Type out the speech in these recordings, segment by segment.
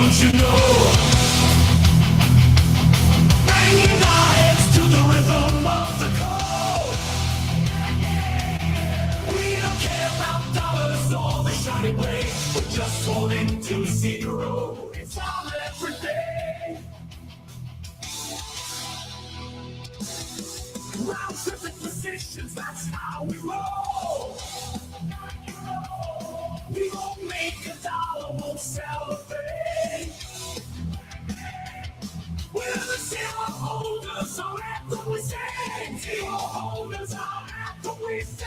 don't you know? Banging our heads to the rhythm of the call. We don't care about dollars or the shiny blade. We're just holding to zero. It's all every day. Round tripping positions, that's how we roll. We won't make a dollar, won't celebrate. We're the zero holders, so after we say, zero holders are after we say.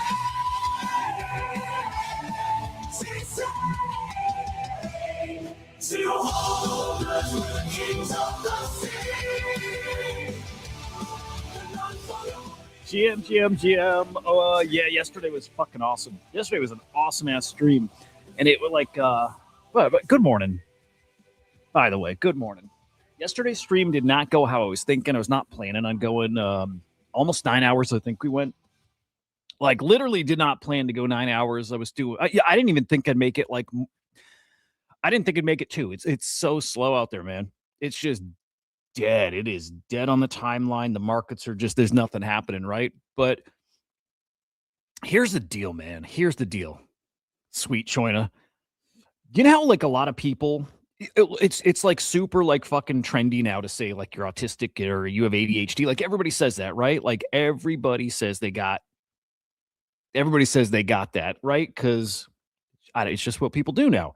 Zero holders, we're the kings of the sea. GM. Oh, yeah, yesterday was fucking awesome. Yesterday was an awesome-ass stream. And it was like, but good morning. By the way, good morning. Yesterday's stream did not go how I was thinking. I was not planning on going almost 9 hours, I think we went. Like, literally did not plan to go 9 hours. I didn't even think I'd make it, like, I didn't think I'd make it 2. It's so slow out there, man. It's just dead. It is dead on the timeline. The markets are just, there's nothing happening, right? But here's the deal, man. Here's the deal. Sweet Choina. You know how, like, a lot of people, it's like super, like, fucking trendy now to say, like, you're autistic or you have ADHD. Like, everybody says that, right? Like, everybody says they got that, right? Because it's just what people do now.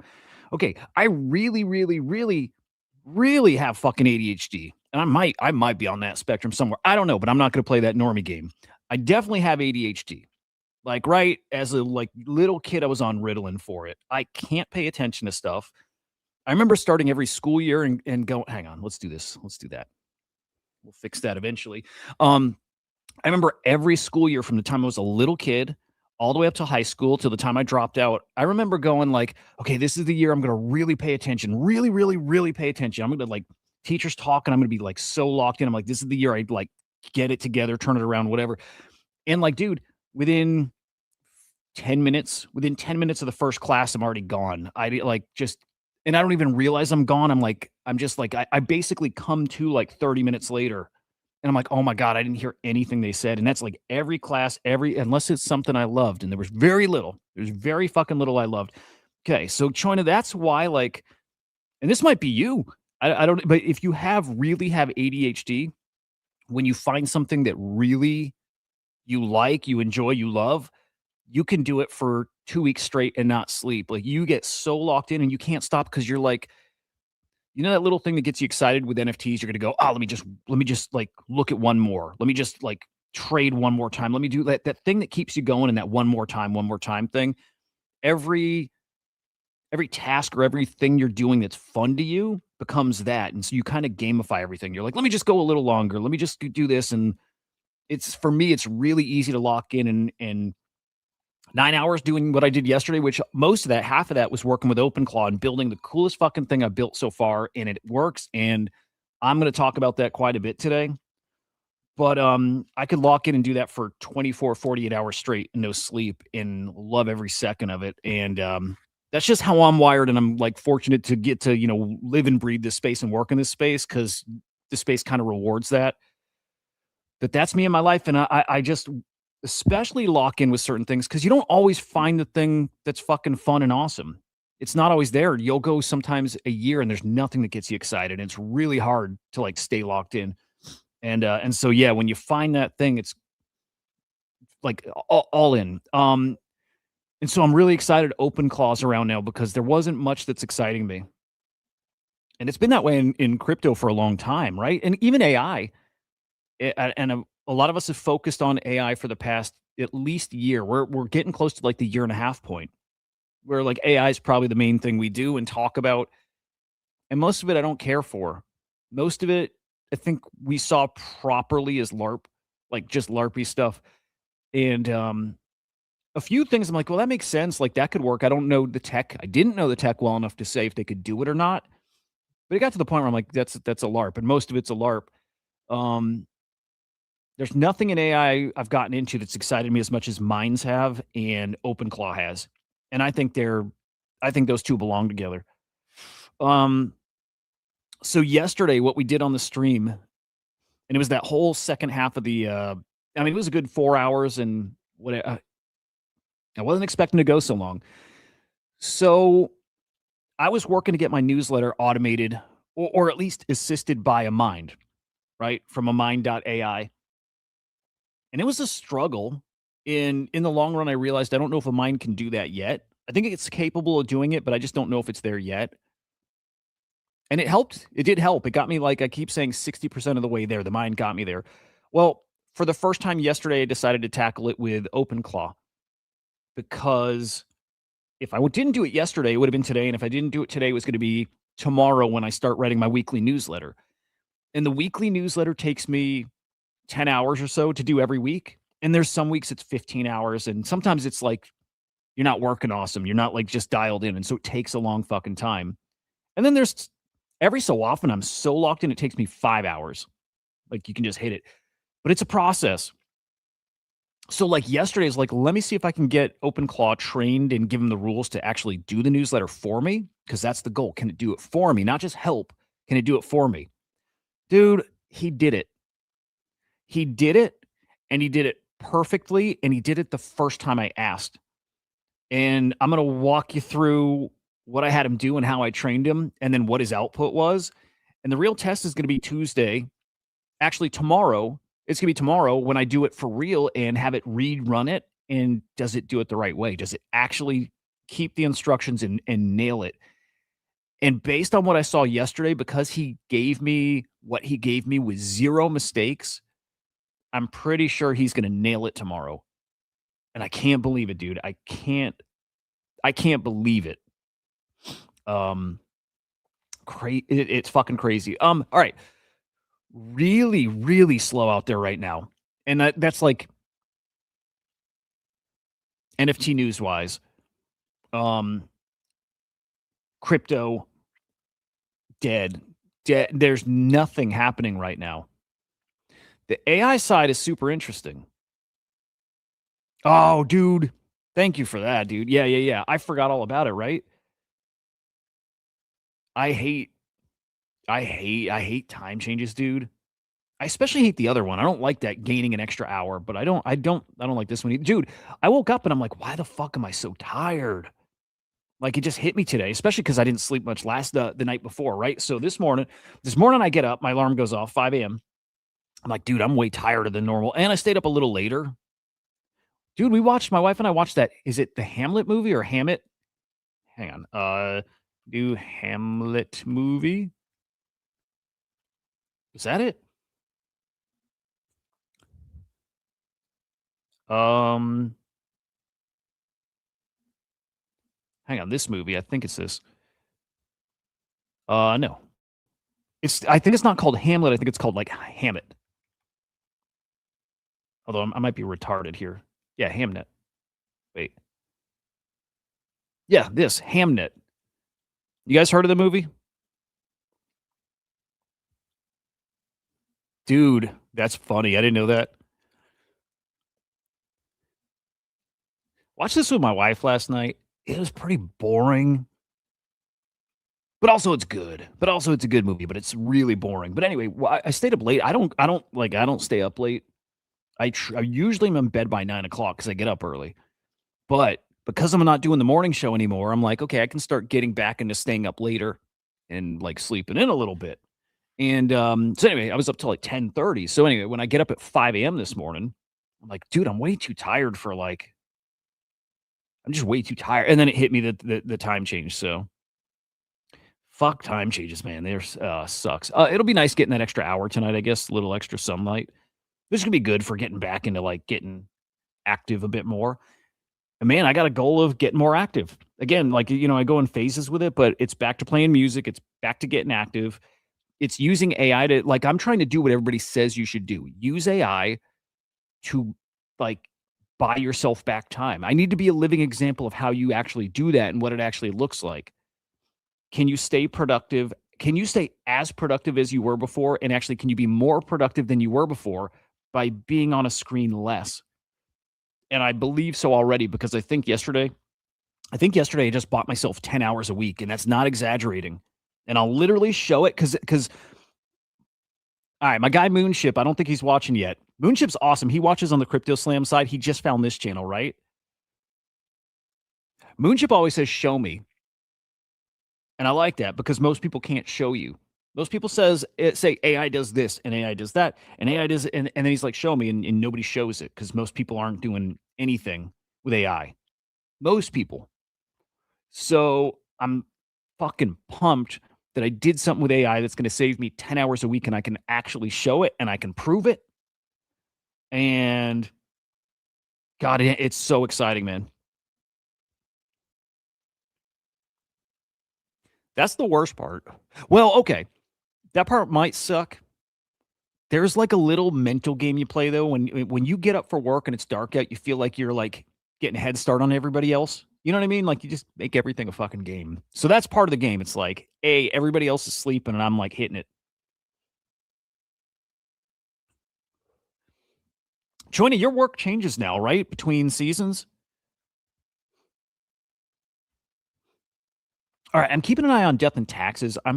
Okay, I really, really, really, really have fucking ADHD. And I might be on that spectrum somewhere. I don't know, but I'm not going to play that normie game. I definitely have ADHD. Like, right, as a, like, little kid, I was on Ritalin for it. I can't pay attention to stuff. I remember starting every school year and go, hang on, let's do this. Let's do that. We'll fix that eventually. I remember every school year from the time I was a little kid all the way up to high school till the time I dropped out. I remember going like, okay, this is the year I'm going to really pay attention. Really, really, really pay attention. I'm going to, like, teachers talk and I'm going to be, like, so locked in. I'm like, this is the year I, like, get it together, turn it around, whatever. And, like, dude, within 10 minutes of the first class, I'm already gone. And I don't even realize I'm gone. I'm just like, I basically come to, like, 30 minutes later. And I'm like, oh my God, I didn't hear anything they said. And that's like every class, unless it's something I loved. And there was very little. There's very fucking little I loved. Okay, so Choina, that's why, like, and this might be you. I don't, but if you really have ADHD, when you find something that really you like, you enjoy, you love, you can do it for 2 weeks straight and not sleep. Like, you get so locked in and you can't stop because you're like, you know that little thing that gets you excited with NFTs? You're going to go, oh, let me just like look at one more. Let me just, like, trade one more time. Let me do that thing that keeps you going and that one more time thing. Every task or everything you're doing that's fun to you becomes that. And so you kind of gamify everything. You're like, let me just go a little longer. Let me just do this. And for me, it's really easy to lock in and 9 hours doing what I did yesterday, which most of that, half of that was working with OpenClaw and building the coolest fucking thing I've built so far, and it works. And I'm going to talk about that quite a bit today. But I could lock in and do that for 24, 48 hours straight and no sleep and love every second of it. And that's just how I'm wired. And I'm, like, fortunate to get to, live and breathe this space and work in this space because the space kind of rewards that. But that's me in my life. And I just especially lock in with certain things because you don't always find the thing that's fucking fun and awesome. It's not always there. You'll go sometimes a year and there's nothing that gets you excited. And it's really hard to, like, stay locked in. And so, yeah, when you find that thing, it's like all in. And so I'm really excited OpenClaw's around now because there wasn't much that's exciting me. And it's been that way in crypto for a long time, right? And even AI. A lot of us have focused on AI for the past at least year. We're getting close to, like, the year and a half point where, like, AI is probably the main thing we do and talk about. And most of it I don't care for. Most of it I think we saw properly as LARP, like, just LARPy stuff. And a few things I'm like, well, that makes sense. Like, that could work. I don't know the tech. I didn't know the tech well enough to say if they could do it or not. But it got to the point where I'm like, that's a LARP. And most of it's a LARP. There's nothing in AI I've gotten into that's excited me as much as Minds have and OpenClaw has. And I think those two belong together. So yesterday, what we did on the stream, and it was that whole second half of the. I mean, it was a good 4 hours, and what I wasn't expecting to go so long. So I was working to get my newsletter automated, or at least assisted by a mind, right, from a mind.ai, and it was a struggle. In the long run, I realized I don't know if a mind can do that yet. I think it's capable of doing it, but I just don't know if it's there yet. And it helped. It did help. It got me, like I keep saying, 60% of the way there. The mind got me there. Well, for the first time yesterday, I decided to tackle it with OpenClaw because if I didn't do it yesterday, it would have been today. And if I didn't do it today, it was going to be tomorrow when I start writing my weekly newsletter. And the weekly newsletter takes me 10 hours or so to do every week. And there's some weeks it's 15 hours. And sometimes it's like you're not working awesome. You're not like just dialed in. And so it takes a long fucking time. And then there's every so often I'm so locked in, it takes me 5 hours. Like you can just hit it. But it's a process. So like yesterday is like, let me see if I can get OpenClaw trained and give them the rules to actually do the newsletter for me. Because that's the goal. Can it do it for me? Not just help. Can it do it for me? Dude, he did it. He did it, and he did it perfectly, and he did it the first time I asked. And I'm going to walk you through what I had him do and how I trained him, and then what his output was. And the real test is going to be Tuesday. Actually, tomorrow. It's going to be tomorrow when I do it for real and have it rerun it. And does it do it the right way? Does it actually keep the instructions and nail it? And based on what I saw yesterday, because he gave me what he gave me with zero mistakes, I'm pretty sure he's going to nail it tomorrow. And I can't believe it, dude. I can't believe it. It's fucking crazy. All right. Really, really slow out there right now. And that's like NFT news wise. Crypto dead. There's nothing happening right now. The AI side is super interesting. Oh, dude. Thank you for that, dude. Yeah. I forgot all about it, right? I hate time changes, dude. I especially hate the other one. I don't like that gaining an extra hour, but I don't like this one either. Dude, I woke up and I'm like, why the fuck am I so tired? Like it just hit me today, especially because I didn't sleep much the night before, right? So this morning I get up, my alarm goes off, 5 a.m. I'm like, dude, I'm way tireder than normal. And I stayed up a little later. Dude, my wife and I watched that. Is it the Hamlet movie or Hammett? Hang on. New Hamlet movie. Is that it? Hang on, this movie. I think it's this. No. I think it's not called Hamlet. I think it's called like Hammett. Although I might be retarded here. Yeah, Hamnet. Wait. Yeah, this Hamnet. You guys heard of the movie? Dude, that's funny. I didn't know that. Watched this with my wife last night. It was pretty boring. But also it's good. But also it's a good movie, but it's really boring. But anyway, I stayed up late. I don't stay up late. I usually am in bed by 9 o'clock because I get up early. But because I'm not doing the morning show anymore, I'm like, okay, I can start getting back into staying up later and like sleeping in a little bit. And so anyway, I was up till like 10:30. So anyway, when I get up at 5 a.m. this morning, I'm like, dude, I'm way too tired for like, I'm just way too tired. And then it hit me that the time change. So fuck time changes, man. There's sucks. It'll be nice getting that extra hour tonight, I guess, a little extra sunlight. This is gonna be good for getting back into like getting active a bit more. And man, I got a goal of getting more active. Again, like I go in phases with it, but it's back to playing music, it's back to getting active. It's using AI to like I'm trying to do what everybody says you should do. Use AI to like buy yourself back time. I need to be a living example of how you actually do that and what it actually looks like. Can you stay productive? Can you stay as productive as you were before? And actually, can you be more productive than you were before by being on a screen less? And I believe so already because I think yesterday I just bought myself 10 hours a week, and that's not exaggerating. and I'll literally show it because all right, my guy Moonship, I don't think he's watching yet. Moonship's awesome. He watches on the Crypto Slam side. He just found this channel, right? Moonship always says, show me. And I like that because most people can't show you. Most people say AI does this and AI does that and AI does and then he's like, show me, and nobody shows it because most people aren't doing anything with AI. Most people. So I'm fucking pumped that I did something with AI that's going to save me 10 hours a week and I can actually show it and I can prove it. And God, it's so exciting, man. That's the worst part. Well, okay. That part might suck. There's like a little mental game you play though when you get up for work and it's dark out, you feel like you're like getting a head start on everybody else. You know what I mean? Like you just make everything a fucking game. So that's part of the game. It's like, hey, everybody else is sleeping and I'm like hitting it. Johnny, your work changes now, right? Between seasons. All right, I'm keeping an eye on death and taxes. I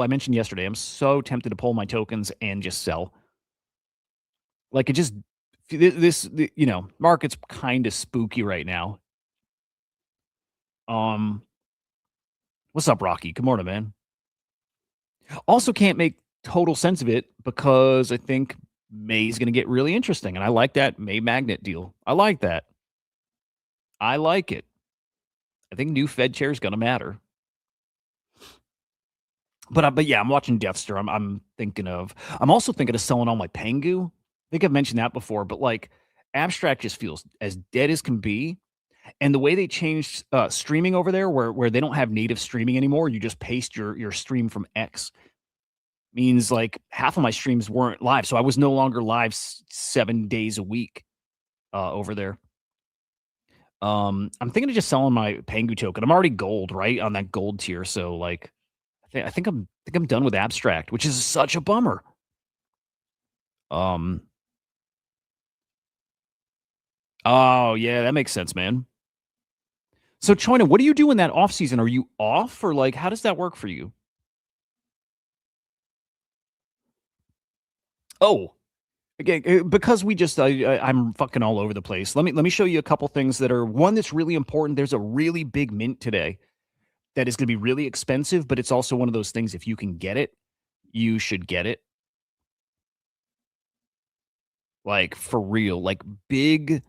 mentioned yesterday, I'm so tempted to pull my tokens and just sell. Like it just market's kind of spooky right now. What's up, Rocky? Good morning, man. Also can't make total sense of it because I think May's going to get really interesting, and I like that May magnet deal. I like that. I like it. I think new Fed chair is going to matter. But yeah, I'm watching Deathster. I'm also thinking of selling all my Pengu. I think I've mentioned that before, but like Abstract just feels as dead as can be. And the way they changed streaming over there, where they don't have native streaming anymore, you just paste your stream from X, means like half of my streams weren't live, so I was no longer live 7 days a week over there. I'm thinking of just selling my Pengu token. I'm already gold, right, on that gold tier, so like I think I'm done with Abstract, which is such a bummer. Um. Oh yeah, that makes sense, man. So China, what do you do in that off season? Are you off, or like how does that work for you? Oh, again, because I'm fucking all over the place. Let me show you a couple things that are one that's really important. There's a really big mint today that is going to be really expensive, but it's also one of those things. If you can get it, you should get it. Like for real, like big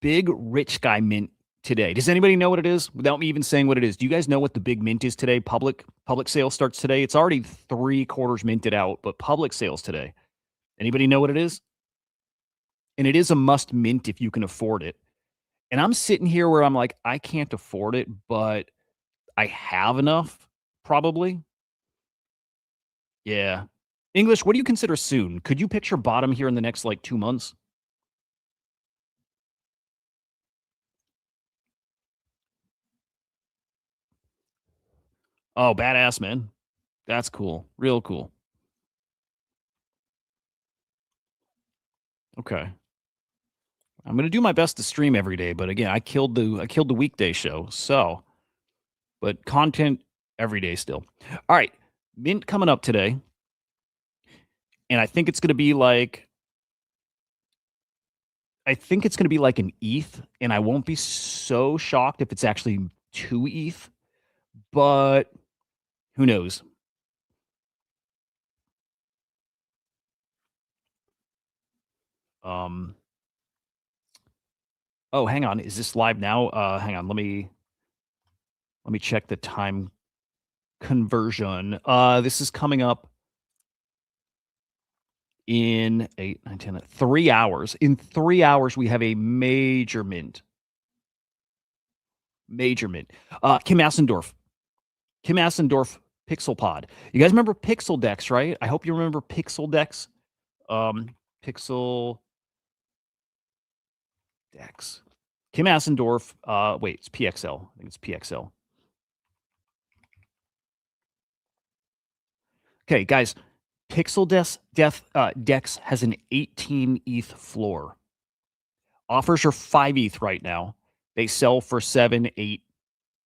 rich guy mint today. Does anybody know what it is? Without me even saying what it is, do you guys know what the big mint is today? Public sale starts today. It's already 3/4 minted out, but public sales today. Anybody know what it is? And it is a must mint if you can afford it. And I'm sitting here where I'm like, I can't afford it, but I have enough, probably. Yeah. English, what do you consider soon? Could you picture bottom here in the next like 2 months? Oh, badass, man. That's cool. Real cool. Okay. I'm gonna do my best to stream every day, but again, I killed the weekday show. So, but content every day still. All right. Mint coming up today. And I think it's gonna be like an ETH, and I won't be so shocked if it's actually 2 ETH, but who knows? Um Oh, hang on. Is this live now? Hang on. Let me check the time conversion. This is coming up in 8, 9, 10, 3 hours. In 3 hours, we have a major mint. Major mint. Kim Assendorf. Kim Assendorf Pixel Pod. You guys remember Pixel Dex, right? I hope you remember Pixel Dex. Pixel Dex. Kim Assendorf. Wait, it's PXL. I think it's PXL. Okay, guys. Pixel Dex has an 18 ETH floor. Offers are 5 ETH right now. They sell for 7, 8.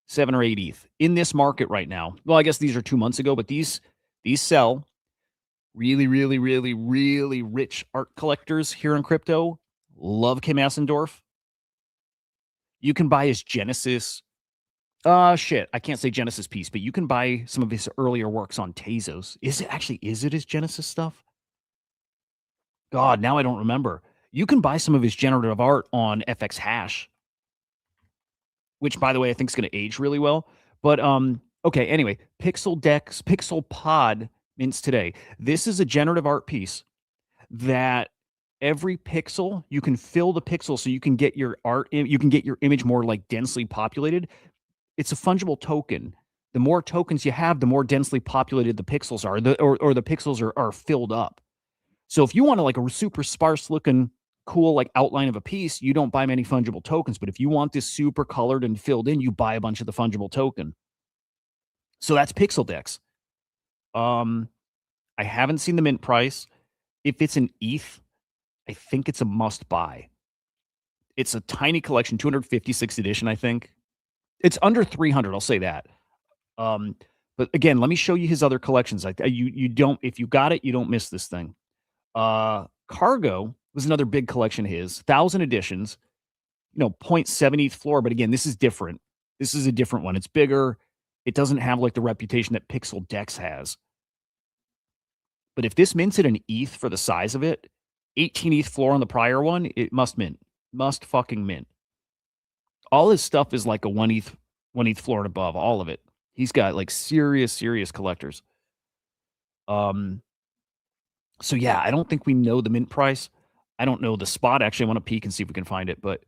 7 or 8 ETH in this market right now. Well, I guess these are 2 months ago, but these sell. Really, really, really, really rich art collectors here in crypto love Kim Assendorf. You can buy his Genesis. Shit, I can't say Genesis piece, but you can buy some of his earlier works on Tezos. Is it his Genesis stuff? God, now I don't remember. You can buy some of his generative art on FX Hash, which, by the way, I think is going to age really well. But okay, anyway, Pixel Dex, Pixel Pod mints today. This is a generative art piece that every pixel, you can fill the pixel so you can get your art, you can get your image more like densely populated. It's a fungible token. The more tokens you have, the more densely populated the pixels are, or the pixels are filled up. So if you want to like a super sparse looking cool like outline of a piece, you don't buy many fungible tokens. But if you want this super colored and filled in, you buy a bunch of the fungible token. So that's Pixel Dex. I haven't seen the mint price. If it's an ETH, I think it's a must buy. It's a tiny collection, 256th edition, I think. It's under 300, I'll say that. But again, let me show you his other collections. You don't, if you got it, you don't miss this thing. Cargo was another big collection of his, 1,000 editions, 0.7 ETH floor. But again, this is different. This is a different one. It's bigger. It doesn't have like the reputation that Pixel Dex has. But if this mints at an ETH for the size of it, 18 ETH floor on the prior one, it must mint. Must fucking mint. All his stuff is like a 1 ETH floor and above, all of it. He's got like serious collectors. So yeah, I don't think we know the mint price. I don't know the spot. Actually, I want to peek and see if we can find it, but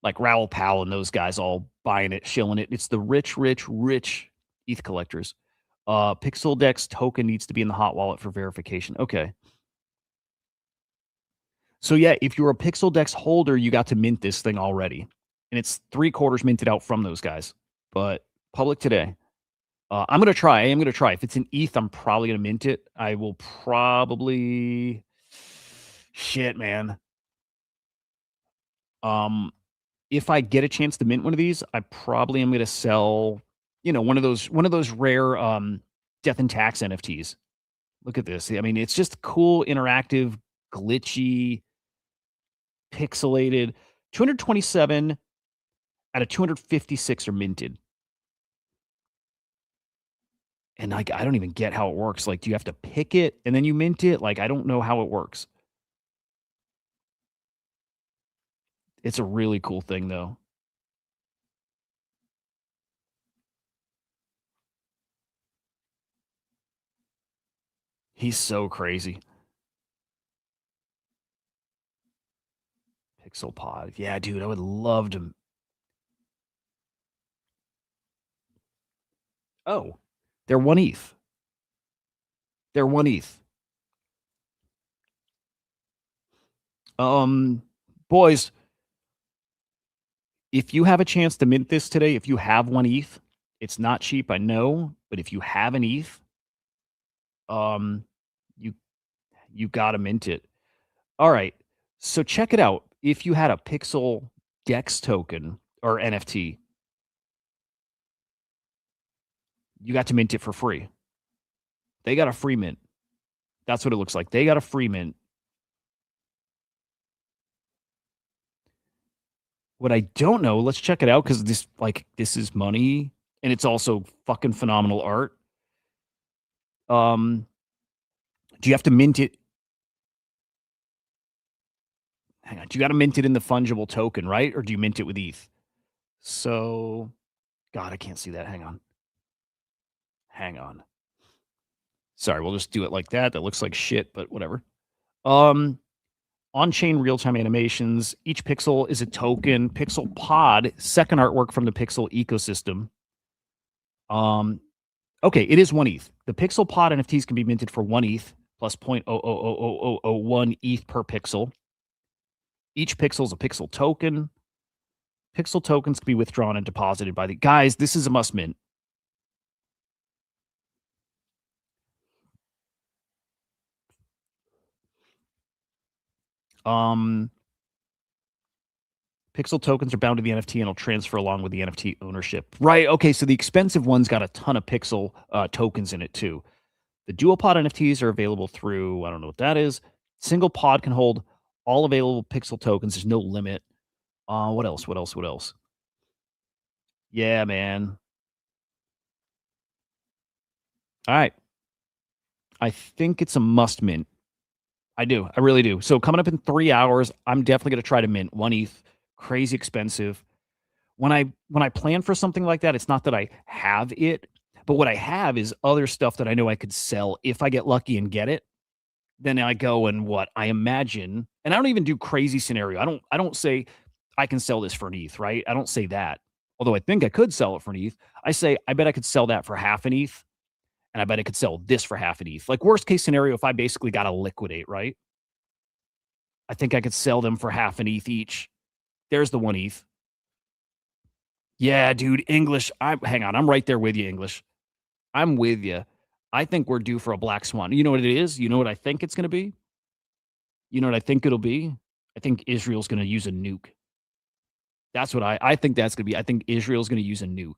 like Raoul Pal and those guys all buying it, shilling it. It's the rich ETH collectors. Pixel Dex token needs to be in the hot wallet for verification. Okay. So yeah, if you're a Pixel Dex holder, you got to mint this thing already. And it's 3/4 minted out from those guys. But public today. I'm going to try. I am going to try. If it's an ETH, I'm probably going to mint it. I will probably shit, man. If I get a chance to mint one of these, I probably am going to sell, one of those rare death and tax NFTs. Look at this. I mean, it's just cool, interactive, glitchy, pixelated. 227 out of 256 are minted. And like, I don't even get how it works. Like, do you have to pick it and then you mint it? Like, I don't know how it works. It's a really cool thing, though. He's so crazy. Pixel Pod. Yeah, dude, I would love to. Oh, they're 1 ETH. They're 1 ETH. Boys, if you have a chance to mint this today, if you have 1 ETH, it's not cheap, I know, but if you have an ETH, you gotta mint it. All right, so check it out. If you had a Pixel Dex token or NFT, you got to mint it for free. They got a free mint. That's what it looks like. They got a free mint. What I don't know, let's check it out because this is money and it's also fucking phenomenal art. Do you have to mint it? Hang on. Do you got to mint it in the fungible token, right? Or do you mint it with ETH? So, God, I can't see that. Hang on. Sorry, we'll just do it like that. That looks like shit, but whatever. On-chain real-time animations. Each pixel is a token. Pixel Pod, second artwork from the Pixel ecosystem. Okay, it is 1 ETH. The Pixel Pod NFTs can be minted for 1 ETH plus 0.0000001 ETH per pixel. Each pixel is a pixel token. Pixel tokens can be withdrawn and deposited by the guys. This is a must mint. Pixel tokens are bound to the NFT and will transfer along with the NFT ownership. Right. Okay. So the expensive one's got a ton of Pixel tokens in it too. The dual pod NFTs are available through, I don't know what that is. Single pod can hold all available Pixel tokens. There's no limit. What else? What else? What else? Yeah, man. All right. I think it's a must mint. I do. I really do. So coming up in 3 hours, I'm definitely going to try to mint 1 ETH. Crazy expensive. When I plan for something like that, it's not that I have it, but what I have is other stuff that I know I could sell if I get lucky and get it. Then I go and what I imagine, and I don't even do crazy scenario. I don't say I can sell this for an ETH, right? I don't say that. Although I think I could sell it for an ETH. I say I bet I could sell that for half an ETH, and I bet I could sell this for half an ETH. Like worst case scenario, if I basically got to liquidate, right? I think I could sell them for half an ETH each. There's the 1 ETH. Yeah, dude, English. Hang on, I'm right there with you, English. I'm with you. I think we're due for a black swan. You know what it is? You know what I think it's going to be? You know what I think it'll be? I think Israel's going to use a nuke. That's what I think that's going to be. I think Israel's going to use a nuke,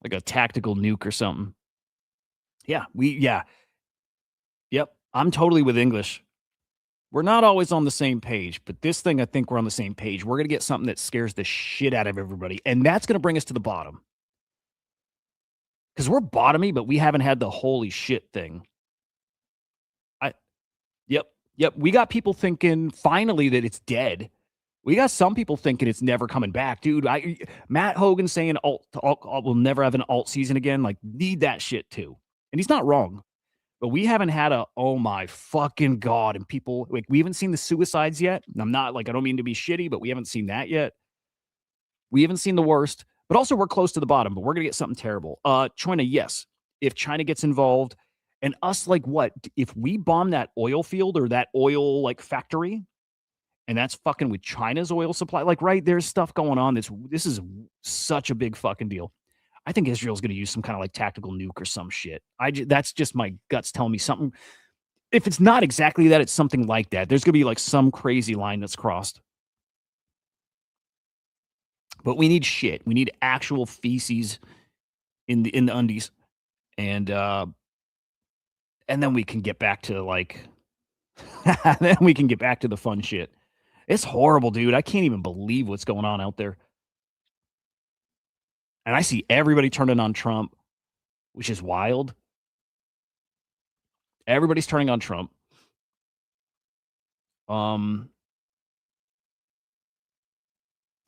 like a tactical nuke or something. Yeah. Yep. I'm totally with English. We're not always on the same page, but this thing, I think we're on the same page. We're going to get something that scares the shit out of everybody, and that's going to bring us to the bottom. Because we're bottomy, but we haven't had the holy shit thing. Yep. We got people thinking finally that it's dead. We got some people thinking it's never coming back, dude. Matt Hogan saying alt will never have an alt season again. Like, need that shit too, and he's not wrong. But we haven't had a oh my fucking god, and people like we haven't seen the suicides yet. And I'm not like I don't mean to be shitty, but we haven't seen that yet. We haven't seen the worst, but also we're close to the bottom. But we're gonna get something terrible. China, yes, if China gets involved, and us like what if we bomb that oil field or that oil like factory? And that's fucking with China's oil supply. Like, right, there's stuff going on. This is such a big fucking deal. I think Israel's going to use some kind of like tactical nuke or some shit. That's just my guts telling me something. If it's not exactly that, it's something like that. There's going to be like some crazy line that's crossed. But we need shit. We need actual feces in the undies, and then we can get back to like, then we can get back to the fun shit. It's horrible, dude. I can't even believe what's going on out there. And I see everybody turning on Trump, which is wild. Everybody's turning on Trump.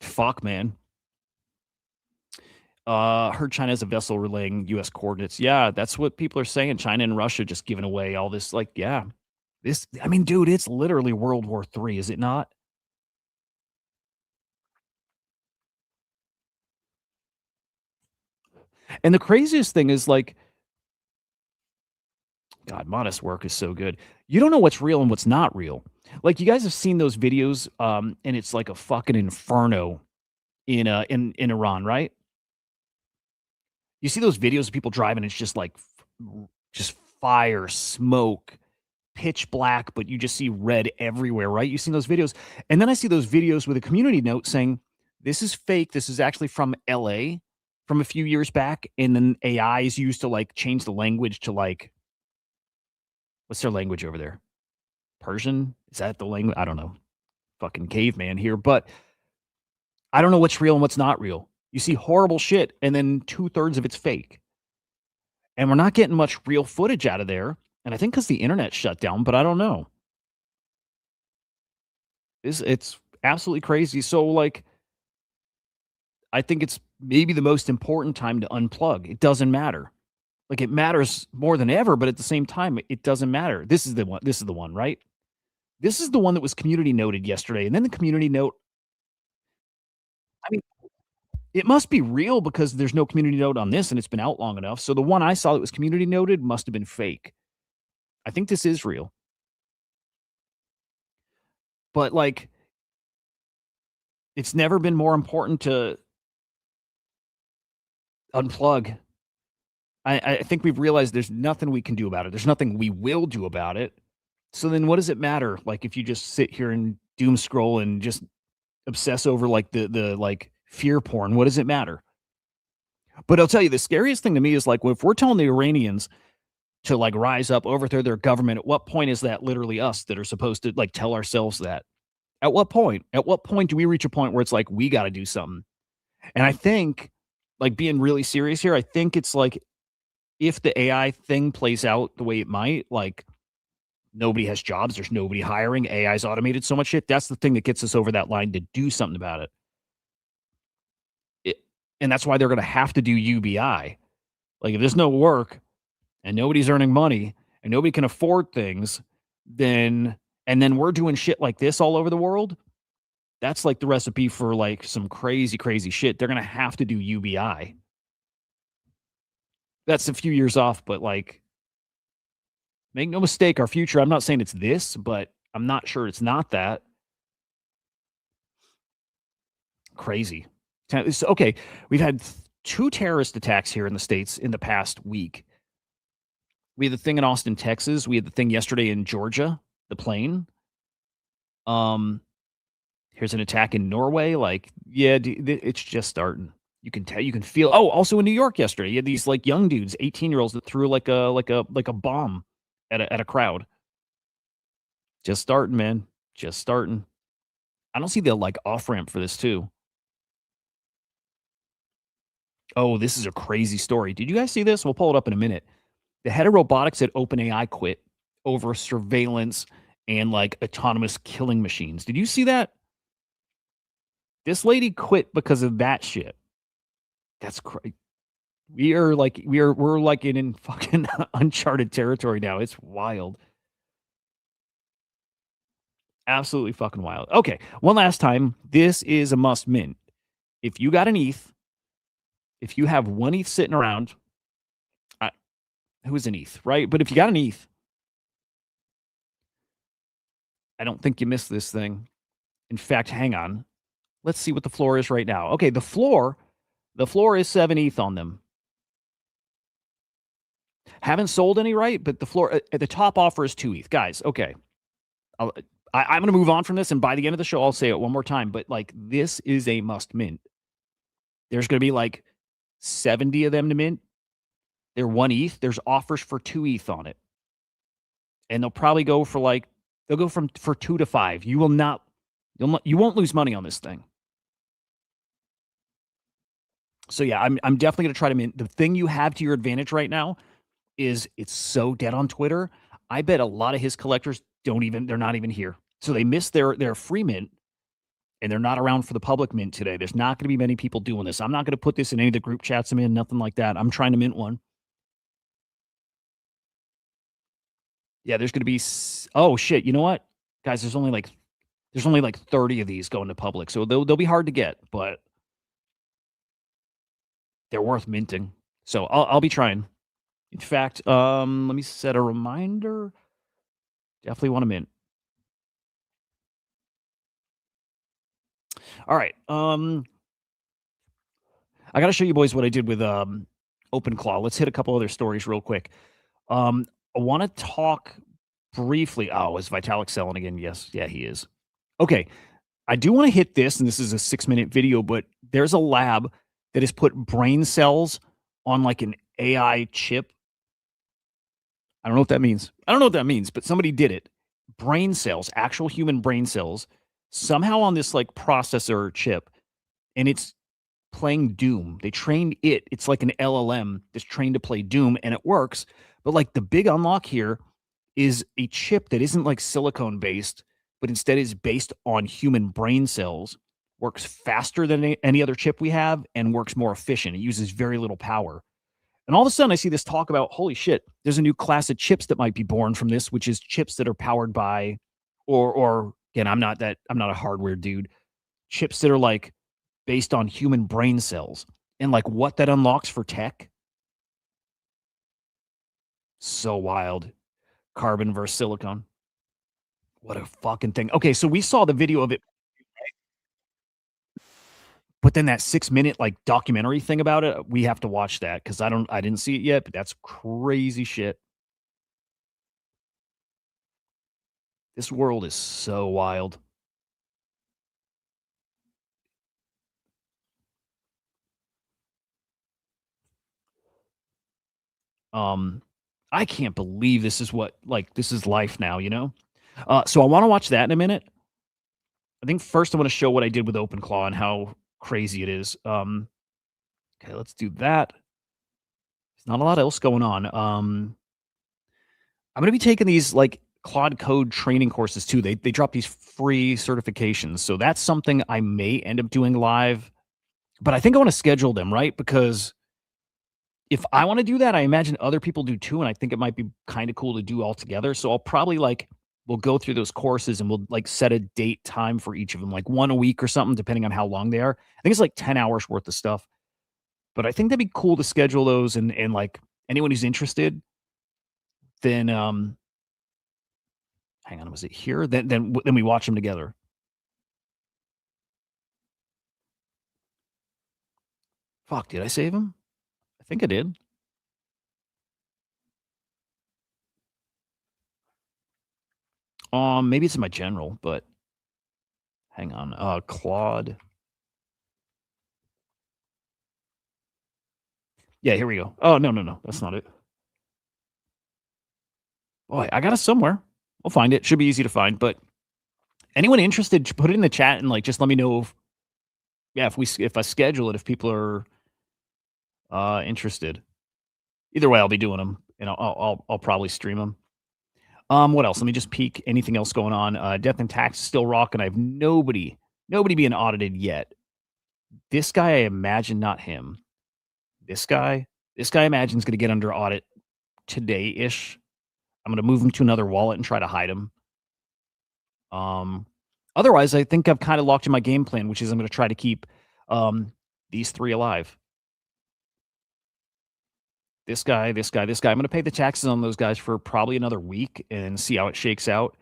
Fuck, man. Heard China has a vessel relaying U.S. coordinates. Yeah, that's what people are saying. China and Russia just giving away all this. Like, yeah, this. I mean, dude, it's literally World War III, is it not? And the craziest thing is like, God, modest work is so good. You don't know what's real and what's not real. Like you guys have seen those videos, and it's like a fucking inferno in Iran, right? You see those videos of people driving, it's just like just fire, smoke, pitch black, but you just see red everywhere, right? You've seen those videos. And then I see those videos with a community note saying, this is fake. This is actually from LA from a few years back. And then AI is used to like change the language to like, what's their language over there? Persian? Is that the language? I don't know. Fucking caveman here. But I don't know what's real and what's not real. You see horrible shit, and then 2/3 of it's fake. And we're not getting much real footage out of there. And I think because the internet shut down, but I don't know. It's absolutely crazy. So, like, I think it's maybe the most important time to unplug. It doesn't matter. Like, it matters more than ever, but at the same time, it doesn't matter. This is the one. This is the one, right? This is the one that was community noted yesterday. And then the community note, I mean, it must be real because there's no community note on this and it's been out long enough. So the one I saw that was community noted must have been fake. I think this is real. But like, it's never been more important to unplug. I think we've realized there's nothing we can do about it. There's nothing we will do about it. So then what does it matter? Like if you just sit here and doom scroll and just obsess over like the like fear porn. What does it matter? But I'll tell you, the scariest thing to me is like if we're telling the Iranians to like rise up, overthrow their government, at what point is that literally us that are supposed to like tell ourselves that? At what point? At what point do we reach a point where it's like we got to do something? And I think, like being really serious here, I think it's like if the AI thing plays out the way it might, like nobody has jobs, there's nobody hiring, AI's automated so much shit. That's the thing that gets us over that line to do something about it. And that's why they're going to have to do UBI. Like if there's no work and nobody's earning money and nobody can afford things, then and then we're doing shit like this all over the world. That's like the recipe for like some crazy, crazy shit. They're going to have to do UBI. That's a few years off, but like, make no mistake, our future, I'm not saying it's this, but I'm not sure it's not that. Crazy. Okay, we've had 2 terrorist attacks here in the States in the past week. We had the thing in Austin, Texas. We had the thing yesterday in Georgia, the plane. Here's an attack in Norway. Like, yeah, it's just starting. You can tell, you can feel. Oh, also in New York yesterday, you had these like young dudes, 18-year-olds that threw like a bomb at a crowd. Just starting, man. Just starting. I don't see the like off ramp for this too. Oh, this is a crazy story. Did you guys see this? We'll pull it up in a minute. The head of robotics at OpenAI quit over surveillance and like autonomous killing machines. Did you see that? This lady quit because of that shit. That's crazy. We're like in fucking uncharted territory now. It's wild. Absolutely fucking wild. Okay, one last time. This is a must mint. If you got an ETH, if you have one ETH sitting around, who is an ETH, right? But if you got an ETH, I don't think you missed this thing. In fact, hang on. Let's see what the floor is right now. Okay, the floor is 7 ETH on them. Haven't sold any, right? But the floor at the top offer is 2 ETH. Guys, okay. I'm going to move on from this, and by the end of the show, I'll say it one more time. But like, this is a must mint. There's going to be like 70 of them to mint. They're 1 ETH. There's offers for 2 ETH on it, and they'll probably go for like they'll go for 2 to 5. You won't lose money on this thing. So yeah, I'm definitely going to try to mint. The thing you have to your advantage right now is it's so dead on Twitter. I bet a lot of his collectors they're not even here. So they missed their free mint and they're not around for the public mint today. There's not going to be many people doing this. I'm not going to put this in any of the group chats I'm in, nothing like that. I'm trying to mint one. Yeah, there's going to be oh shit, you know what? Guys, there's only like 30 of these going to public. So they'll be hard to get, but they're worth minting. So I'll be trying. In fact, let me set a reminder. Definitely want to mint. All right. I got to show you boys what I did with OpenClaw. Let's hit a couple other stories real quick. I want to talk briefly. Oh, is Vitalik selling again? Yes. Yeah, he is. Okay. I do want to hit this, and this is a 6-minute video, but there's a lab that has put brain cells on like an AI chip. I don't know what that means. But somebody did it. Brain cells, actual human brain cells, somehow on this like processor chip, and it's playing Doom. They trained it. It's like an LLM that's trained to play Doom, and it works. But like the big unlock here is a chip that isn't like silicone based, but instead is based on human brain cells, works faster than any other chip we have, and works more efficient. It uses very little power. And all of a sudden, I see this talk about, holy shit, there's a new class of chips that might be born from this, which is chips that are powered by, or again, I'm not a hardware dude. Chips that are like based on human brain cells, and like what that unlocks for tech. So wild. Carbon versus silicon. What a fucking thing. Okay, so we saw the video of it, but then that 6-minute like documentary thing about it, we have to watch that because I didn't see it yet, but that's crazy shit. This world is so wild. I can't believe this is what like this is life now, you know? So I want to watch that in a minute. I think first I want to show what I did with OpenClaw and how crazy it is. Okay, let's do that. There's not a lot else going on. I'm gonna be taking these like Claude Code training courses too. They drop these free certifications, so that's something I may end up doing live. But I think I want to schedule them right because if I want to do that, I imagine other people do too, and I think it might be kind of cool to do all together. So I'll probably like we'll go through those courses and we'll like set a date time for each of them, like one a week or something, depending on how long they are. I think it's like 10 hours worth of stuff. But I think that'd be cool to schedule those and like anyone who's interested, then hang on, was it here? Then we watch them together. Fuck, did I save him? I think I did. Maybe it's in my general, but hang on. Claude. Yeah, here we go. Oh, no, no, no. That's not it. Boy, I got it somewhere. I'll find it. Should be easy to find. But anyone interested, put it in the chat and like just let me know if yeah, if I schedule it, if people are interested. Either way, I'll be doing them, and I'll probably stream them. What else? Let me just peek. Anything else going on? Death and Tax is still rocking. I have nobody being audited yet. This guy, I imagine, not him. This guy, I imagine is going to get under audit today ish. I'm going to move him to another wallet and try to hide him. Um, Otherwise, I think I've kind of locked in my game plan, which is I'm going to try to keep these three alive. This guy, this guy, this guy. I'm going to pay the taxes on those guys for probably another week and see how it shakes out.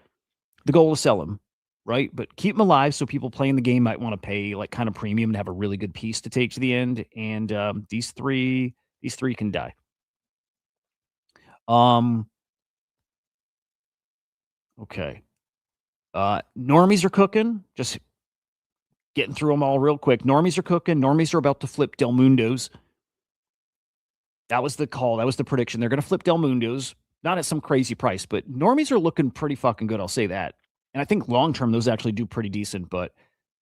The goal is sell them, right? But keep them alive so people playing the game might want to pay like kind of premium and have a really good piece to take to the end. And these three can die. Um, okay. Normies are cooking. Just getting through them all real quick. Normies are cooking. Normies are about to flip Del Mundos. That was the call. That was the prediction. They're going to flip Del Mundos, not at some crazy price, but normies are looking pretty fucking good. I'll say that. And I think long term, those actually do pretty decent. But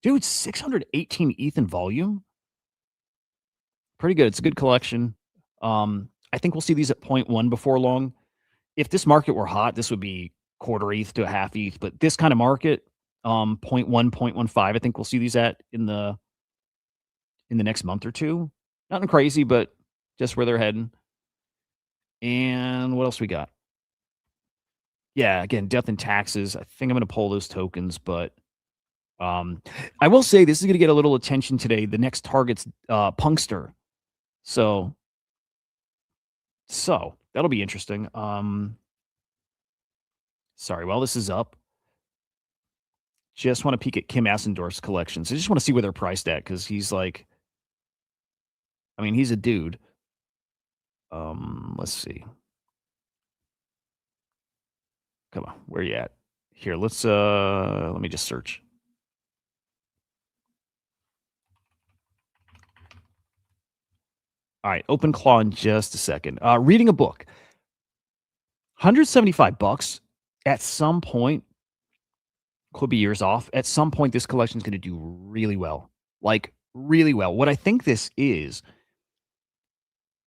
dude, 618 ETH in volume. Pretty good. It's a good collection. I think we'll see these at 0.1 before long. If this market were hot, this would be quarter ETH to a half ETH. But this kind of market, 0.1, 0.15, I think we'll see these at in the next month or two. Nothing crazy, but just where they're heading. And what else we got? Yeah, again, death and taxes. I think I'm going to pull those tokens, but I will say this is going to get a little attention today. The next target's Punkster. So that'll be interesting. Sorry, while this is up, just want to peek at Kim Assendorf's collections. I just want to see where they're priced at because he's like, I mean, he's a dude. Let's see. Come on, where you at? Here, let me just search. All right, OpenClaw in just a second. Reading a book. $175 at some point, could be years off. At some point, this collection is going to do really well. Like, really well. What I think this is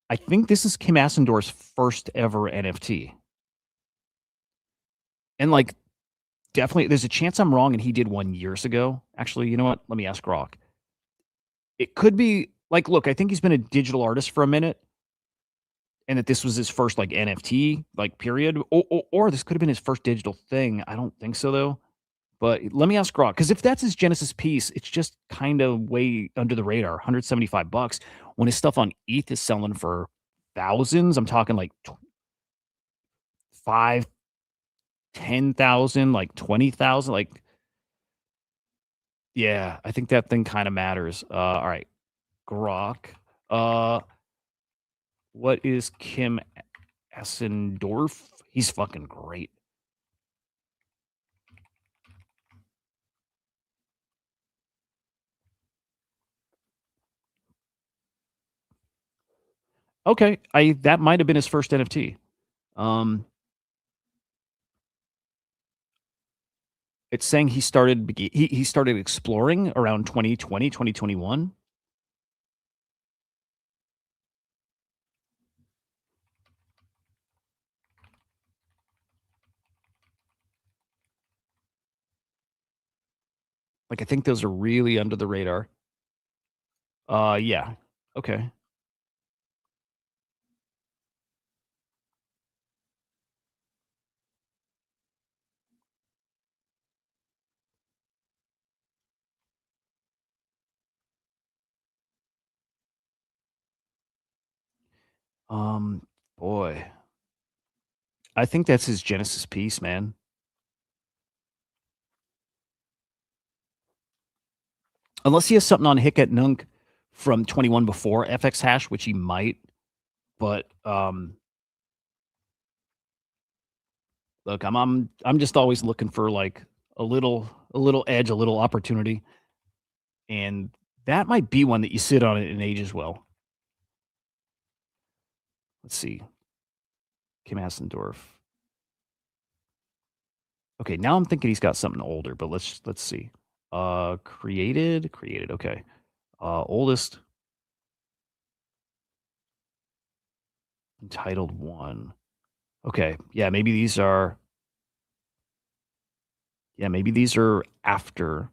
Kim Assendorf's first ever NFT. And like, definitely, there's a chance I'm wrong and he did one years ago. Actually, you know what? Let me ask Grok. It could be like, look, I think he's been a digital artist for a minute and that this was his first like NFT, like period. Or this could have been his first digital thing. I don't think so though. But let me ask Grok, because if that's his Genesis piece, it's just kind of way under the radar, $175. When his stuff on ETH is selling for thousands, I'm talking like 5, 10,000, like 20,000. Like, yeah, I think that thing kind of matters. All right, Grok. What is Kim Assendorf? He's fucking great. Okay, that might have been his first NFT. Um, it's saying he started exploring around 2020, 2021. Like, I think those are really under the radar. Yeah. Okay. Um, Boy, I think that's his Genesis piece, man. Unless he has something on Hicket Nunk from 21 before FX hash, which he might. But look, I'm just always looking for like a little edge, a little opportunity, and that might be one that you sit on it and age as well. Let's see, Kim Hassendorf. Okay, now I'm thinking he's got something older, but let's see. Created. Okay, oldest entitled one. Okay, yeah, maybe these are. Yeah, maybe these are after.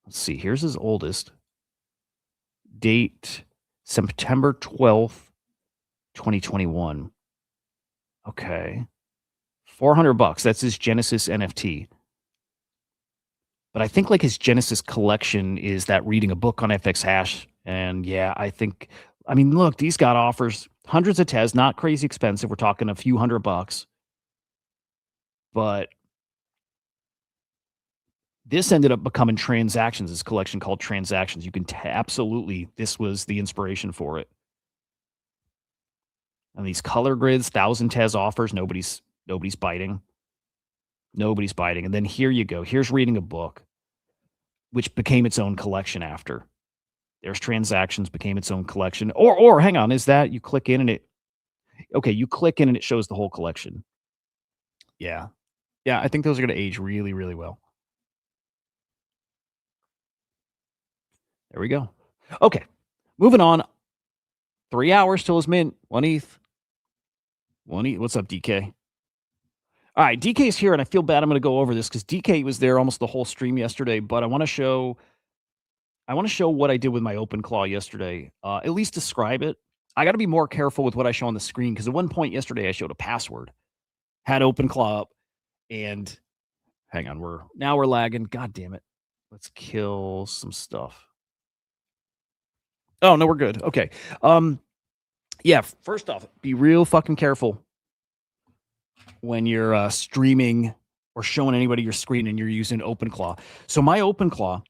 Let's see. Here's his oldest date, September 12th, 2021. Okay. $400. That's his Genesis NFT. But I think like his Genesis collection is that reading a book on FX hash. And yeah, I mean, look, these got offers, hundreds of Tez, not crazy expensive. We're talking a few $100, but this ended up becoming transactions. This collection called Transactions. You can absolutely, this was the inspiration for it. And these color grids, 1,000 Tez offers, nobody's biting. Nobody's biting. And then here you go. Here's reading a book, which became its own collection after. There's Transactions, became its own collection. Or hang on, is that you click in and you click in and it shows the whole collection. Yeah. Yeah, I think those are going to age really, really well. There we go. Okay. Moving on. 3 hours till his mint. One ETH. One ETH. What's up, DK? All right, DK's here, and I feel bad. I'm going to go over this because DK was there almost the whole stream yesterday. But I want to show what I did with my OpenClaw yesterday. At least describe it. I got to be more careful with what I show on the screen because at one point yesterday I showed a password, had OpenClaw up, and hang on, we're lagging. God damn it! Let's kill some stuff. Oh no, we're good. Okay. Yeah. First off, be real fucking careful when you're streaming or showing anybody your screen and you're using OpenClaw. So my OpenClaw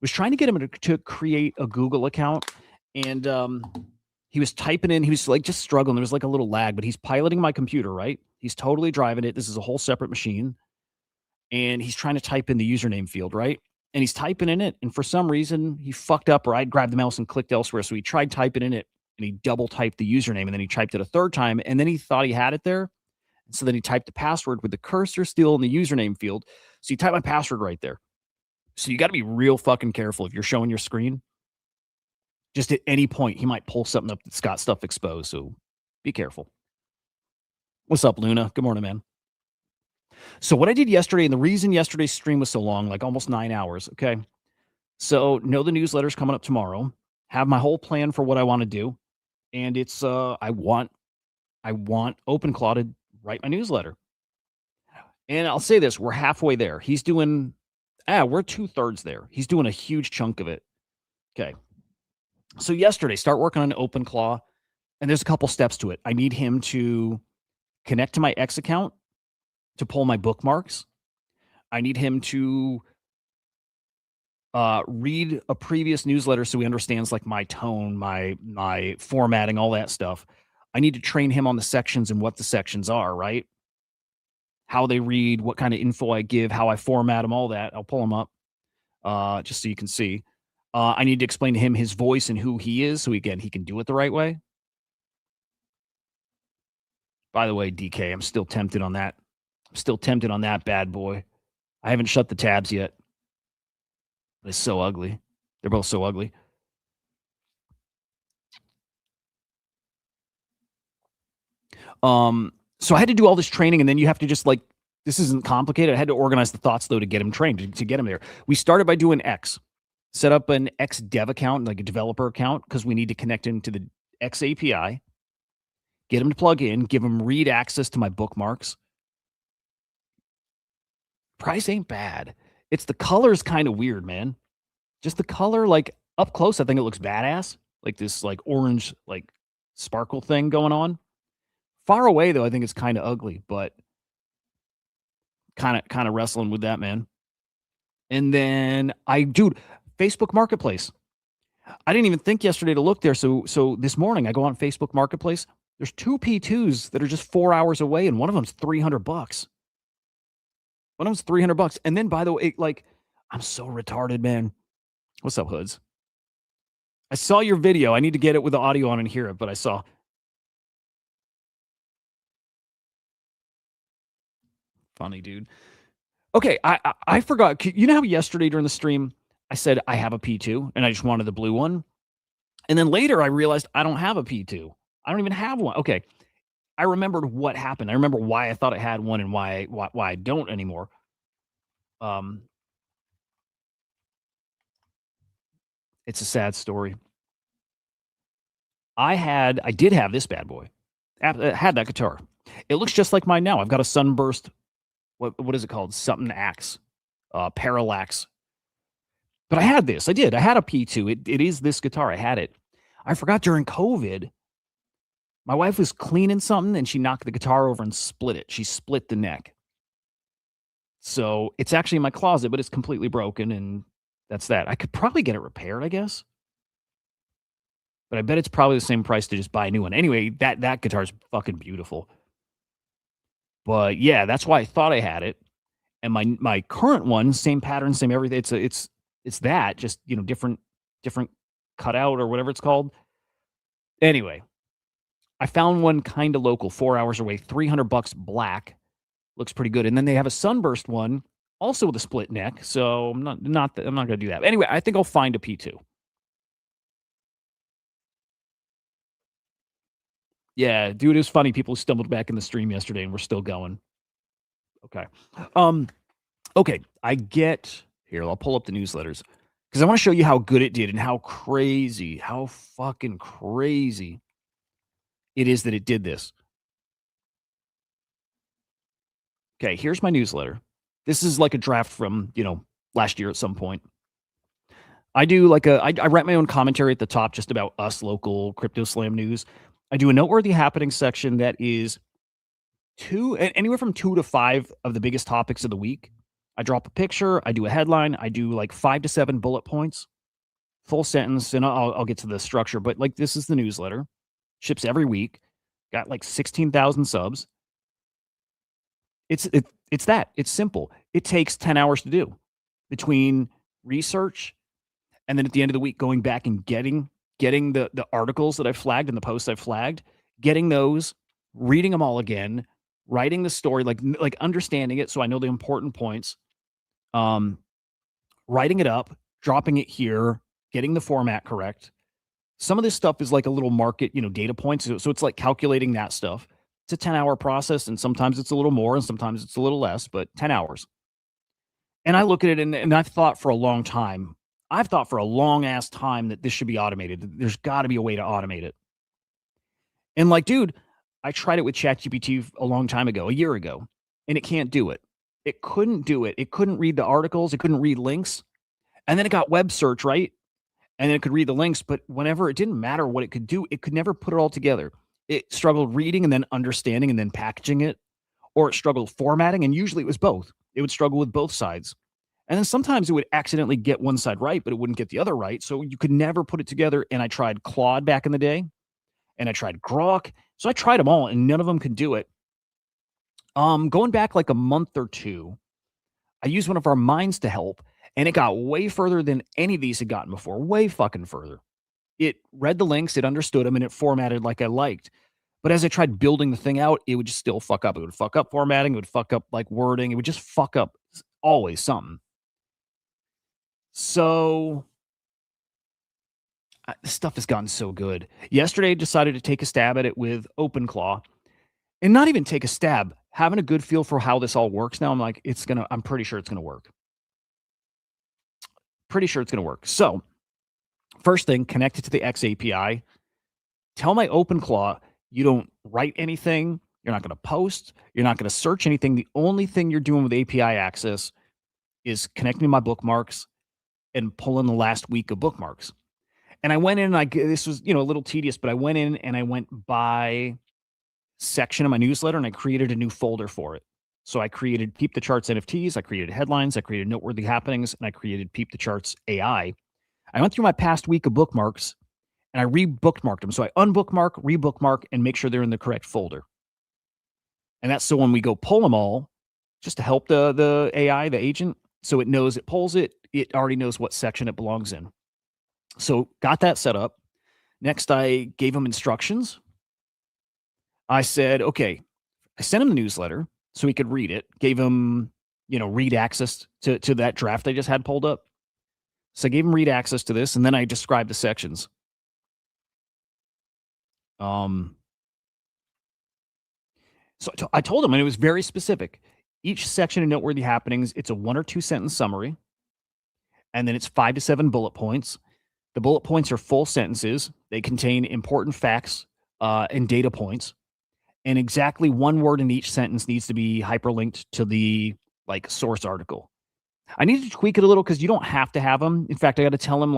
was trying to get him to create a Google account, and he was typing in. He was like just struggling. There was like a little lag, but he's piloting my computer, right? He's totally driving it. This is a whole separate machine, and he's trying to type in the username field, right? And he's typing in it, and for some reason he fucked up, or I grabbed the mouse and clicked elsewhere. So he tried typing in it, and he double typed the username, and then he typed it a third time, and then he thought he had it there. So then he typed the password with the cursor still in the username field. So he typed my password right there. So you got to be real fucking careful if you're showing your screen. Just at any point, he might pull something up that's got stuff exposed. So be careful. What's up, Luna? Good morning, man. So what I did yesterday, and the reason yesterday's stream was so long, like almost 9 hours. Okay. So know the newsletter's coming up tomorrow. Have my whole plan for what I want to do. And it's I want OpenClaw to write my newsletter. And I'll say this, we're halfway there. He's doing we're 2/3 there. He's doing a huge chunk of it. Okay. So yesterday, start working on OpenClaw, and there's a couple steps to it. I need him to connect to my X account to pull my bookmarks. I need him to read a previous newsletter so he understands like my tone, my formatting, all that stuff. I need to train him on the sections and what the sections are, right? How they read, what kind of info I give, how I format them, all that. I'll pull them up just so you can see. I need to explain to him his voice and who he is, so again he can do it the right way. By the way, DK, I'm still tempted on that. I'm still tempted on that bad boy. I haven't shut the tabs yet. But it's so ugly. They're both so ugly. So I had to do all this training, and then you have to just like, this isn't complicated. I had to organize the thoughts though to get him trained, to get him there. We started by doing X, set up an X dev account, like a developer account, because we need to connect him to the X API, get him to plug in, give him read access to my bookmarks. Price ain't bad. It's the color's kind of weird, man. Just the color, like up close, I think it looks badass. Like this like orange, like sparkle thing going on. Far away though, I think it's kind of ugly, but kind of wrestling with that, man. And then dude, Facebook Marketplace. I didn't even think yesterday to look there. So this morning I go on Facebook Marketplace. There's 2 P2s that are just 4 hours away, and one of them's $300. One of them's $300. And then by the way, like, I'm so retarded, man. What's up, Hoods? I saw your video. I need to get it with the audio on and hear it, but I saw. Funny, dude. Okay, I forgot. You know how yesterday during the stream I said I have a P2 and I just wanted the blue one? And then later I realized I don't have a P2. I don't even have one. Okay. I remembered what happened. I remember why I thought I had one and why I don't anymore. It's a sad story. I did have this bad boy. I had that guitar. It looks just like mine now. I've got a Sunburst. What is it called? Something Axe, Parallax. But I had this. I did. I had a P2. It is this guitar. I had it. I forgot during COVID, my wife was cleaning something and she knocked the guitar over and split it. She split the neck. So it's actually in my closet, but it's completely broken, and that's that. I could probably get it repaired, I guess. But I bet it's probably the same price to just buy a new one. Anyway, that guitar is fucking beautiful. But yeah, that's why I thought I had it. And my current one, same pattern, same everything. It's that, just different cutout or whatever it's called. Anyway, I found one kind of local, 4 hours away, $300 black. Looks pretty good. And then they have a Sunburst one, also with a split neck. So I'm not gonna do that. Anyway, I think I'll find a P2. Yeah, dude, it was funny. People stumbled back in the stream yesterday and we're still going. Okay. Okay, here, I'll pull up the newsletters because I want to show you how good it did and how fucking crazy it is that it did this. Okay, here's my newsletter. This is like a draft from, last year at some point. I do I write my own commentary at the top just about us local Crypto Slam news. I do a noteworthy happening section that is anywhere from 2 to 5 of the biggest topics of the week. I drop a picture, I do a headline, I do like 5 to 7 bullet points, full sentence, and I'll get to the structure. But like, this is the newsletter, ships every week, got like 16,000 subs. It's simple. It takes 10 hours to do between research and then at the end of the week going back and getting the articles that I flagged and the posts I flagged, getting those, reading them all again, writing the story, like understanding it so I know the important points, writing it up, dropping it here, getting the format correct. Some of this stuff is like a little market, data points. So it's like calculating that stuff. It's a 10-hour process, and sometimes it's a little more and sometimes it's a little less, but 10 hours. And I look at it and I've thought for a long time, ass time that this should be automated. There's got to be a way to automate it. And like, dude, I tried it with ChatGPT a long time ago, a year ago, and it can't do it. It couldn't do it. It couldn't read the articles. It couldn't read links. And then it got web search, right? And then it could read the links, but whenever it didn't matter what it could do, it could never put it all together. It struggled reading and then understanding and then packaging it, or it struggled formatting. And usually it was both. It would struggle with both sides. And then sometimes it would accidentally get one side right, but it wouldn't get the other right. So you could never put it together. And I tried Claude back in the day, and I tried Grok. So I tried them all, and none of them could do it. Going back like a month or two, I used one of our minds to help, and it got way further than any of these had gotten before. Way fucking further. It read the links, it understood them, and it formatted like I liked. But as I tried building the thing out, it would just still fuck up. It would fuck up formatting. It would fuck up like wording. It would just fuck up always something. So this stuff has gotten so good. Yesterday, I decided to take a stab at it with OpenClaw, and not even take a stab, having a good feel for how this all works now. I'm like, I'm pretty sure it's gonna work. Pretty sure it's gonna work. So, first thing, connect it to the X API. Tell my OpenClaw you don't write anything. You're not gonna post. You're not gonna search anything. The only thing you're doing with API access is connecting my bookmarks and pulling the last week of bookmarks. And I went in and this was, a little tedious, but I went in and I went by section of my newsletter and I created a new folder for it. So I created Peep the Charts NFTs, I created headlines, I created noteworthy happenings, and I created Peep the Charts AI. I went through my past week of bookmarks and I re-bookmarked them. So I unbookmark, rebookmark, and make sure they're in the correct folder. And that's so when we go pull them all, just to help the AI, the agent, so it knows it pulls it, it already knows what section it belongs in. So got that set up. Next, I gave him instructions. I said, okay, I sent him the newsletter so he could read it, gave him, read access to that draft I just had pulled up. So I gave him read access to this, and then I described the sections. So I told him, and it was very specific. Each section of noteworthy happenings, it's a 1 or 2 sentence summary, and then it's 5 to 7 bullet points. The bullet points are full sentences. They contain important facts and data points. And exactly one word in each sentence needs to be hyperlinked to the source article. I need to tweak it a little because you don't have to have them. In fact, I got to tell him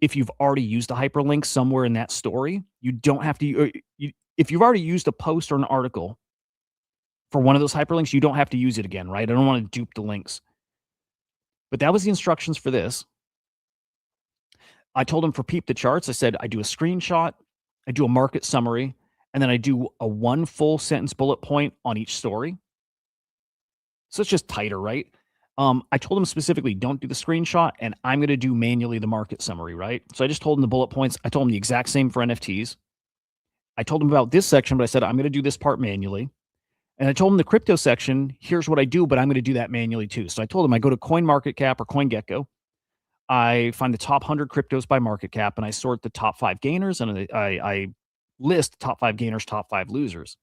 if you've already used a hyperlink somewhere in that story, you don't have to. If you've already used a post or an article for one of those hyperlinks, you don't have to use it again, right? I don't want to dupe the links. But that was the instructions for this. I told him for Peep the Charts, I said I do a screenshot, I do a market summary, and then I do a 1 full sentence bullet point on each story. So it's just tighter, right? I told him specifically, don't do the screenshot, and I'm going to do manually the market summary, right? So I just told him the bullet points. I told him the exact same for NFTs. I told him about this section, but I said, I'm going to do this part manually. And I told him the crypto section, here's what I do, but I'm going to do that manually too. So I told him I go to CoinMarketCap or CoinGecko. I find the top 100 cryptos by market cap, and I sort the top 5 gainers, and I list top 5 gainers, top 5 losers.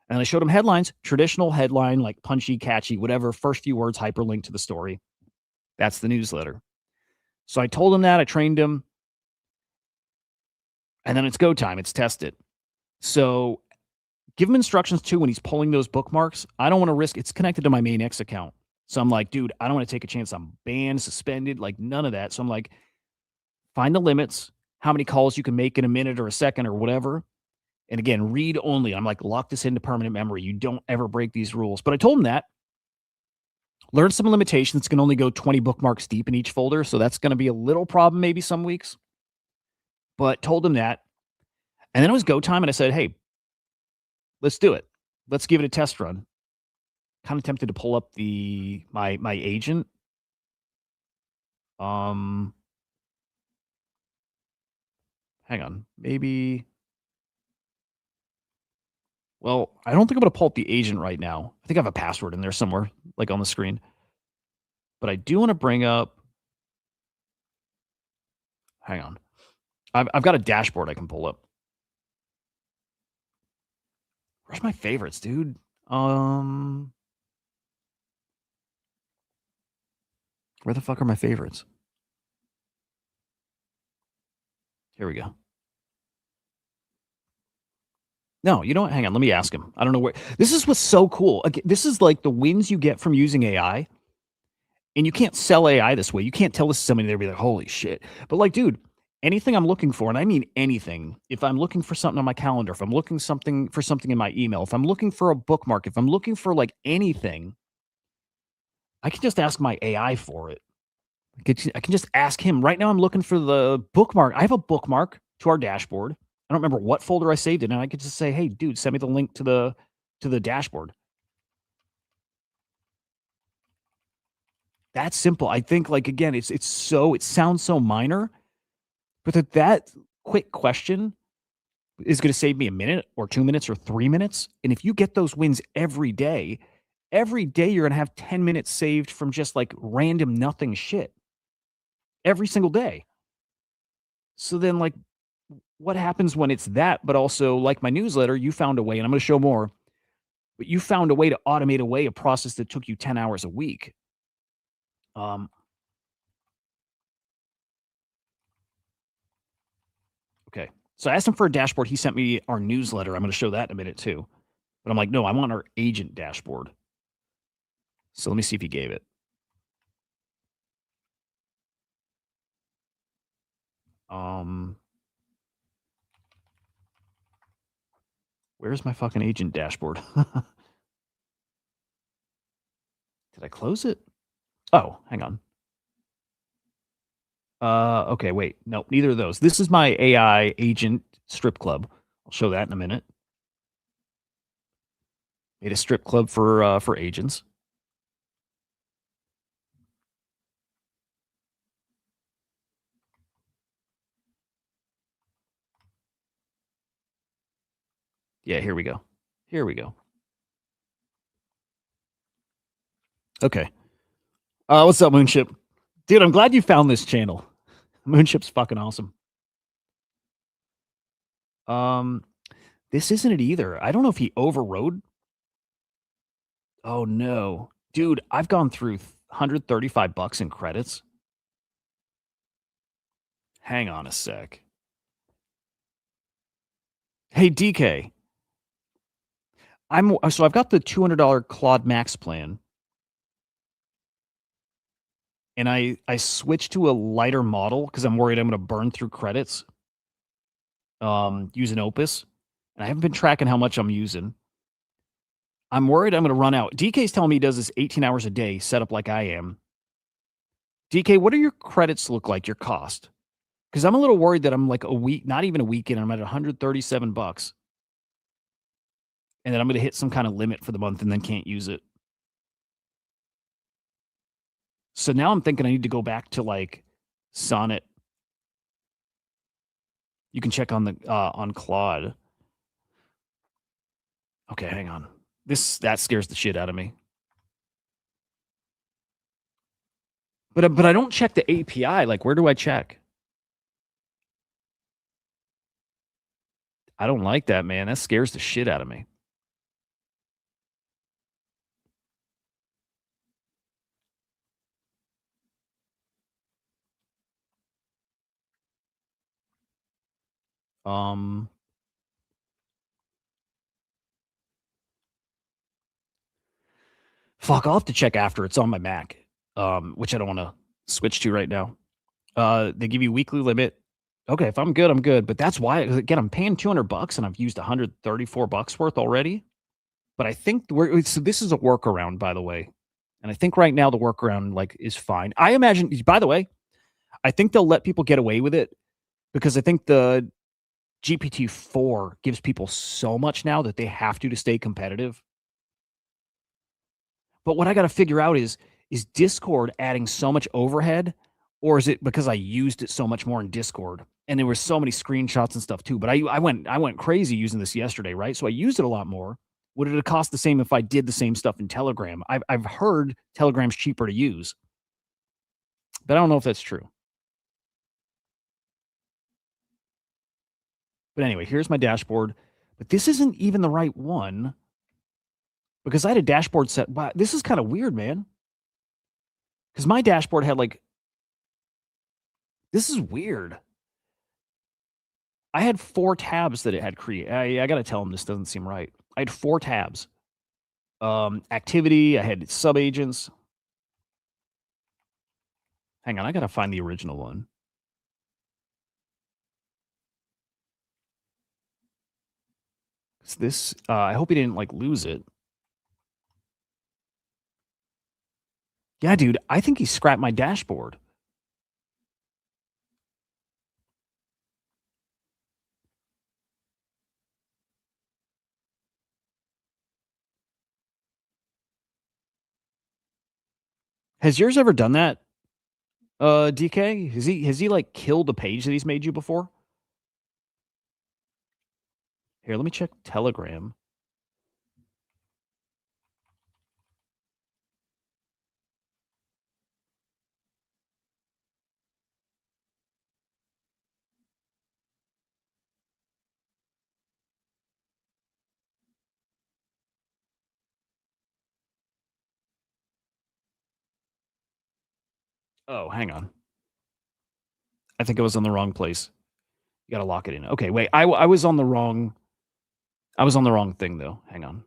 And I showed him headlines, traditional headline, like punchy, catchy, whatever, first few words, hyperlink to the story. That's the newsletter. So I told him that, I trained him, and then it's go time. It's test it. So give him instructions too when he's pulling those bookmarks. I don't want to risk, it's connected to my main X account. So I'm like, dude, I don't want to take a chance I'm banned, suspended, none of that. So I'm like, find the limits, how many calls you can make in a minute or a second or whatever. And again, read only. I'm like, lock this into permanent memory. You don't ever break these rules. But I told him that. Learn some limitations. Can only go 20 bookmarks deep in each folder. So that's going to be a little problem maybe some weeks. But told him that. And then it was go time. And I said, hey, let's do it. Let's give it a test run. Kind of tempted to pull up my agent. Hang on. Maybe. Well, I don't think I'm going to pull up the agent right now. I think I have a password in there somewhere, on the screen. But I do want to bring up. Hang on. I've got a dashboard I can pull up. Where's my favorites, dude? Where the fuck are my favorites? Here we go. No, you know what? Hang on. Let me ask him. I don't know where. This is what's so cool. This is the wins you get from using AI. And you can't sell AI this way. You can't tell this to somebody, they'll be like, holy shit. But dude, anything I'm looking for, and I mean anything, if I'm looking for something on my calendar, if I'm looking for something in my email, if I'm looking for a bookmark, if I'm looking for anything, I can just ask my AI for it. I can just ask him. Right now, I'm looking for the bookmark. I have a bookmark to our dashboard. I don't remember what folder I saved it in. And I could just say, hey, dude, send me the link to the dashboard. That's simple. I think again, it sounds so minor, but that quick question is going to save me a minute or 2 minutes or 3 minutes. And if you get those wins every day you're going to have 10 minutes saved from just like random nothing shit every single day. So then, like, what happens when it's that? But also, like my newsletter, you found a way, and I'm going to show more, but you found a way to automate away a process that took you 10 hours a week. Um, okay. So I asked him for a dashboard. He sent me our newsletter. I'm going to show that in a minute too. But I'm like, no, I want our agent dashboard. So let me see if he gave it. Where's my fucking agent dashboard? Did I close it? Oh, hang on. Okay, wait. No, neither of those. This is my AI agent strip club. I'll show that in a minute. Made a strip club for agents. Yeah, here we go. Here we go. Okay. What's up, Moonship? Dude, I'm glad you found this channel. Moonship's fucking awesome. This isn't it either. I don't know if he overrode. Oh no. Dude, I've gone through $135 in credits. Hang on a sec. Hey DK. So I've got the $200 Claude Max plan. And I switched to a lighter model because I'm worried I'm going to burn through credits using Opus. And I haven't been tracking how much I'm using. I'm worried I'm going to run out. DK's telling me he does this 18 hours a day, set up like I am. DK, what do your credits look like, your cost? Because I'm a little worried that I'm like a week, not even a week in, I'm at $137. And then I'm going to hit some kind of limit for the month and then can't use it. So now I'm thinking I need to go back to like Sonnet. You can check on the on Claude. Okay, hang on. That scares the shit out of me. But I don't check the API. Like, where do I check? I don't like that, man. That scares the shit out of me. Fuck, I'll have to check after. It's on my Mac, which I don't want to switch to right now. They give you weekly limit. Okay, if I'm good, I'm good. But that's why, again, I'm paying $200 and I've used $134 worth already. But I think so this is a workaround, by the way. And I think right now the workaround like is fine. I imagine, by the way, I think they'll let people get away with it because I think the GPT-4 gives people so much now that they have to stay competitive. But what I got to figure out is Discord adding so much overhead, or is it because I used it so much more in Discord and there were so many screenshots and stuff too? But I went crazy using this yesterday, right? So I used it a lot more. Would it have cost the same if I did the same stuff in Telegram? I've heard Telegram's cheaper to use, but I don't know if that's true. But anyway, here's my dashboard. But this isn't even the right one because I had a dashboard set. Wow, this is kind of weird, man. Because my dashboard had like, this is weird. I had 4 tabs that it had created. I got to tell them this doesn't seem right. I had 4 tabs. Activity, I had subagents. Hang on, I got to find the original one. This, I hope he didn't like lose it. Yeah, dude, I think he scrapped my dashboard. Has yours ever done that? DK? Has he like killed a page that he's made you before? Here, let me check Telegram. Oh, hang on. I think I was on the wrong place. You gotta lock it in. Okay, wait. I was on the wrong. I was on the wrong thing though. Hang on.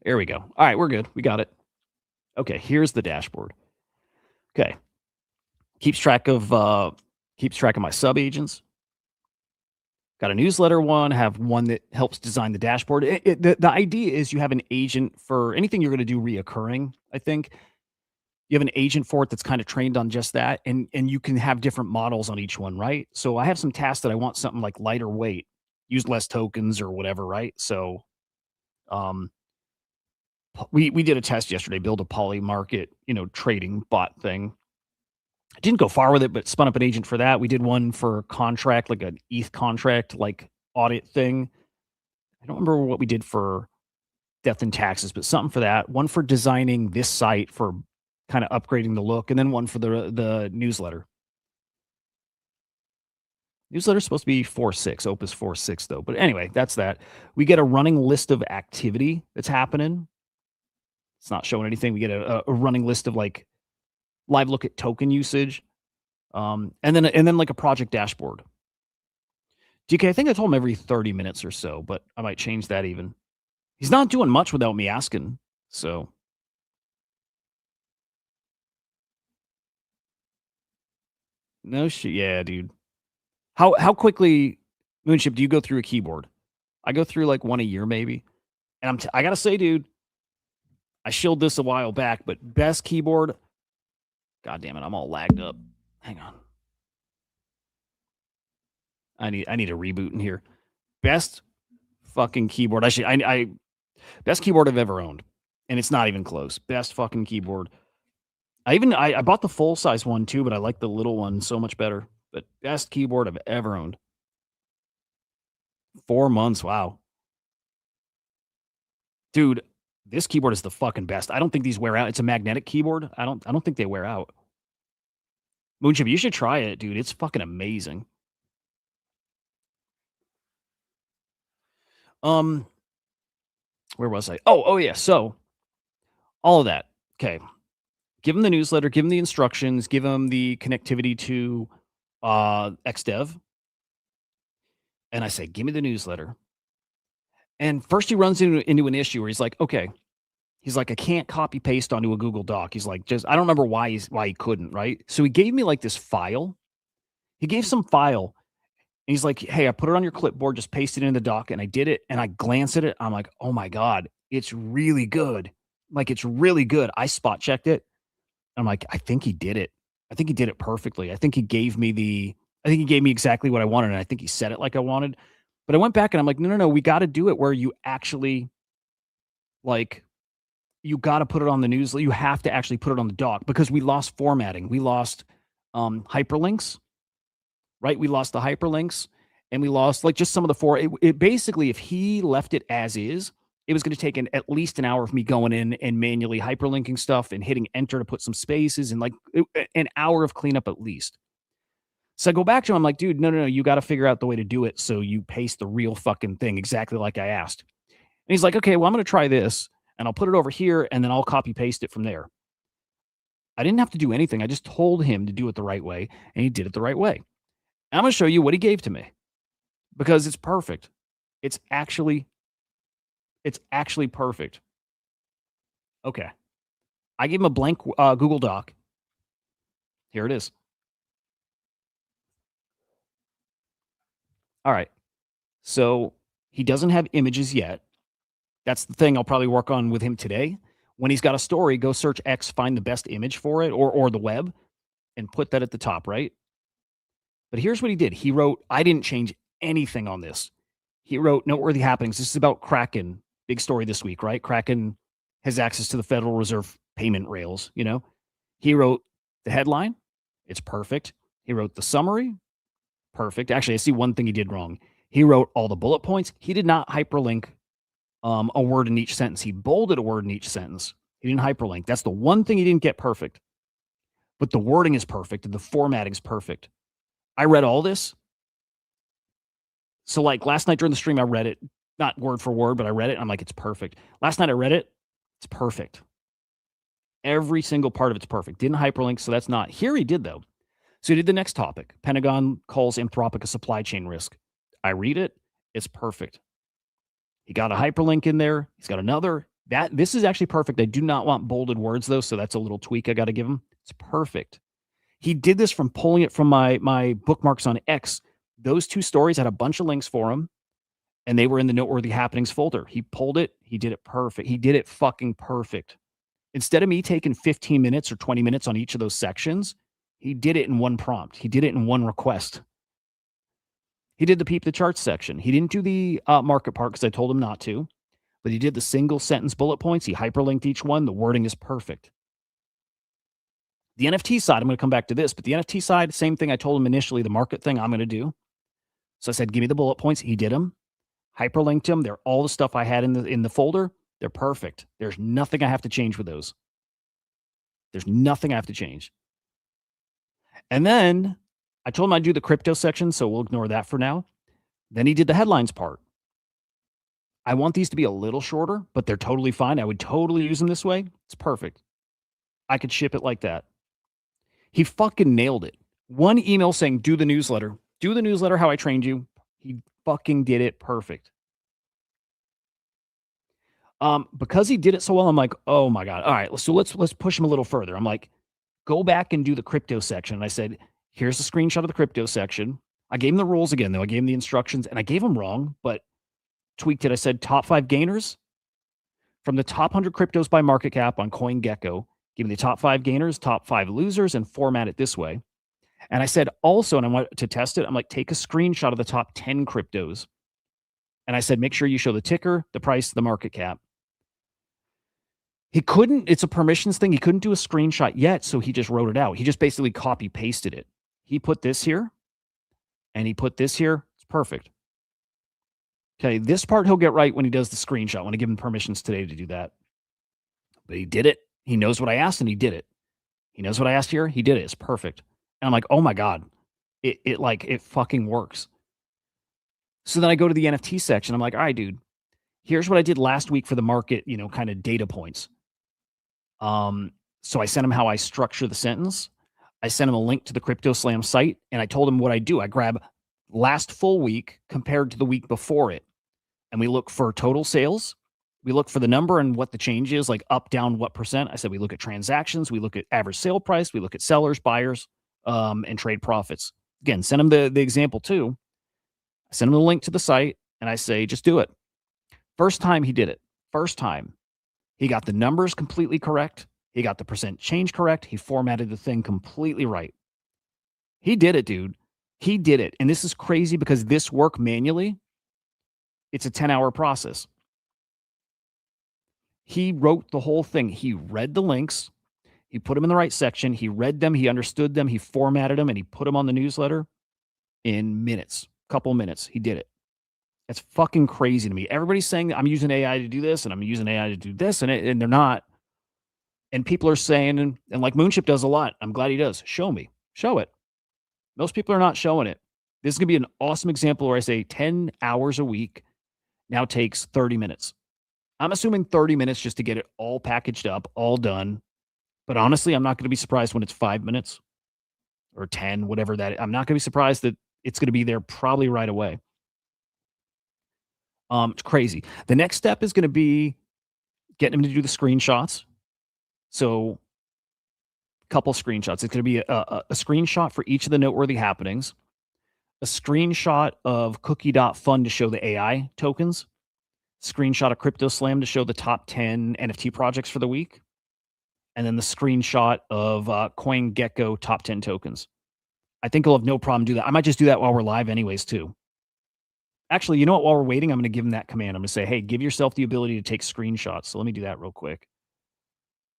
There we go. All right, we're good. We got it. Okay, here's the dashboard. Okay, keeps track of my sub agents. Got a newsletter one. Have one that helps design the dashboard. The idea is you have an agent for anything you're going to do reoccurring. I think you have an agent for it that's kind of trained on just that, and you can have different models on each one, right? So I have some tasks that I want something like lighter weight, use less tokens or whatever, right? So um we did a test yesterday, build a poly market, trading bot thing. I didn't go far with it, but spun up an agent for that. We did one for contract, like an ETH contract, like audit thing. I don't remember what we did for death and taxes, but something for that. One for designing this site for kind of upgrading the look, and then one for the newsletter. Newsletter's supposed to be 4.6, Opus 4.6 though. But anyway, that's that. We get a running list of activity that's happening. It's not showing anything. We get a running list of like live look at token usage, and then like a project dashboard. DK, I think I told him every 30 minutes or so, but I might change that even. He's not doing much without me asking, so. No shit. Yeah, dude. How quickly, Moonship, do you go through a keyboard? I go through like one a year maybe. And I gotta say, dude, I shilled this a while back, but best keyboard. God damn it, I'm all lagged up. Hang on. I need a reboot in here. Best fucking keyboard. I best keyboard I've ever owned. And it's not even close. Best fucking keyboard. I bought the full size one too, but I like the little one so much better. But best keyboard I've ever owned. 4 months. Wow. Dude, this keyboard is the fucking best. I don't think these wear out. It's a magnetic keyboard. I don't think they wear out. Moonship, you should try it, dude. It's fucking amazing. Where was I? Oh yeah. So all of that. Okay. Give them the newsletter, give them the instructions, give them the connectivity to XDev. And I say, give me the newsletter. And first he runs into an issue where he's like, okay. He's like, I can't copy paste onto a Google Doc. He's like, I don't remember why he couldn't, right? So he gave me like this file. He gave some file. And he's like, hey, I put it on your clipboard, just paste it in the doc. And I did it. And I glance at it. I'm like, oh my God, it's really good. Like, it's really good. I spot checked it. I'm like, I think he did it. I think he did it perfectly. I think he gave me exactly what I wanted. And I think he said it like I wanted. But I went back and I'm like, no. We got to do it where you actually like, you got to put it on the news. You have to actually put it on the doc because we lost formatting. We lost hyperlinks, right? We lost the hyperlinks and we lost like just some of the it basically, if he left it as is, it was going to take at least an hour of me going in and manually hyperlinking stuff and hitting enter to put some spaces and like an hour of cleanup at least. So I go back to him. I'm like, dude, no. You got to figure out the way to do it. So you paste the real fucking thing exactly like I asked. And he's like, okay, well, I'm going to try this and I'll put it over here and then I'll copy paste it from there. I didn't have to do anything. I just told him to do it the right way and he did it the right way. And I'm going to show you what he gave to me because it's perfect. It's actually perfect. Okay. I gave him a blank Google Doc. Here it is. All right. So he doesn't have images yet. That's the thing I'll probably work on with him today. When he's got a story, go search X, find the best image for it or the web and put that at the top, right? But here's what he did. He wrote, I didn't change anything on this. He wrote noteworthy happenings. This is about Kraken. Big story this week, right? Kraken has access to the Federal Reserve payment rails, you know. He wrote the headline, it's perfect. He wrote the summary, perfect. Actually, I see one thing he did wrong. He wrote all the bullet points. He did not hyperlink a word in each sentence. He bolded a word in each sentence. He didn't hyperlink. That's the one thing he didn't get perfect. But the wording is perfect and the formatting is perfect. I read all this. So like last night during the stream, I read it, not word for word, but I read it. I'm like, it's perfect. Last night I read it. It's perfect. Every single part of it's perfect. Didn't hyperlink, so that's not. Here he did, though. So he did the next topic. Pentagon calls Anthropic a supply chain risk. I read it. It's perfect. He got a hyperlink in there. He's got another. This is actually perfect. I do not want bolded words, though, so that's a little tweak I got to give him. It's perfect. He did this from pulling it from my bookmarks on X. Those two stories had a bunch of links for him, and they were in the noteworthy happenings folder. He pulled it. He did it perfect. He did it fucking perfect. Instead of me taking 15 minutes or 20 minutes on each of those sections, he did it in one prompt. He did it in one request. He did the peep the charts section. He didn't do the market part because I told him not to, but he did the single sentence bullet points. He hyperlinked each one. The wording is perfect. The NFT side, I'm going to come back to this, but the NFT side, same thing I told him initially, the market thing I'm going to do. So I said, give me the bullet points. He did them. Hyperlinked them. They're all the stuff I had in the folder. They're perfect. There's nothing I have to change with those. There's nothing I have to change. And then I told him I'd do the crypto section, so we'll ignore that for now. Then he did the headlines part. I want these to be a little shorter, but they're totally fine. I would totally use them this way. It's perfect. I could ship it like that. He fucking nailed it. One email saying, do the newsletter. Do the newsletter how I trained you. He fucking did it perfect. Because he did it so well, I'm like, oh my God. All right, so let's push him a little further. I'm like, go back and do the crypto section. And I said, here's a screenshot of the crypto section. I gave him the rules again, though. I gave him the instructions, and I gave him wrong, but tweaked it. I said, top 5 gainers from the top 100 cryptos by market cap on CoinGecko. Give me the top 5 gainers, top 5 losers, and format it this way. And I said also, and I want to test it, I'm like, take a screenshot of the top 10 cryptos. And I said, make sure you show the ticker, the price, the market cap. He couldn't, it's a permissions thing. He couldn't do a screenshot yet, so he just wrote it out. He just basically copy pasted it. He put this here and he put this here. It's perfect. Okay, this part he'll get right when he does the screenshot, when I give him permissions today to do that. But he did it. He knows what I asked and he did it. He knows what I asked here. He did it. It's perfect. And I'm like, oh my God, it fucking works. So then I go to the NFT section. I'm like, all right, dude, here's what I did last week for the market, kind of data points. So I sent him how I structure the sentence. I sent him a link to the Crypto Slam site, and I told him what I do. I grab last full week compared to the week before it, and we look for total sales. We look for the number and what the change is, like up, down, what percent. I said we look at transactions, we look at average sale price, we look at sellers, buyers, and trade profits. Again, send him the example too. I send him the link to the site, and I say, just do it. First time he did it. First time. He got the numbers completely correct. He got the percent change correct. He formatted the thing completely right. He did it, dude. He did it. And this is crazy because this work manually, it's a 10-hour process. He wrote the whole thing. He read the links. He put them in the right section. He read them. He understood them. He formatted them, and he put them on the newsletter in minutes, couple minutes. He did it. That's fucking crazy to me. Everybody's saying I'm using AI to do this and I'm using AI to do this, and they're not. And people are saying, and like Moonship does a lot. I'm glad he does. Show me. Show it. Most people are not showing it. This is going to be an awesome example where I say 10 hours a week now takes 30 minutes. I'm assuming 30 minutes just to get it all packaged up, all done. But honestly, I'm not going to be surprised when it's 5 minutes or 10, whatever that is. I'm not going to be surprised that it's going to be there probably right away. It's crazy. The next step is going to be getting him to do the screenshots. So a couple screenshots. It's going to be a screenshot for each of the noteworthy happenings, a screenshot of cookie.fun to show the AI tokens, screenshot of Crypto Slam to show the top 10 NFT projects for the week, and then the screenshot of CoinGecko top 10 tokens. I think he'll have no problem doing that. I might just do that while we're live anyways too. Actually, you know what? While we're waiting, I'm going to give him that command. I'm going to say, hey, give yourself the ability to take screenshots. So let me do that real quick.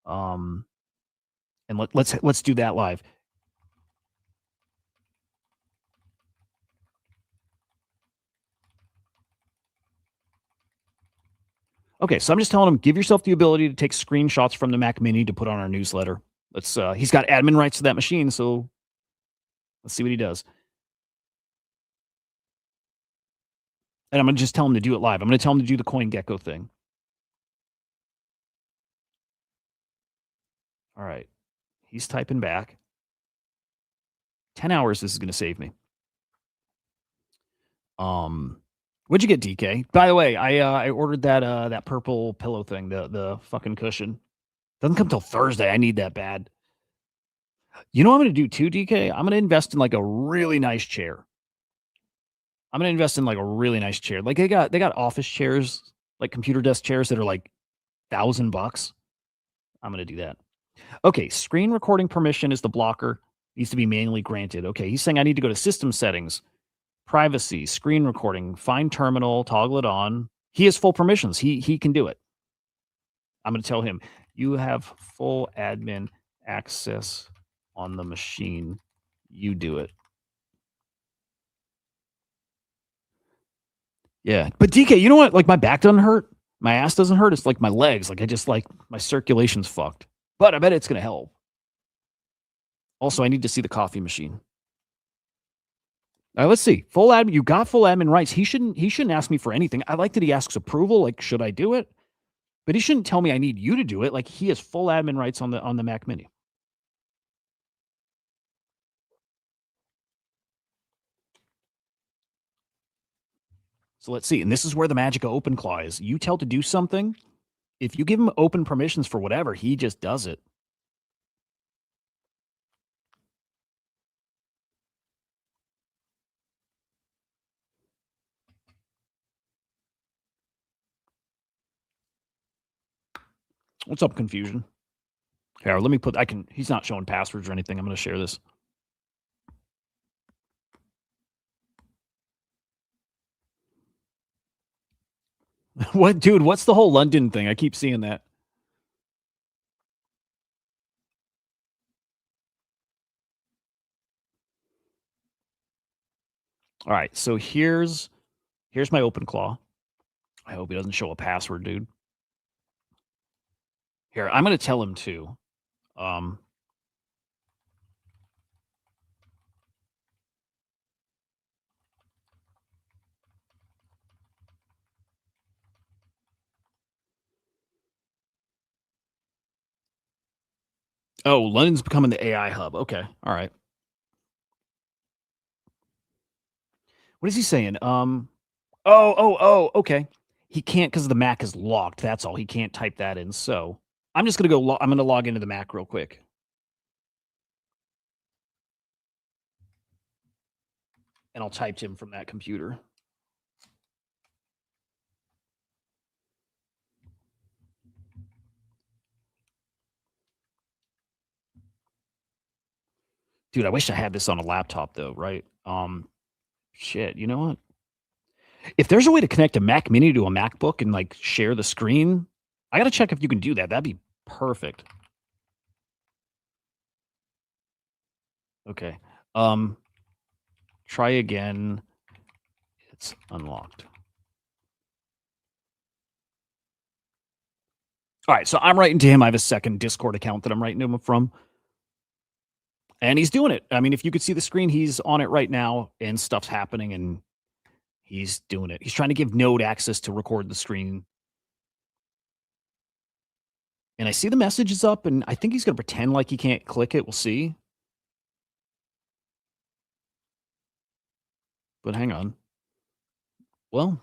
And let's do that live. Okay, so I'm just telling him, give yourself the ability to take screenshots from the Mac Mini to put on our newsletter. He's got admin rights to that machine, so let's see what he does. And I'm gonna just tell him to do it live. I'm gonna tell him to do the CoinGecko thing. All right, he's typing back. 10 hours. This is gonna save me. What'd you get, DK? By the way, I ordered that purple pillow thing, the fucking cushion. Doesn't come till Thursday. I need that bad. You know what I'm gonna do too, DK? I'm gonna invest in like a really nice chair. I'm gonna invest in like a really nice chair. Like they got office chairs, like computer desk chairs that are like $1,000. I'm gonna do that. Okay, screen recording permission is the blocker. Needs to be manually granted. Okay, he's saying I need to go to system settings, privacy, screen recording, find terminal, toggle it on. He has full permissions. He can do it. I'm gonna tell him you have full admin access on the machine. You do it. Yeah. But DK, you know what? Like my back doesn't hurt. My ass doesn't hurt. It's like my legs. Like I just like my circulation's fucked. But I bet it's gonna help. Also, I need to see the coffee machine. All right, let's see. Full admin. You got full admin rights. He shouldn't ask me for anything. I like that he asks approval. Like, should I do it? But he shouldn't tell me I need you to do it. Like he has full admin rights on the Mac Mini. So let's see. And this is where the magic of OpenClaw is. You tell to do something. If you give him open permissions for whatever, he just does it. What's up, confusion? Here, let me put. He's not showing passwords or anything. I'm going to share this. What, dude? What's the whole London thing? I keep seeing that. All right, so here's my OpenClaw. I hope he doesn't show a password, dude. Here, I'm going to tell him to. Oh, London's becoming the AI hub. Okay, all right. What is he saying? Okay. He can't because the Mac is locked. That's all. He can't type that in. So I'm just gonna go. I'm gonna log into the Mac real quick. And I'll type to him from that computer. Dude, I wish I had this on a laptop though, right? Shit, you know what? If there's a way to connect a Mac Mini to a MacBook and like share the screen, I gotta check if you can do that. That'd be perfect. Okay. Try again. It's unlocked. All right, so I'm writing to him. I have a second Discord account that I'm writing to him from. And he's doing it. I mean, if you could see the screen, he's on it right now and stuff's happening and he's doing it. He's trying to give Node access to record the screen. And I see the message is up and I think he's going to pretend like he can't click it. We'll see. But hang on. Well,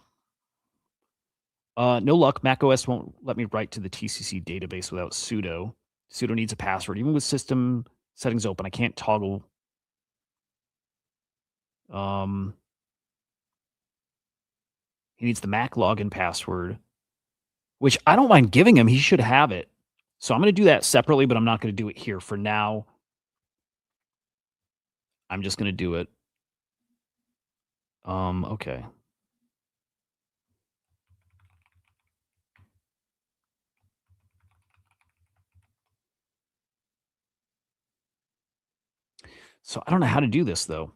no luck. macOS won't let me write to the TCC database without sudo. Sudo needs a password. Even with system settings open, I can't toggle. He needs the Mac login password, which I don't mind giving him. He should have it. So I'm going to do that separately, but I'm not going to do it here for now. I'm just going to do it. Okay. So I don't know how to do this though.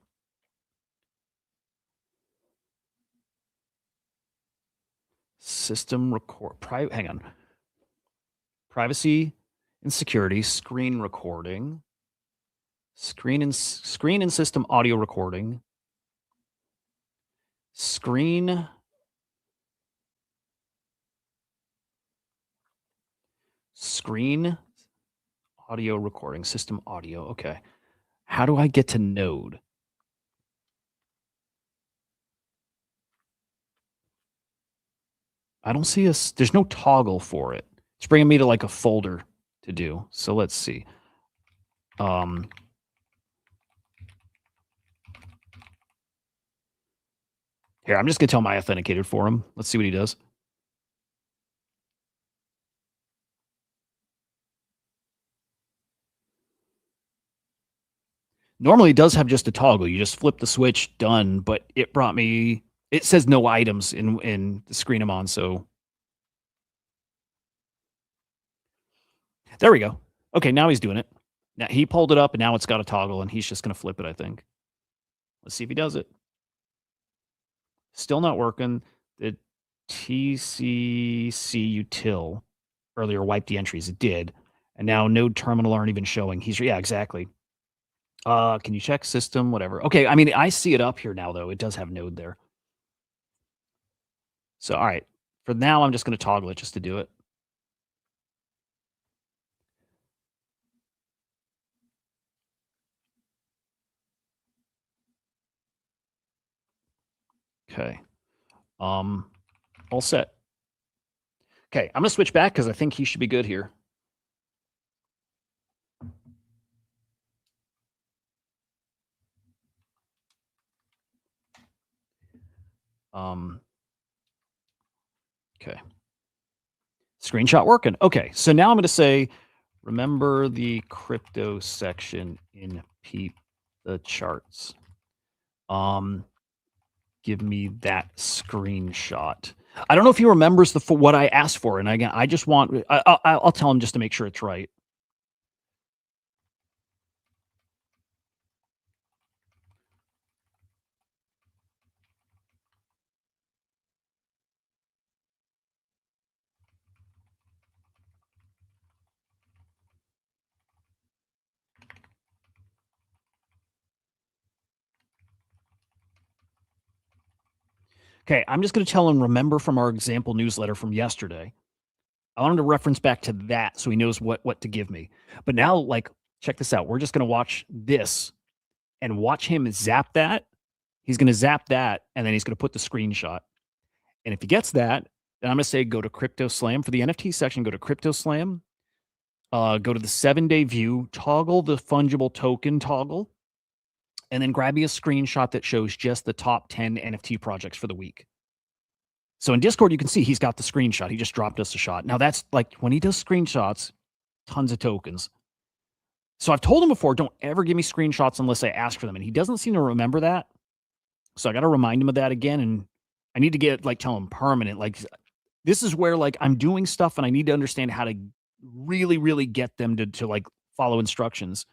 System record, hang on. Privacy and security, screen recording, screen and system audio recording, screen audio recording, system audio. Okay. How do I get to node? I don't see there's no toggle for it. It's bringing me to like a folder to do. So let's see. Here, I'm just gonna tell him I authenticated for him. Let's see what he does. Normally it does have just a toggle. You just flip the switch, done, but it brought me, it says no items in the screen I'm on, so. There we go. Okay, now he's doing it. Now he pulled it up and now it's got a toggle and he's just gonna flip it, I think. Let's see if he does it. Still not working. The TCC util earlier wiped the entries. It did. And now node terminal aren't even showing. Yeah, exactly. Can you check system, whatever? Okay, I mean, I see it up here now, though. It does have node there. So, all right. For now, I'm just going to toggle it just to do it. Okay. All set. Okay, I'm going to switch back because I think he should be good here. Okay. Screenshot working. Okay, so now I'm going to say, remember the crypto section in Peep the charts. Give me that screenshot. I don't know if he remembers what I asked for, and again, I just want. I'll tell him just to make sure it's right. Okay, I'm just going to tell him, remember from our example newsletter from yesterday. I want him to reference back to that so he knows what to give me. But now, like, check this out. We're just going to watch this and watch him zap that. He's going to zap that, and then he's going to put the screenshot. And if he gets that, then I'm going to say go to Crypto Slam. For the NFT section, go to Crypto Slam. Go to the 7-day view, toggle the fungible token toggle, and then grab me a screenshot that shows just the top 10 NFT projects for the week. So in Discord, you can see he's got the screenshot. He just dropped us a shot. Now that's like when he does screenshots, tons of tokens. So I've told him before, don't ever give me screenshots unless I ask for them. And he doesn't seem to remember that. So I got to remind him of that again. And I need to tell him permanent. Like, this is where like I'm doing stuff and I need to understand how to really, really get them to like follow instructions.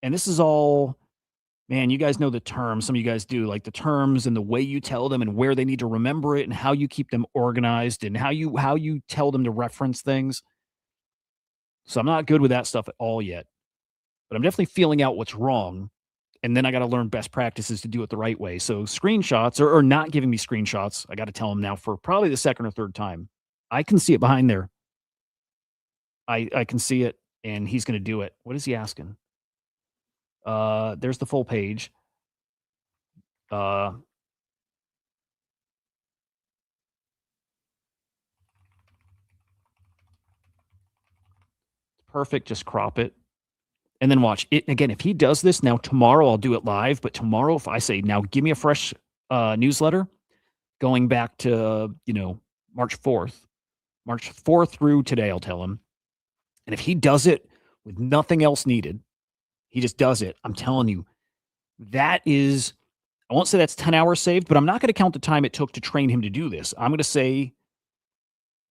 And this is all, man, you guys know the terms. Some of you guys do, like the terms and the way you tell them and where they need to remember it and how you keep them organized and how you tell them to reference things. So I'm not good with that stuff at all yet, but I'm definitely feeling out what's wrong. And then I got to learn best practices to do it the right way. So screenshots or not giving me screenshots, I got to tell him now for probably the second or third time. I can see it behind there. I can see it, and he's going to do it. What is he asking? There's the full page. Perfect. Just crop it. And then watch it again. If he does this now, tomorrow I'll do it live. But tomorrow, if I say, now give me a fresh newsletter going back to, March 4th through today, I'll tell him. And if he does it with nothing else needed, he just does it. I'm telling you, that is, I won't say that's 10 hours saved, but I'm not going to count the time it took to train him to do this. I'm going to say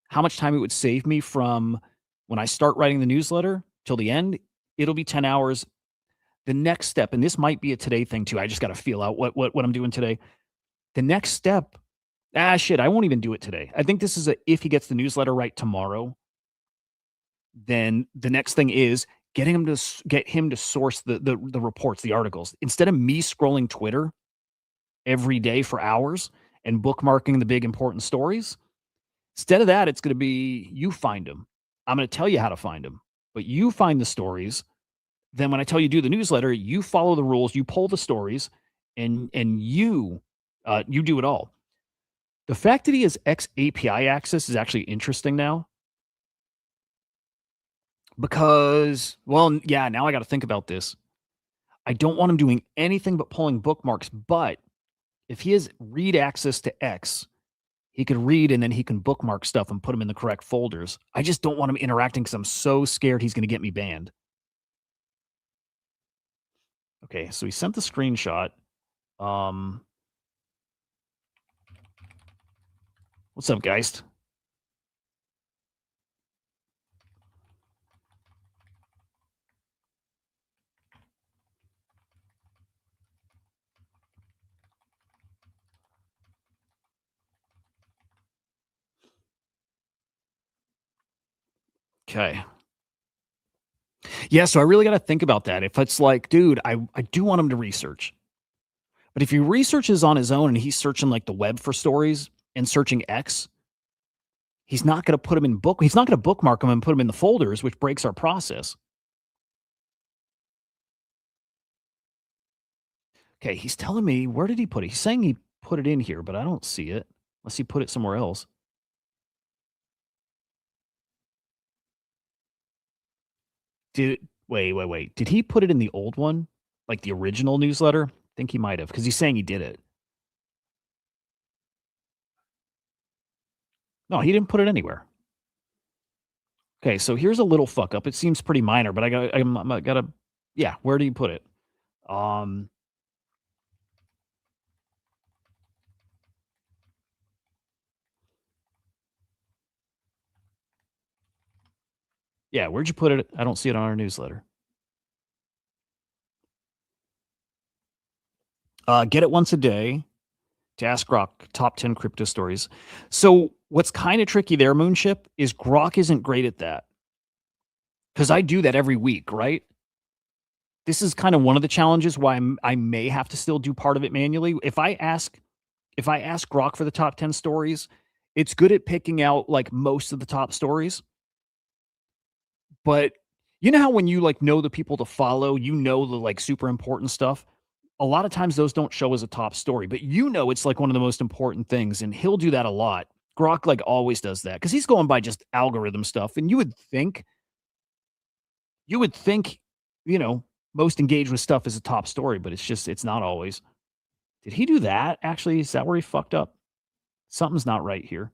how much time it would save me from when I start writing the newsletter till the end. It'll be 10 hours. The next step, and this might be a today thing too. I just got to feel out what I'm doing today. The next step, shit, I won't even do it today. I think this is a if he gets the newsletter right tomorrow, then the next thing is getting him to get him to source the reports, the articles. Instead of me scrolling Twitter every day for hours and bookmarking the big important stories, instead of that, it's going to be you find them. I'm going to tell you how to find them, but you find the stories. Then when I tell you do the newsletter, you follow the rules, you pull the stories, and you do it all. The fact that he has X API access is actually interesting now. Because, well, yeah, now I got to think about this. I don't want him doing anything but pulling bookmarks, but if he has read access to X, he could read and then he can bookmark stuff and put them in the correct folders. I just don't want him interacting because I'm so scared he's going to get me banned. Okay, so he sent the screenshot. What's up, Geist? Okay. Yeah, so I really got to think about that. If it's like, dude, I do want him to research. But if he researches on his own and he's searching like the web for stories and searching X, he's not going to put them in book. He's not going to bookmark them and put them in the folders, which breaks our process. Okay, he's telling me, where did he put it? He's saying he put it in here, but I don't see it unless he put it somewhere else. Wait. Did he put it in the old one? Like the original newsletter? I think he might have because he's saying he did it. No, he didn't put it anywhere. Okay, so here's a little fuck up. It seems pretty minor, but I gotta, yeah. Where do you put it? Yeah, where'd you put it? I don't see it on our newsletter. Get it once a day to ask Grok top 10 crypto stories. So what's kind of tricky there, Moonship, is Grok isn't great at that. Because I do that every week, right? This is kind of one of the challenges why I may have to still do part of it manually. If I ask Grok for the top 10 stories, it's good at picking out like most of the top stories. But you know how when you like know the people to follow, you know the like super important stuff. A lot of times those don't show as a top story, but you know it's like one of the most important things, and he'll do that a lot. Grok like always does that because he's going by just algorithm stuff, and you would think, you know, most engaged with stuff is a top story, but it's not always. Did he do that? Actually, is that where he fucked up? Something's not right here.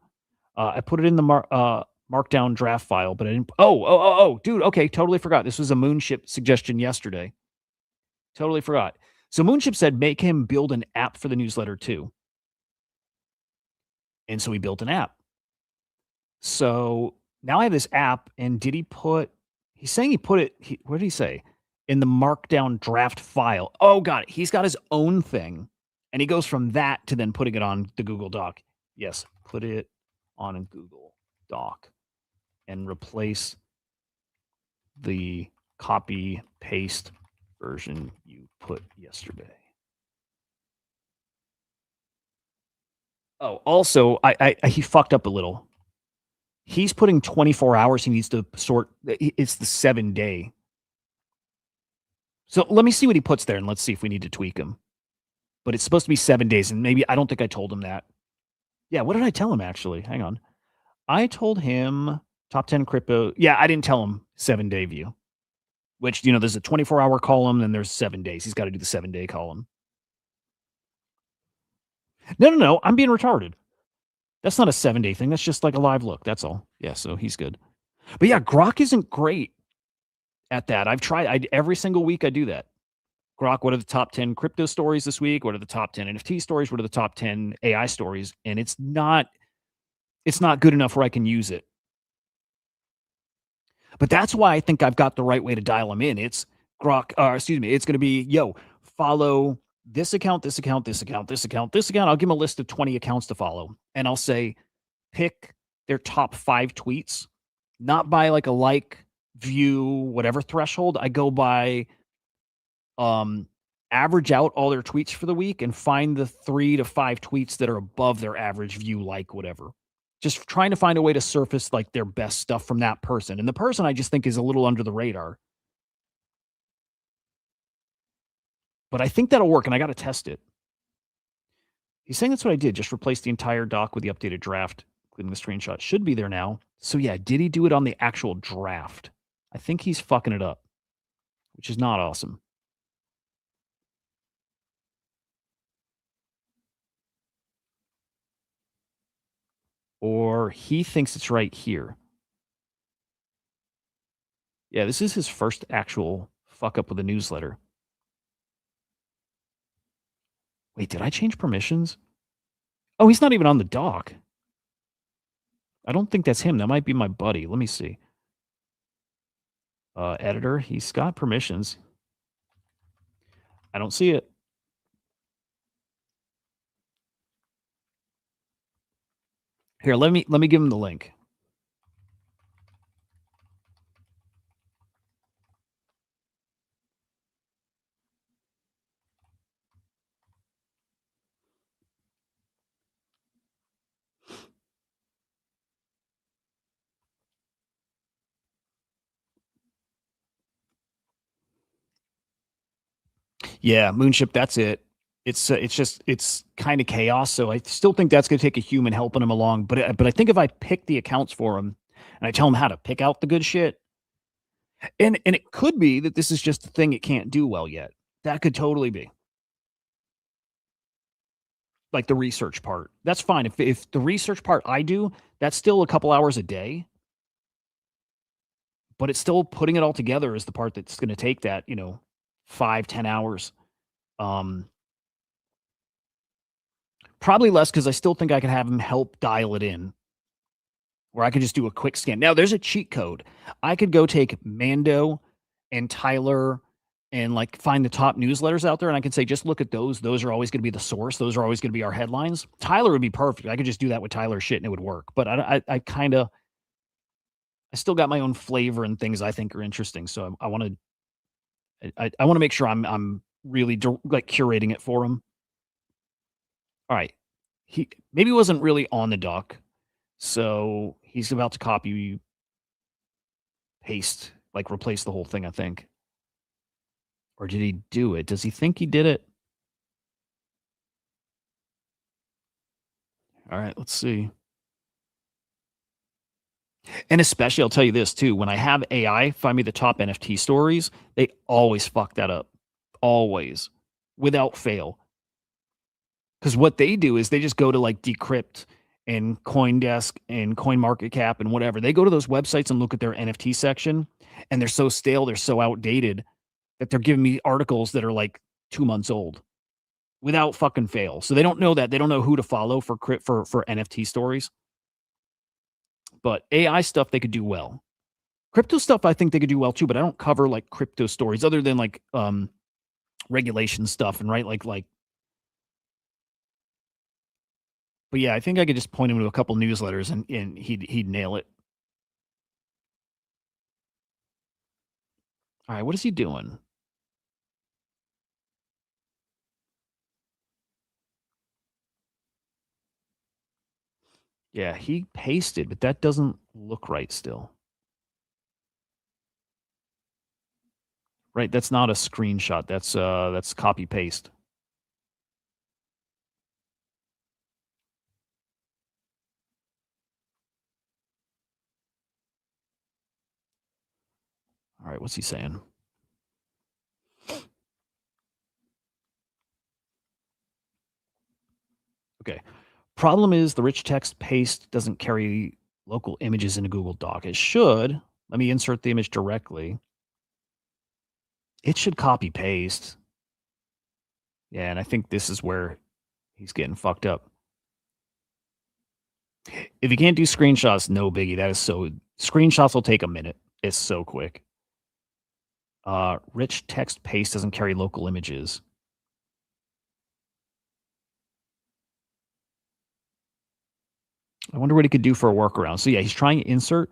I put it in the markdown draft file, but I didn't. Oh, dude. Okay, totally forgot. This was a Moonship suggestion yesterday. Totally forgot. So Moonship said make him build an app for the newsletter too. And so he built an app. So now I have this app, and did he put? He's saying he put it. What did he say? In the markdown draft file. Oh, got it. He's got his own thing, and he goes from that to then putting it on the Google Doc. Yes, put it on a Google Doc and replace the copy paste version you put yesterday. Oh, also, he fucked up a little. He's putting 24 hours. He needs to sort. It's the 7-day. So let me see what he puts there, and let's see if we need to tweak him. But it's supposed to be 7 days, and maybe I don't think I told him that. Yeah, what did I tell him actually? Hang on. I told him top 10 crypto. Yeah, I didn't tell him 7-day view, which, you know, there's a 24-hour column, then there's 7 days. He's got to do the 7-day column. No. I'm being retarded. That's not a 7-day thing. That's just like a live look. That's all. Yeah, so he's good. But yeah, Grok isn't great at that. I've tried. Every single week I do that. Grok, what are the top 10 crypto stories this week? What are the top 10 NFT stories? What are the top 10 AI stories? And it's not good enough where I can use it. But that's why I think I've got the right way to dial them in. It's Grok, excuse me, it's going to be, yo, follow this account, this account, this account, this account, this account. I'll give them a list of 20 accounts to follow. And I'll say, pick their top 5 tweets, not by like a like, view, whatever threshold. I go by average out all their tweets for the week and find the 3 to 5 tweets that are above their average view, like whatever. Just trying to find a way to surface like their best stuff from that person. And the person I just think is a little under the radar. But I think that'll work, and I got to test it. He's saying that's what I did. Just replace the entire doc with the updated draft, including the screenshot. Should be there now. So yeah, did he do it on the actual draft? I think he's fucking it up, which is not awesome. Or he thinks it's right here. Yeah, this is his first actual fuck up with a newsletter. Wait, did I change permissions? Oh, he's not even on the doc. I don't think that's him. That might be my buddy. Let me see. Editor, he's got permissions. I don't see it. Here, let me give him the link. Yeah, Moonship, that's it. It's kind of chaos. So I still think that's going to take a human helping him along. But I think if I pick the accounts for him and I tell him how to pick out the good shit, and it could be that this is just the thing it can't do well yet. That could totally be like the research part. That's fine. If the research part I do, that's still a couple hours a day. But it's still putting it all together is the part that's going to take that 5-10 hours. Probably less because I still think I can have him help dial it in, where I could just do a quick scan. Now, there's a cheat code. I could go take Mando and Tyler and like find the top newsletters out there, and I can say, just look at those. Those are always going to be the source. Those are always going to be our headlines. Tyler would be perfect. I could just do that with Tyler's shit and it would work. But I still got my own flavor and things I think are interesting. So I want to make sure I'm really like curating it for him. All right. He maybe wasn't really on the doc. So he's about to copy, paste, like replace the whole thing, I think. Or did he do it? Does he think he did it? All right, let's see. And especially, I'll tell you this too, when I have AI find me the top NFT stories, they always fuck that up. Always. Without fail. Because what they do is they just go to like Decrypt and CoinDesk and CoinMarketCap and whatever. They go to those websites and look at their NFT section, and they're so stale, they're so outdated that they're giving me articles that are like 2 months old without fucking fail. So they don't know that. They don't know who to follow for NFT stories. But AI stuff they could do well. Crypto stuff I think they could do well too, but I don't cover like crypto stories other than like regulation stuff and right like but yeah, I think I could just point him to a couple newsletters and he'd nail it. All right, what is he doing? Yeah, he pasted, but that doesn't look right still. Right, that's not a screenshot. That's copy paste. All right, what's he saying? Okay. Problem is the rich text paste doesn't carry local images into Google Doc. It should. Let me insert the image directly. It should copy paste. Yeah, and I think this is where he's getting fucked up. If you can't do screenshots, no biggie. That is so screenshots will take a minute. It's so quick. Rich text paste doesn't carry local images. I wonder what he could do for a workaround. So yeah, he's trying insert.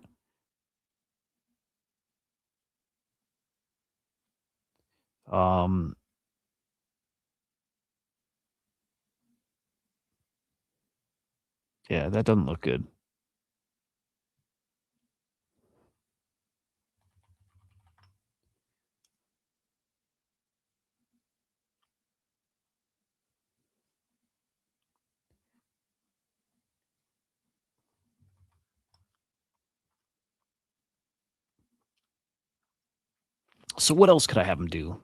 Yeah, that doesn't look good. So what else could I have him do?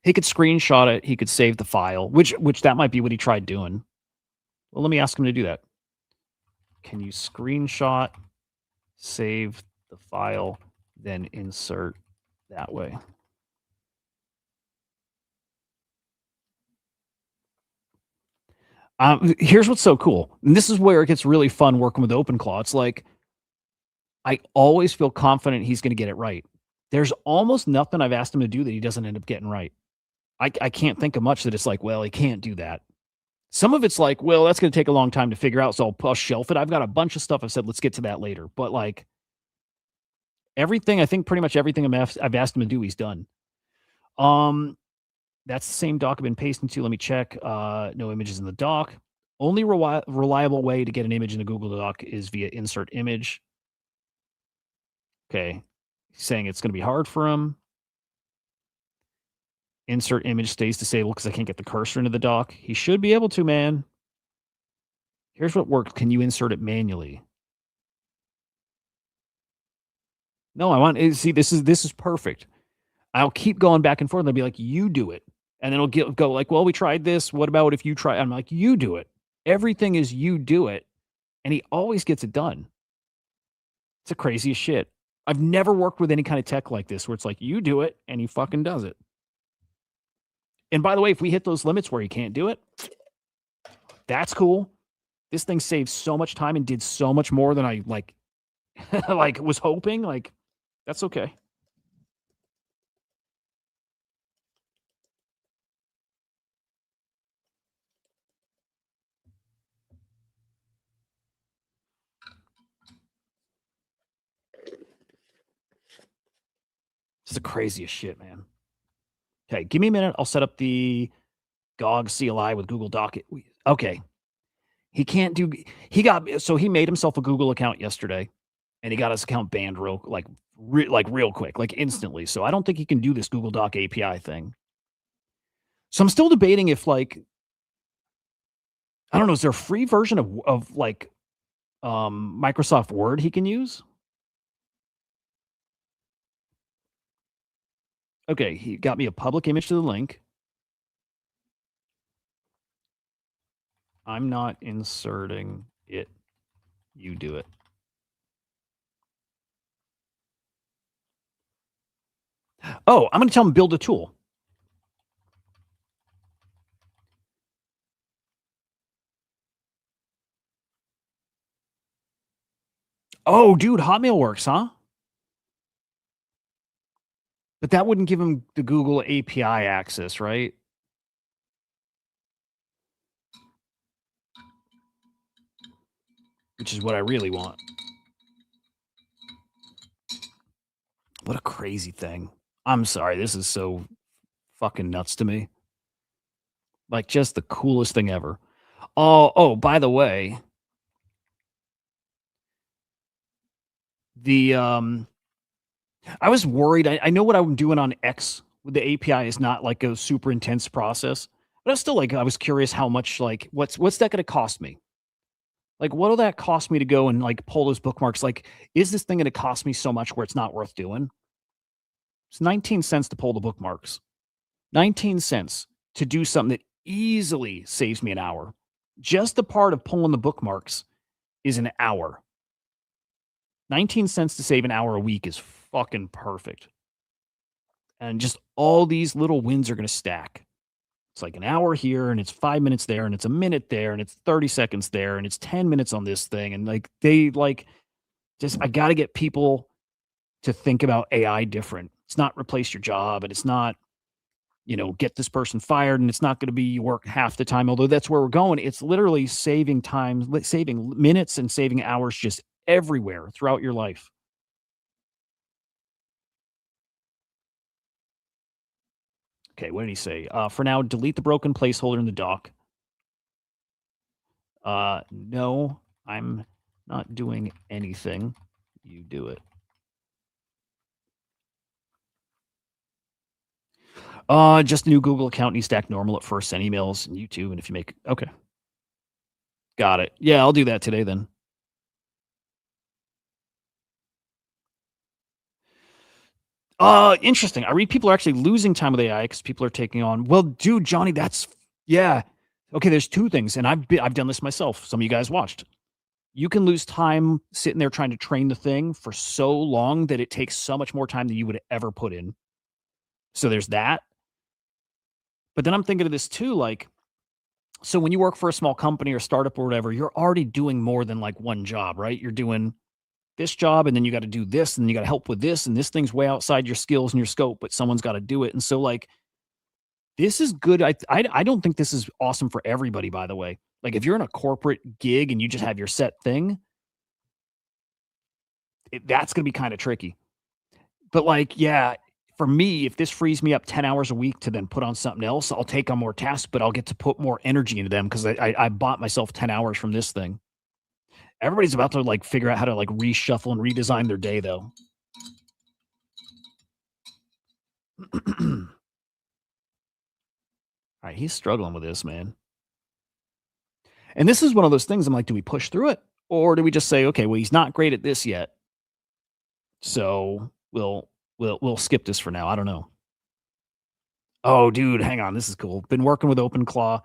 He could screenshot it. He could save the file, which that might be what he tried doing. Well, let me ask him to do that. Can you screenshot, save the file, then insert that way? Here's what's so cool. And this is where it gets really fun working with OpenClaw. It's like I always feel confident he's going to get it right. There's almost nothing I've asked him to do that he doesn't end up getting right. I can't think of much that it's like, well, he can't do that. Some of it's like, well, that's going to take a long time to figure out, so I'll shelf it. I've got a bunch of stuff I've said, let's get to that later. But like everything, I think pretty much everything I've asked him to do, he's done. That's the same doc I've been pasting to. Let me check. No images in the doc. Only reliable way to get an image in the Google Doc is via insert image. Okay. He's saying it's going to be hard for him. Insert image stays disabled because I can't get the cursor into the doc. He should be able to, man. Here's what works. Can you insert it manually? No, I want see this is perfect. I'll keep going back and forth. And I'll be like, you do it. And then it'll go like, well, we tried this. What about if you try? I'm like, you do it. Everything is you do it. And he always gets it done. It's the craziest shit. I've never worked with any kind of tech like this where it's like, you do it and he fucking does it. And by the way, if we hit those limits where he can't do it, that's cool. This thing saves so much time and did so much more than I like like was hoping. Like, that's okay. It's the craziest shit, man. Okay, give me a minute. I'll set up the GOG CLI with Google Doc. Okay. He can't do he made himself a Google account yesterday and he got his account banned real real quick, like instantly. So I don't think he can do this Google Doc API thing. So I'm still debating if like I don't know, is there a free version of like Microsoft Word he can use? Okay, he got me a public image to the link. I'm not inserting it. You do it. Oh, I'm going to tell him build a tool. Oh, dude, Hotmail works, huh? But that wouldn't give him the Google API access, right? Which is what I really want. What a crazy thing. I'm sorry. This is so fucking nuts to me. Like just the coolest thing ever. Oh, by the way, the I was worried. I know what I'm doing on X with the API is not like a super intense process, but I was still like I was curious how much like what's that going to cost me? Like what'll that cost me to go and like pull those bookmarks? Like is this thing going to cost me so much where it's not worth doing? It's 19 cents to pull the bookmarks. 19 cents to do something that easily saves me an hour. Just the part of pulling the bookmarks is an hour. 19 cents to save an hour a week is fucking perfect. And just all these little wins are going to stack. It's like an hour here and it's 5 minutes there and it's a minute there and it's 30 seconds there and it's 10 minutes on this thing. And like they like just I got to get people to think about AI different. It's not replace your job, and it's not, get this person fired, and it's not going to be you work half the time, although that's where we're going. It's literally saving time, saving minutes and saving hours just everywhere throughout your life. Okay, what did he say? For now, delete the broken placeholder in the dock. No, I'm not doing anything. You do it. Just a new Google account needs to act normal at first. Send emails and YouTube, and if you make okay, got it. Yeah, I'll do that today then. Interesting. I read people are actually losing time with AI because people are taking on. Well, dude, Johnny, that's yeah. Okay, there's two things, and I've done this myself. Some of you guys watched. You can lose time sitting there trying to train the thing for so long that it takes so much more time than you would ever put in. So there's that. But then I'm thinking of this too, like, so when you work for a small company or startup or whatever, you're already doing more than like one job, right? You're doing this job, and then you got to do this, and then you got to help with this, and this thing's way outside your skills and your scope, but someone's got to do it. And so, like, this is good. I don't think this is awesome for everybody, by the way. Like, if you're in a corporate gig and you just have your set thing, that's going to be kind of tricky. But like, yeah, for me, if this frees me up 10 hours a week to then put on something else, I'll take on more tasks, but I'll get to put more energy into them because I bought myself 10 hours from this thing. Everybody's about to like figure out how to like reshuffle and redesign their day though. All right, he's struggling with this, man. And this is one of those things I'm like, do we push through it? Or do we just say, okay, well, he's not great at this yet. So we'll skip this for now. I don't know. Oh, dude, hang on. This is cool. Been working with OpenClaw.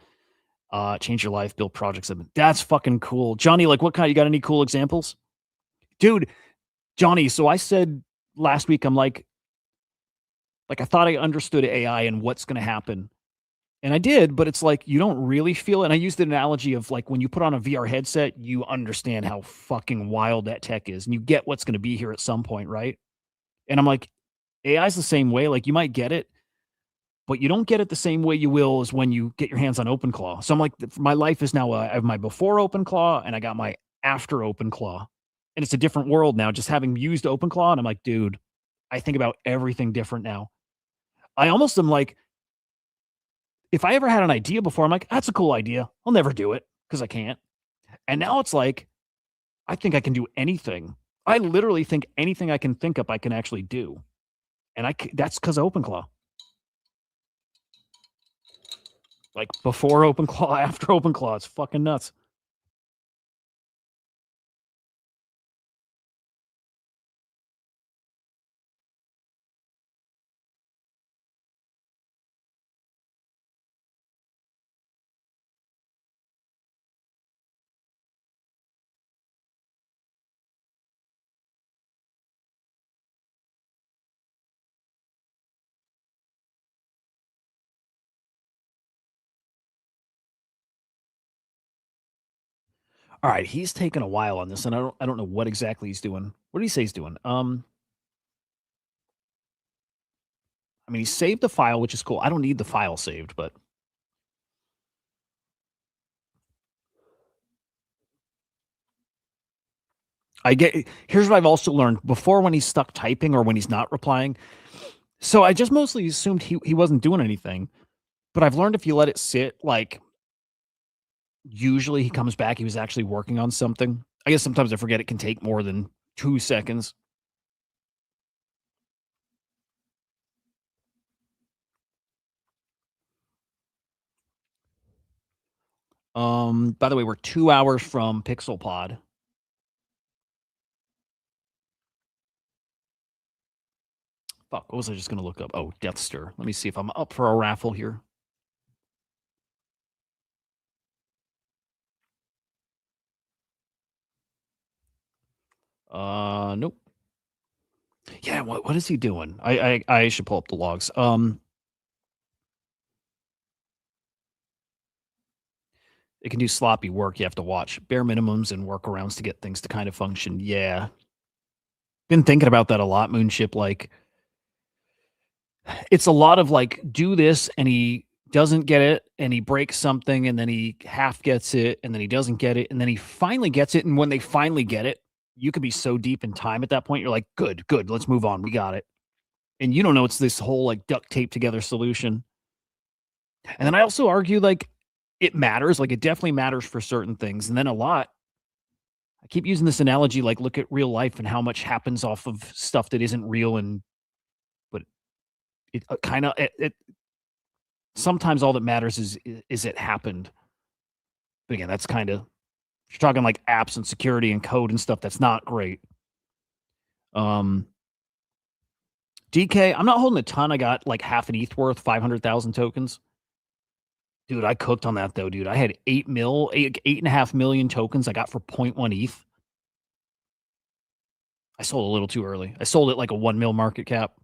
Change your life, build projects. That's fucking cool. Johnny, like what kind? You got any cool examples? Dude, Johnny, so I said last week, I'm like I thought I understood AI and what's gonna happen. And I did, but it's like you don't really feel it. And I used the analogy of like when you put on a VR headset, you understand how fucking wild that tech is, and you get what's gonna be here at some point, right? And I'm like, AI is the same way. Like you might get it, but you don't get it the same way you will as when you get your hands on OpenClaw. So I'm like, my life is now I have my before OpenClaw and I got my after OpenClaw, and it's a different world now. Just having used OpenClaw, and I'm like, dude, I think about everything different now. I almost am like, if I ever had an idea before, I'm like, that's a cool idea. I'll never do it because I can't. And now it's like, I think I can do anything. I literally think anything I can think up, I can actually do. And that's because of OpenClaw. Like before OpenClaw, after OpenClaw, it's fucking nuts. All right, he's taken a while on this, and I don't know what exactly he's doing. What did he say he's doing? I mean, he saved the file, which is cool. I don't need the file saved, but I get. Here's what I've also learned before when he's stuck typing or when he's not replying. So I just mostly assumed he wasn't doing anything, but I've learned if you let it sit, like usually he comes back. He was actually working on something. I guess sometimes I forget it can take more than 2 seconds. By the way, we're 2 hours from Pixel Pod. Fuck, what was I just gonna look up? Oh, Death Stir. Let me see if I'm up for a raffle here. Nope. Yeah, what is he doing? I should pull up the logs. It can do sloppy work. You have to watch bare minimums and workarounds to get things to kind of function. Yeah. Been thinking about that a lot, Moonship. Like, it's a lot of like, do this, and he doesn't get it, and he breaks something, and then he half gets it, and then he doesn't get it, and then he finally gets it. And when they finally get it, you could be so deep in time at that point. You're like, good, good, let's move on. We got it. And you don't know it's this whole like duct tape together solution. And then I also argue like it matters, like it definitely matters for certain things. And then a lot, I keep using this analogy, like look at real life and how much happens off of stuff that isn't real. And but it kind of it sometimes all that matters is it happened. But again, that's kind of you're talking like apps and security and code and stuff. That's not great. Um, DK, I'm not holding a ton. I got like half an ETH worth, 500,000 tokens. Dude, I cooked on that though, dude. I had 8.5 million tokens I got for 0.1 ETH. I sold a little too early. I sold it like a 1 mil market cap.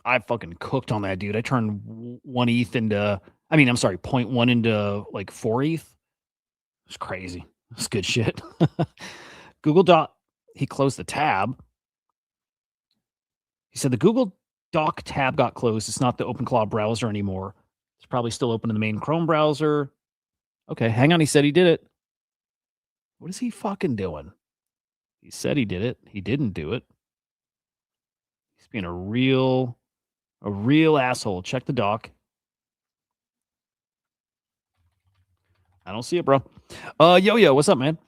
I fucking cooked on that, dude. I turned 1 ETH into, I mean, I'm sorry, 0.1 into like 4 ETH. It's crazy. It's good shit. Google Doc, he closed the tab. He said the Google Doc tab got closed. It's not the OpenClaw browser anymore. It's probably still open in the main Chrome browser. Okay, hang on. He said he did it. What is he fucking doing? He said he did it. He didn't do it. He's being a real asshole. Check the doc. I don't see it, bro. Yo, what's up, man?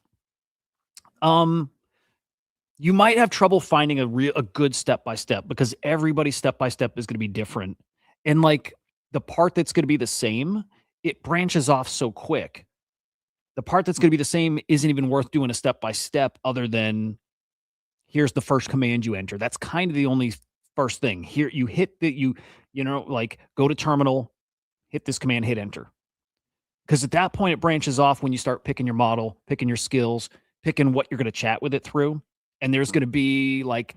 You might have trouble finding a good step by step because everybody's step by step is going to be different. And like the part that's going to be the same, it branches off so quick. The part that's going to be the same isn't even worth doing a step by step other than here's the first command you enter. That's kind of the only first thing. Here you hit the you know like go to terminal, hit this command, hit enter. Because at that point it branches off when you start picking your model, picking your skills, picking what you're going to chat with it through. And there's going to be like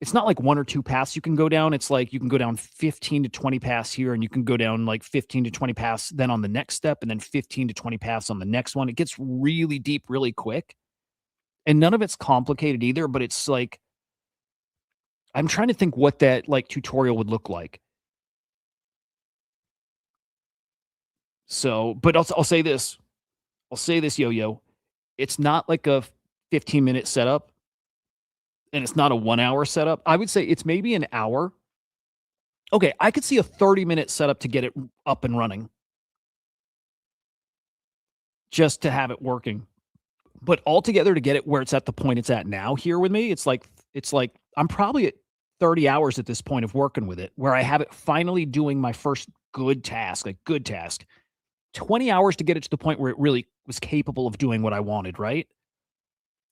it's not like one or two paths you can go down. It's like you can go down 15 to 20 paths here, and you can go down like 15 to 20 paths then on the next step, and then 15 to 20 paths on the next one. It gets really deep really quick. And none of it's complicated either, but it's like I'm trying to think what that like tutorial would look like. So, but I'll say this. I'll say this, yo. It's not like a 15-minute setup, and it's not a 1 hour setup. I would say it's maybe an hour. Okay, I could see a 30-minute setup to get it up and running. Just to have it working. But altogether to get it where it's at the point it's at now here with me, it's like I'm probably at 30 hours at this point of working with it, where I have it finally doing my first good task, like good task. 20 hours to get it to the point where it really was capable of doing what I wanted, right?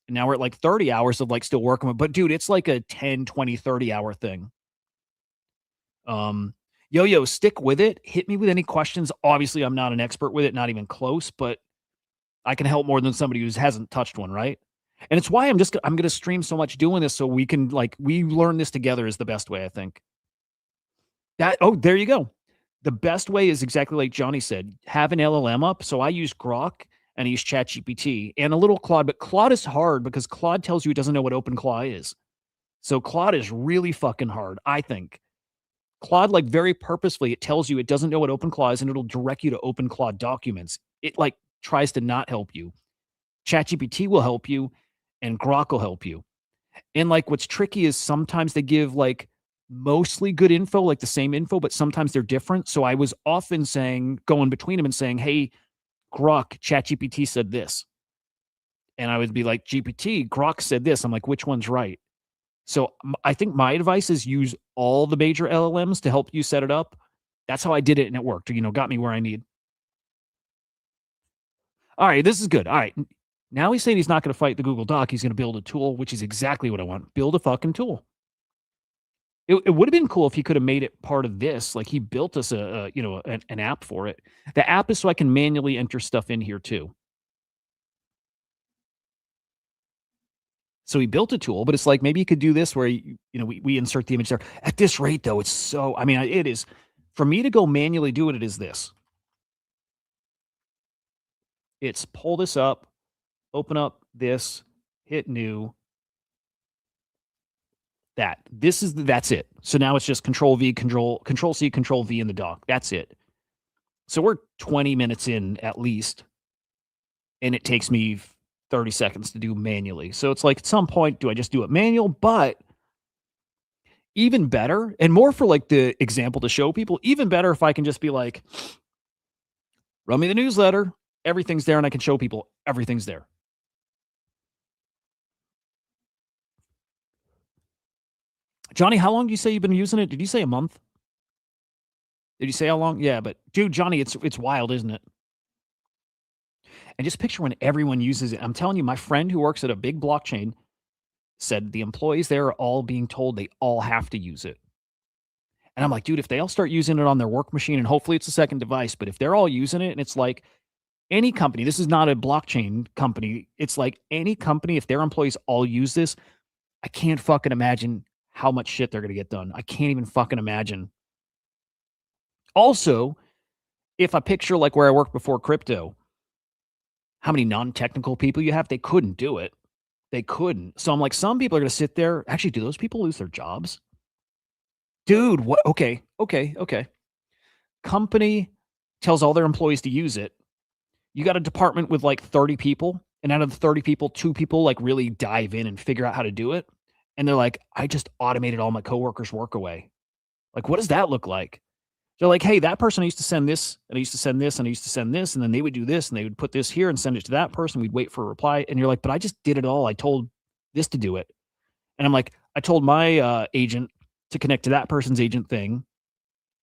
And now we're at like 30 hours of like still working with, but dude, it's like a 10, 20, 30 hour thing. Yo, stick with it. Hit me with any questions. Obviously, I'm not an expert with it, not even close, but I can help more than somebody who hasn't touched one, right? And it's why I'm going to stream so much doing this so we can like we learn this together is the best way, I think. There you go. The best way is exactly like Johnny said, have an LLM up. So I use Grok and I use ChatGPT and a little Claude, but Claude is hard because Claude tells you it doesn't know what OpenClaw is. So Claude is really fucking hard, I think. Claude, like very purposefully, it tells you it doesn't know what OpenClaw is and it'll direct you to OpenClaw documents. It like tries to not help you. ChatGPT will help you and Grok will help you. And like what's tricky is sometimes they give like mostly good info, like the same info, but sometimes they're different. So I was often going between them and saying, hey, Grok, ChatGPT said this. And I would be like, GPT, Grok said this. I'm like, which one's right? So I think my advice is use all the major LLMs to help you set it up. That's how I did it and it worked, got me where I need. All right, this is good. All right. Now he's saying he's not going to fight the Google Doc. He's going to build a tool, which is exactly what I want. Build a fucking tool. It would have been cool if he could have made it part of this. Like he built us an app for it. The app is so I can manually enter stuff in here too. So he built a tool, but it's like maybe you could do this where we insert the image there. At this rate, though, it's so. I mean, it is for me to go manually do it. It is this. It's pull this up, open up this, hit new. That's it. So now it's just control V, control C, control V in the dock. That's it. So we're 20 minutes in at least, and it takes me 30 seconds to do manually. So it's like at some point, do I just do it manual? But even better, and more for like the example to show people, even better if I can just be like, run me the newsletter, everything's there, and I can show people everything's there. Johnny, how long do you say you've been using it? Did you say a month? Did you say how long? Yeah, but dude, Johnny, it's wild, isn't it? And just picture when everyone uses it. I'm telling you, my friend who works at a big blockchain said the employees there are all being told they all have to use it. And I'm like, dude, if they all start using it on their work machine, and hopefully it's a second device, but if they're all using it and it's like any company, this is not a blockchain company. It's like any company, if their employees all use this, I can't fucking imagine how much shit they're going to get done. I can't even fucking imagine. Also, if I picture like where I worked before crypto, how many non-technical people you have, they couldn't do it. They couldn't. So I'm like, some people are going to sit there. Actually, do those people lose their jobs? Dude, what? Okay. Company tells all their employees to use it. You got a department with like 30 people, and out of the 30 people, 2 people like really dive in and figure out how to do it. And they're like, I just automated all my coworkers' work away. Like, what does that look like? They're like, hey, that person I used to send this, and I used to send this, and I used to send this, and then they would do this, and they would put this here and send it to that person. We'd wait for a reply. And you're like, but I just did it all. I told this to do it. And I'm like, I told my agent to connect to that person's agent thing.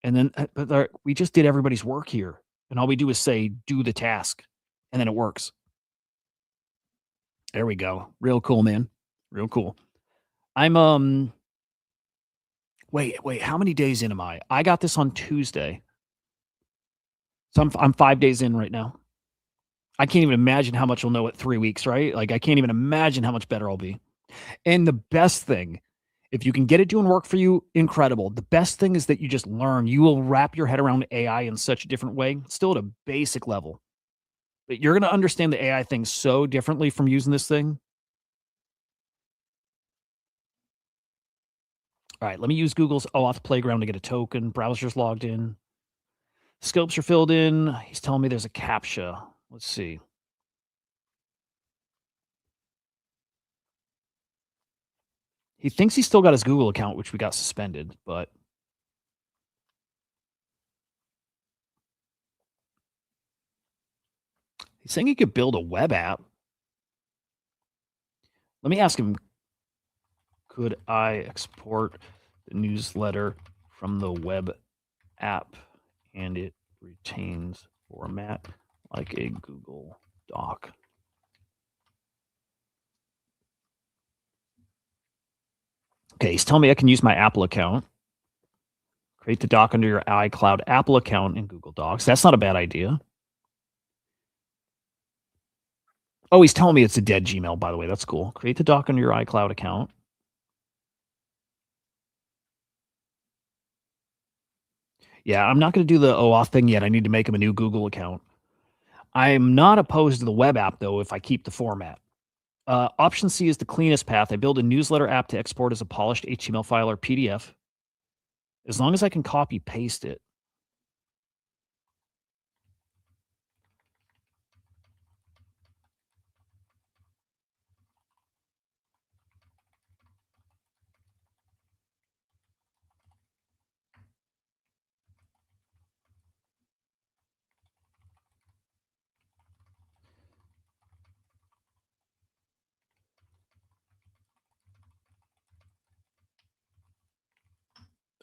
And then but we just did everybody's work here. And all we do is say, do the task. And then it works. There we go. Real cool, man. Real cool. I'm wait, how many days in am I? I got this on Tuesday. So I'm 5 days in right now. I can't even imagine how much we'll know at 3 weeks, right? Like I can't even imagine how much better I'll be. And the best thing, if you can get it doing work for you, incredible. The best thing is that you just learn. You will wrap your head around AI in such a different way, still at a basic level. But you're going to understand the AI thing so differently from using this thing. All right, let me use Google's OAuth Playground to get a token. Browser's logged in. Scopes are filled in. He's telling me there's a CAPTCHA. Let's see. He thinks he's still got his Google account, which we got suspended, but he's saying he could build a web app. Let me ask him, could I export the newsletter from the web app and it retains format like a Google Doc? Okay, he's telling me I can use my Apple account. Create the doc under your iCloud Apple account in Google Docs. That's not a bad idea. Oh, he's telling me it's a dead Gmail, by the way. That's cool. Create the doc under your iCloud account. Yeah, I'm not going to do the OAuth thing yet. I need to make him a new Google account. I'm not opposed to the web app, though, if I keep the format. Option C is the cleanest path. I build a newsletter app to export as a polished HTML file or PDF. As long as I can copy paste it.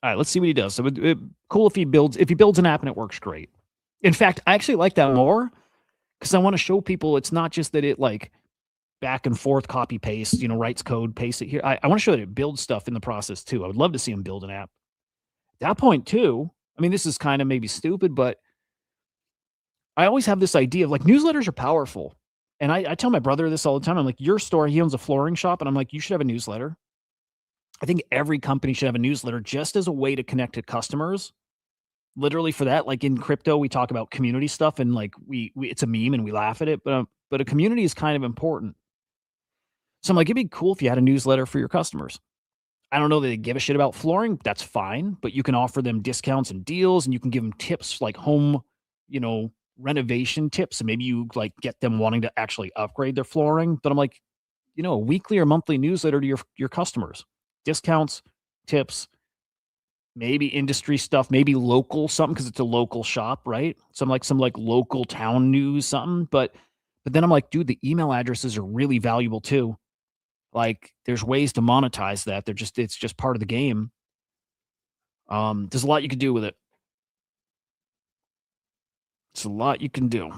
All right, let's see what he does. So cool if he builds an app and it works great. In fact, I actually like that more because I want to show people it's not just that it like back and forth copy paste, writes code, paste it here. I want to show that it builds stuff in the process too. I would love to see him build an app. At that point too, I mean, this is kind of maybe stupid, but I always have this idea of like newsletters are powerful. And I tell my brother this all the time. I'm like, your store, he owns a flooring shop, and I'm like, you should have a newsletter. I think every company should have a newsletter just as a way to connect to customers. Literally for that, like in crypto, we talk about community stuff and like we it's a meme and we laugh at it, but a community is kind of important. So I'm like, it'd be cool if you had a newsletter for your customers. I don't know that they give a shit about flooring. That's fine, but you can offer them discounts and deals, and you can give them tips like home, renovation tips, and maybe you like get them wanting to actually upgrade their flooring. But I'm like, a weekly or monthly newsletter to your customers, discounts, tips, maybe industry stuff, maybe local something because it's a local shop, right? Some like local town news, something. But then I'm like, dude, the email addresses are really valuable too. Like, there's ways to monetize that. It's just part of the game. There's a lot you can do with it. It's a lot you can do.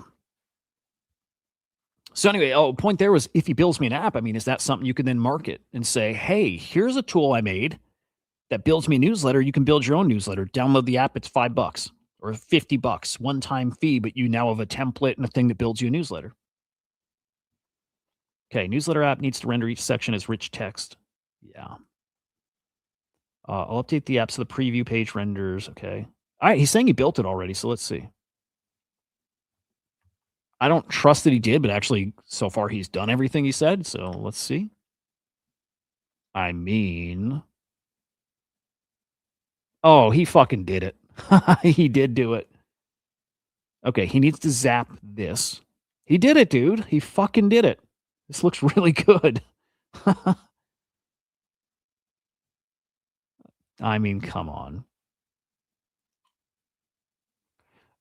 So anyway, point there was if he builds me an app, I mean, is that something you can then market and say, hey, here's a tool I made that builds me a newsletter. You can build your own newsletter. Download the app. It's $5 or $50, one-time fee, but you now have a template and a thing that builds you a newsletter. Okay, newsletter app needs to render each section as rich text. Yeah. I'll update the app so the preview page renders. Okay. All right, he's saying he built it already, so let's see. I don't trust that he did, but actually, so far he's done everything he said. So let's see. I mean, oh, he fucking did it. He did do it. Okay, he needs to zap this. He did it, dude. He fucking did it. This looks really good. I mean, come on.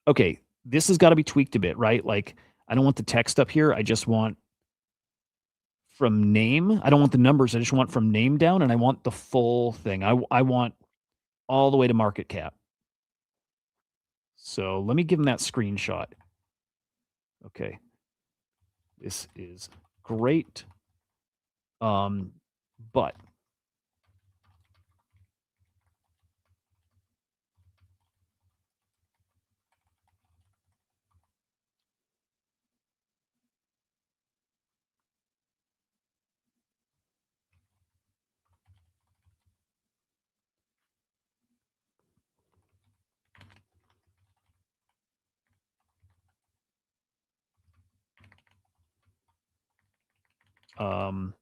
Okay, this has got to be tweaked a bit, right? Like, I don't want the text up here. I just want from name. I don't want the numbers. I just want from name down, and I want the full thing. I want all the way to market cap. So let me give him that screenshot. Okay. This is great. But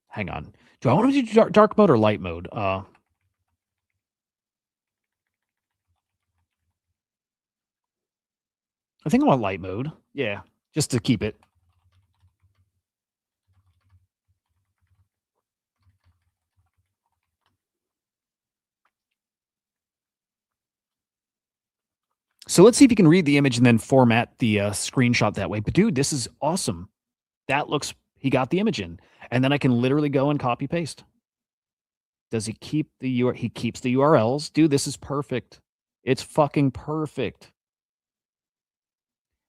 hang on. Do I want to do dark mode or light mode? I think I want light mode. Yeah, just to keep it. So let's see if you can read the image and then format the screenshot that way. But dude, this is awesome. That looks, he got the image in. And then I can literally go and copy paste. Does he keep the URL? He keeps the URLs. Dude, this is perfect. It's fucking perfect.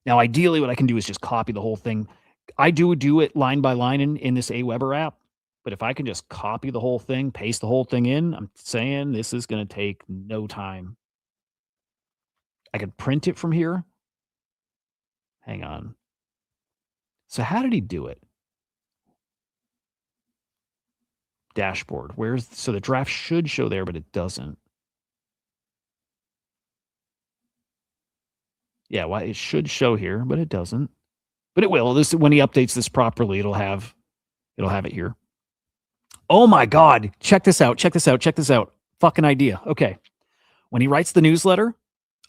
Now, ideally, what I can do is just copy the whole thing. I do it line by line in this Aweber app. But if I can just copy the whole thing, paste the whole thing in, I'm saying this is going to take no time. I could print it from here. Hang on. So how did he do it? Dashboard. So the draft should show there, but it doesn't. Yeah, well, it should show here, but it doesn't. But it will. This when he updates this properly, it'll have it here. Oh my God. Check this out. Check this out. Check this out. Fucking idea. Okay. When he writes the newsletter,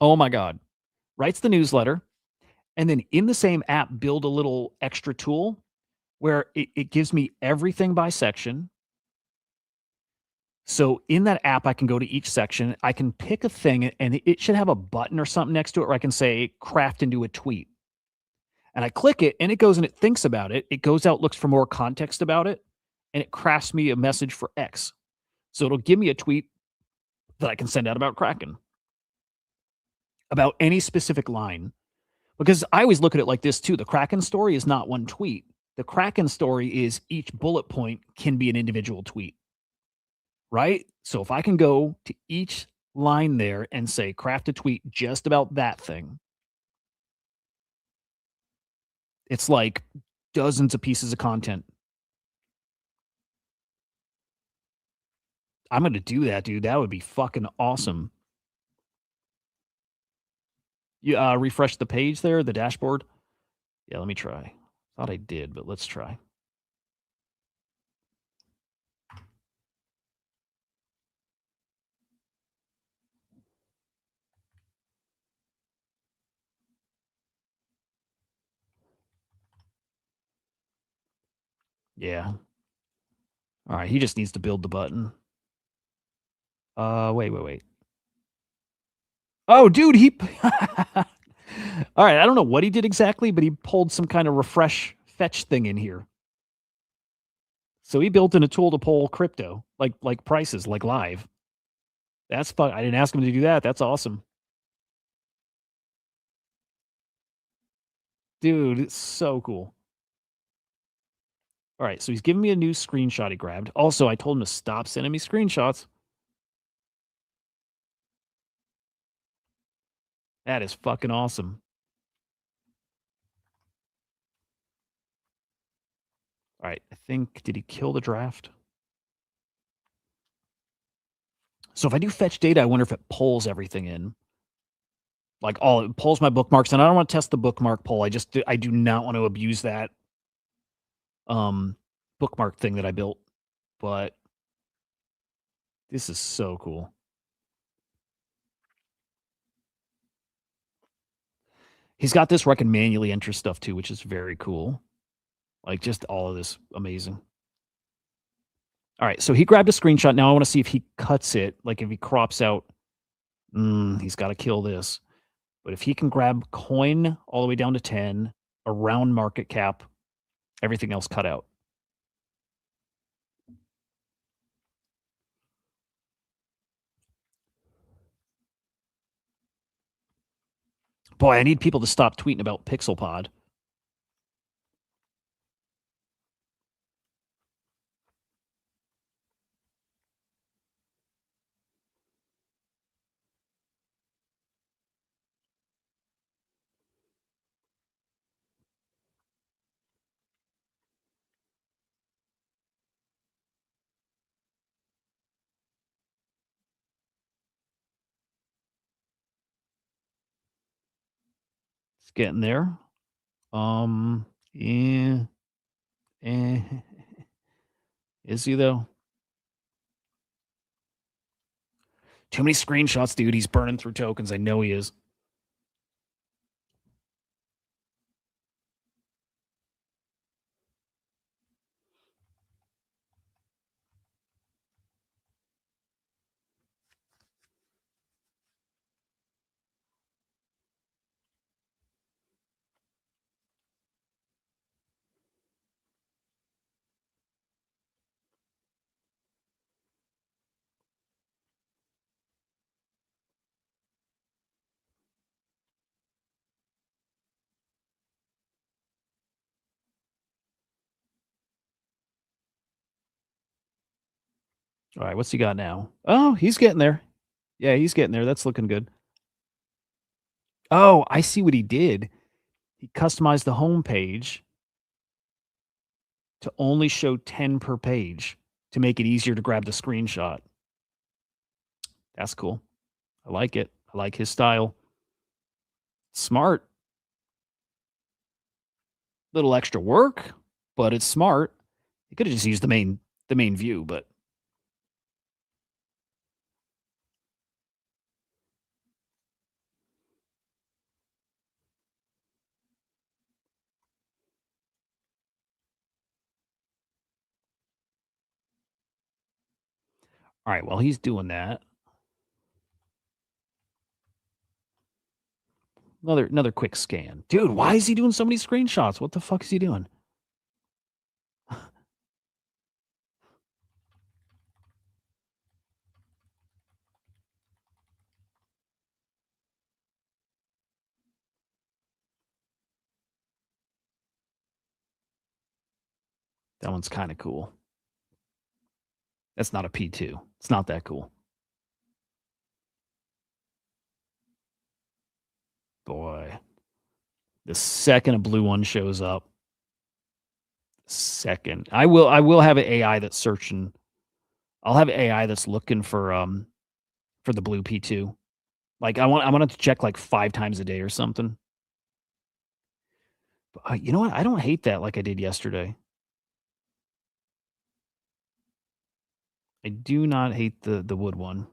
oh my God. Writes the newsletter, and then in the same app, build a little extra tool where it gives me everything by section. So in that app, I can go to each section. I can pick a thing, and it should have a button or something next to it where I can say craft into a tweet. And I click it, and it goes and it thinks about it. It goes out, looks for more context about it, and it crafts me a message for X. So it'll give me a tweet that I can send out about Kraken, about any specific line. Because I always look at it like this too. The Kraken story is not one tweet. The Kraken story is each bullet point can be an individual tweet, right? So if I can go to each line there and say craft a tweet just about that thing, it's like dozens of pieces of content. I'm going to do that, dude. That would be fucking awesome. You refresh the page there, the dashboard. Yeah, let me try. Thought I did, but let's try. Yeah. All right, he just needs to build the button. Wait. Oh, dude, he. All right, I don't know what he did exactly, but he pulled some kind of refresh fetch thing in here. So he built in a tool to pull crypto, like prices, like live. That's fun. I didn't ask him to do that. That's awesome, dude. It's so cool. All right, so he's giving me a new screenshot he grabbed. Also, I told him to stop sending me screenshots. That is fucking awesome. All right, I think, did he kill the draft? So if I do fetch data, I wonder if it pulls everything in. Like all it pulls my bookmarks, and I don't want to test the bookmark pull. I do not want to abuse that bookmark thing that I built. But this is so cool. He's got this where I can manually enter stuff too, which is very cool. Like just all of this amazing. All right, so he grabbed a screenshot. Now I want to see if he cuts it, like if he crops out. He's got to kill this. But if he can grab coin all the way down to 10, around market cap, everything else cut out. Boy, I need people to stop tweeting about PixelPod. It's getting there. Yeah. Eh. Is he though? Too many screenshots, dude. He's burning through tokens. I know he is. All right, what's he got now? Oh, he's getting there. Yeah, he's getting there. That's looking good. Oh, I see what he did. He customized the home page to only show 10 per page to make it easier to grab the screenshot. That's cool. I like it. I like his style. Smart. Little extra work, but it's smart. He could have just used the main view, but all right, while he's doing that, another quick scan. Dude, why is he doing so many screenshots? What the fuck is he doing? That one's kind of cool. That's not a P2. It's not that cool. Boy. The second a blue one shows up, second. I will have an AI that's searching. I'll have AI that's looking for the blue P2. Like I want it to check like 5 times a day or something. But, you know what? I don't hate that like I did yesterday. I do not hate the wood one.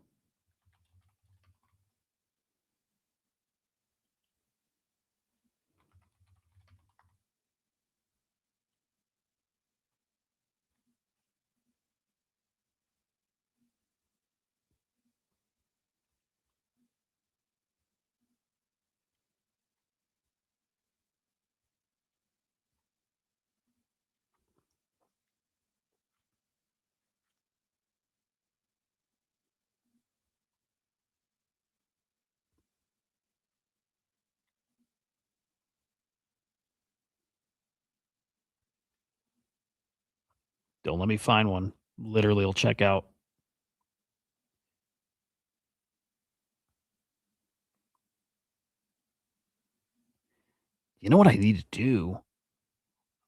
Don't let me find one. Literally, it'll check out. You know what I need to do?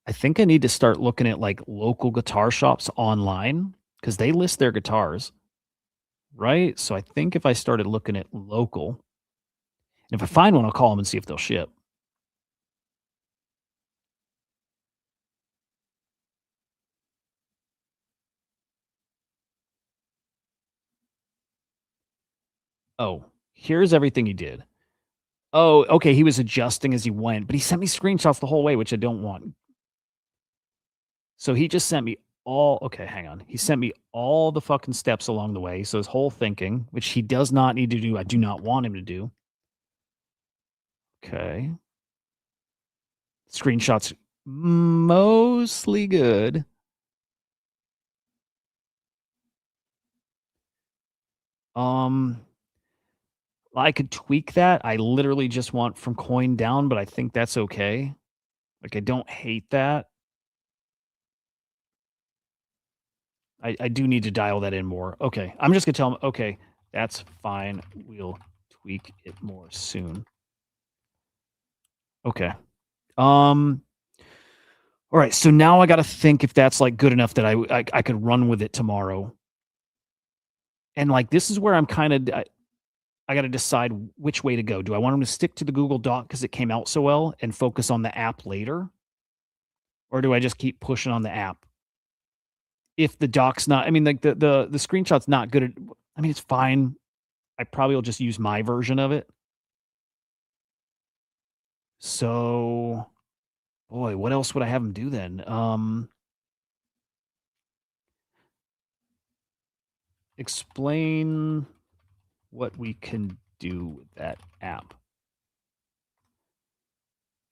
I think I need to start looking at like local guitar shops online because they list their guitars, right? So I think if I started looking at local, and if I find one, I'll call them and see if they'll ship. Oh, here's everything he did. Oh, okay. He was adjusting as he went, but he sent me screenshots the whole way, which I don't want. So he just sent me all okay, hang on. He sent me all the fucking steps along the way. So his whole thinking, which he does not need to do, I do not want him to do. Okay. Screenshots mostly good. Um, I could tweak that. I literally just want from coin down, but I think that's okay. Like I don't hate that. I do need to dial that in more. Okay. I'm just gonna tell him, okay, that's fine. We'll tweak it more soon. Okay. Um, all right. So now I gotta think if that's like good enough that I could run with it tomorrow. And like this is where I'm kind of I got to decide which way to go. Do I want him to stick to the Google Doc because it came out so well and focus on the app later? Or do I just keep pushing on the app? If the doc's not, I mean, like the screenshot's not good at, I mean, it's fine. I probably will just use my version of it. So, boy, what else would I have him do then? Explain what we can do with that app.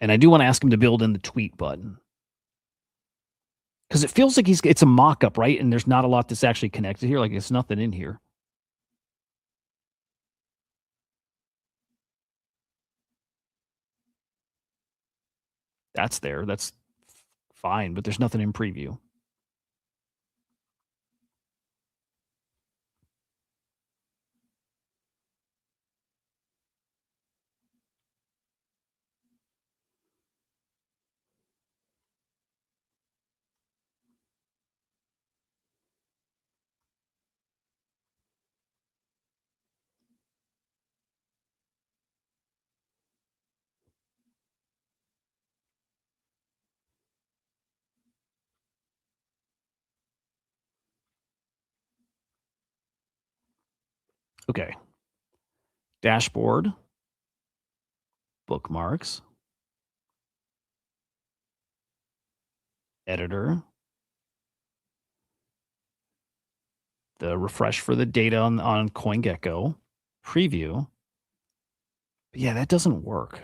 And I do want to ask him to build in the tweet button. Because it feels like it's a mock-up, right? And there's not a lot that's actually connected here. Like there's nothing in here. That's there. That's fine, but there's nothing in preview. Okay. Dashboard, bookmarks, editor, the refresh for the data on CoinGecko, preview. But yeah, that doesn't work.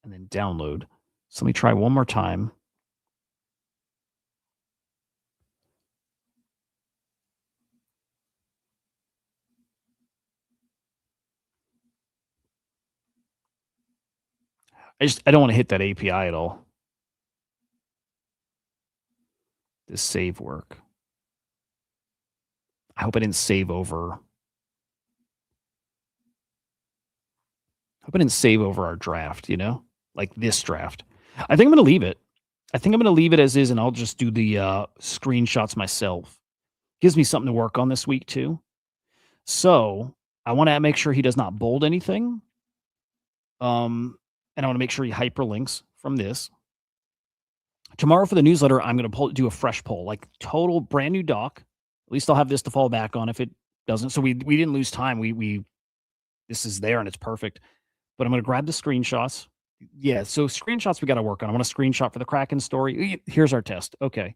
And then download. So let me try one more time. I don't want to hit that API at all. This save work. I hope I didn't save over. I hope I didn't save over our draft, like this draft. I think I'm going to leave it. I think I'm going to leave it as is, and I'll just do the screenshots myself. Gives me something to work on this week, too. So I want to make sure he does not bold anything. And I want to make sure he hyperlinks from this. Tomorrow for the newsletter, I'm going to do a fresh poll, like total brand new doc. At least I'll have this to fall back on if it doesn't. So we didn't lose time. We this is there and it's perfect. But I'm going to grab the screenshots. Yeah, so screenshots we got to work on. I want a screenshot for the Kraken story. Here's our test. Okay.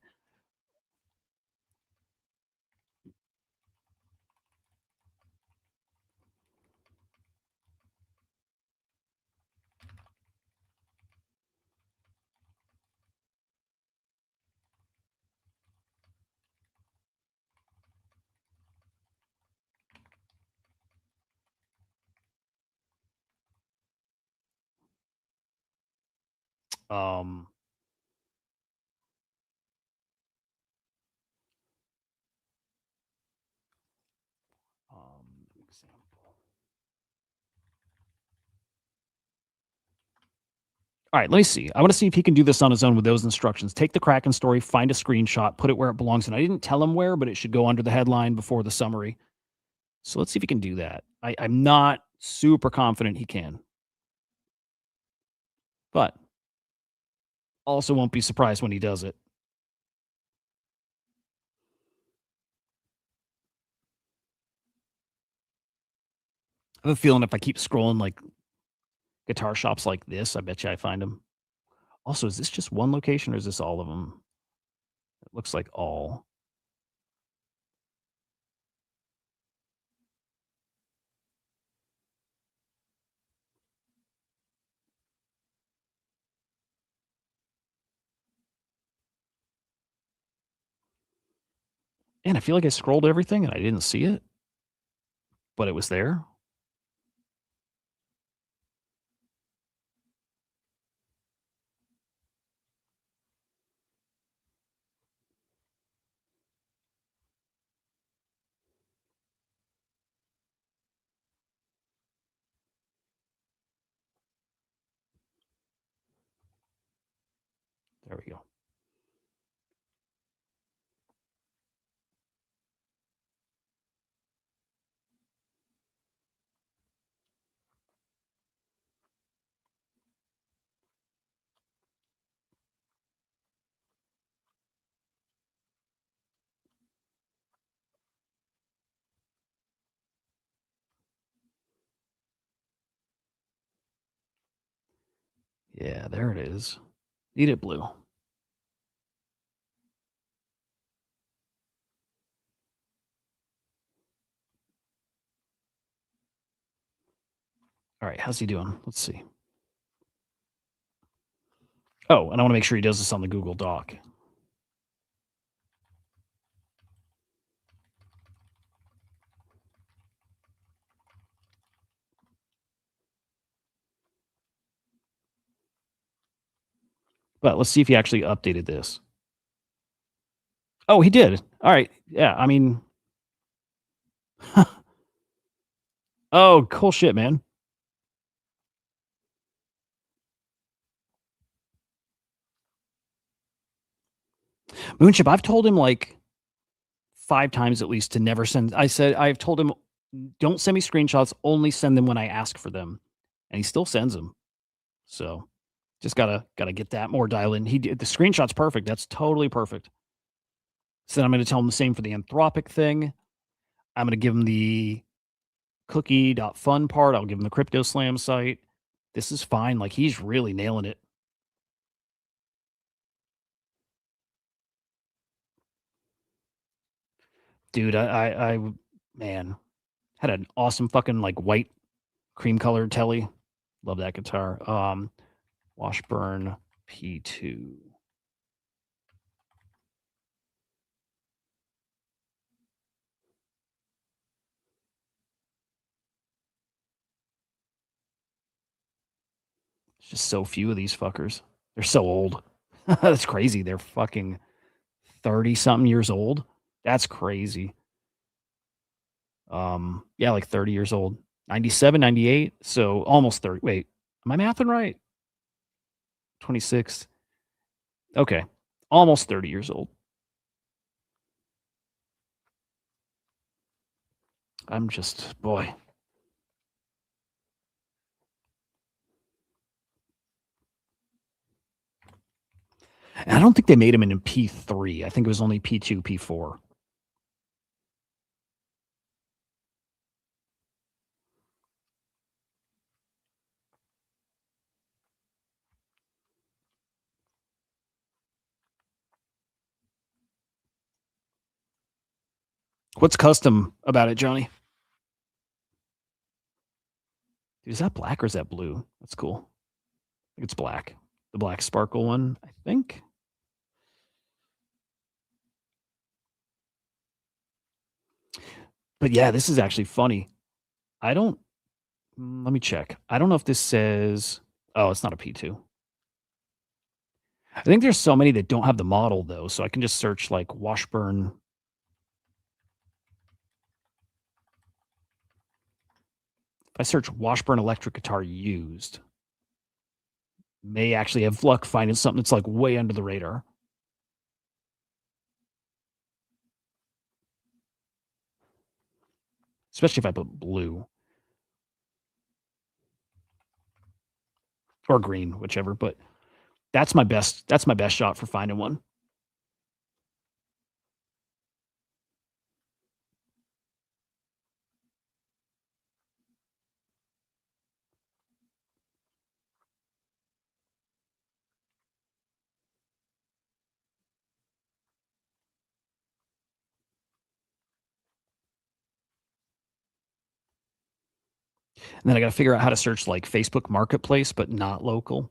Um All right, let me see. I want to see if he can do this on his own with those instructions. Take the Kraken story, find a screenshot, put it where it belongs. And I didn't tell him where, but it should go under the headline before the summary. So let's see if he can do that. I'm not super confident he can, but also won't be surprised when he does it. I have a feeling if I keep scrolling like guitar shops like this, I bet you I find them. Also, is this just one location or is this all of them? It looks like all. And I feel like I scrolled everything and I didn't see it, but it was there. There we go. Yeah, there it is. Eat it blue. All right, how's he doing? Let's see. Oh, and I want to make sure he does this on the Google Doc. But let's see if he actually updated this. Oh, he did. All right. Yeah, I mean, oh, cool shit, man. Moonship, I've told him like 5 times at least to never send. I've told him, don't send me screenshots, only send them when I ask for them. And he still sends them. So just gotta get that more dial in. He did the screenshot's perfect. That's totally perfect. So then I'm gonna tell him the same for the Anthropic thing. I'm gonna give him the cookie.fun part. I'll give him the Crypto Slam site. This is fine. Like he's really nailing it. Dude, man, had an awesome fucking like white cream colored telly. Love that guitar. Washburn P2. It's just so few of these fuckers. They're so old. That's crazy. They're fucking 30 something years old. That's crazy. Yeah, like 30 years old. 97, 98. So almost 30. Wait, am I mathing right? 26. Okay. Almost 30 years old. I'm just, boy. And I don't think they made him in P3. I think it was only P2, P4. What's custom about it, Johnny? Dude, is that black or is that blue? That's cool. I think it's black. The black sparkle one, I think. But yeah, this is actually funny. I don't let me check. I don't know if this says oh, it's not a P2. I think there's so many that don't have the model though, so I can just search like Washburn. If I search Washburn electric guitar used, may actually have luck finding something that's like way under the radar. Especially if I put blue or green, whichever. But that's my best. That's my best shot for finding one. And then I got to figure out how to search like Facebook Marketplace, but not local.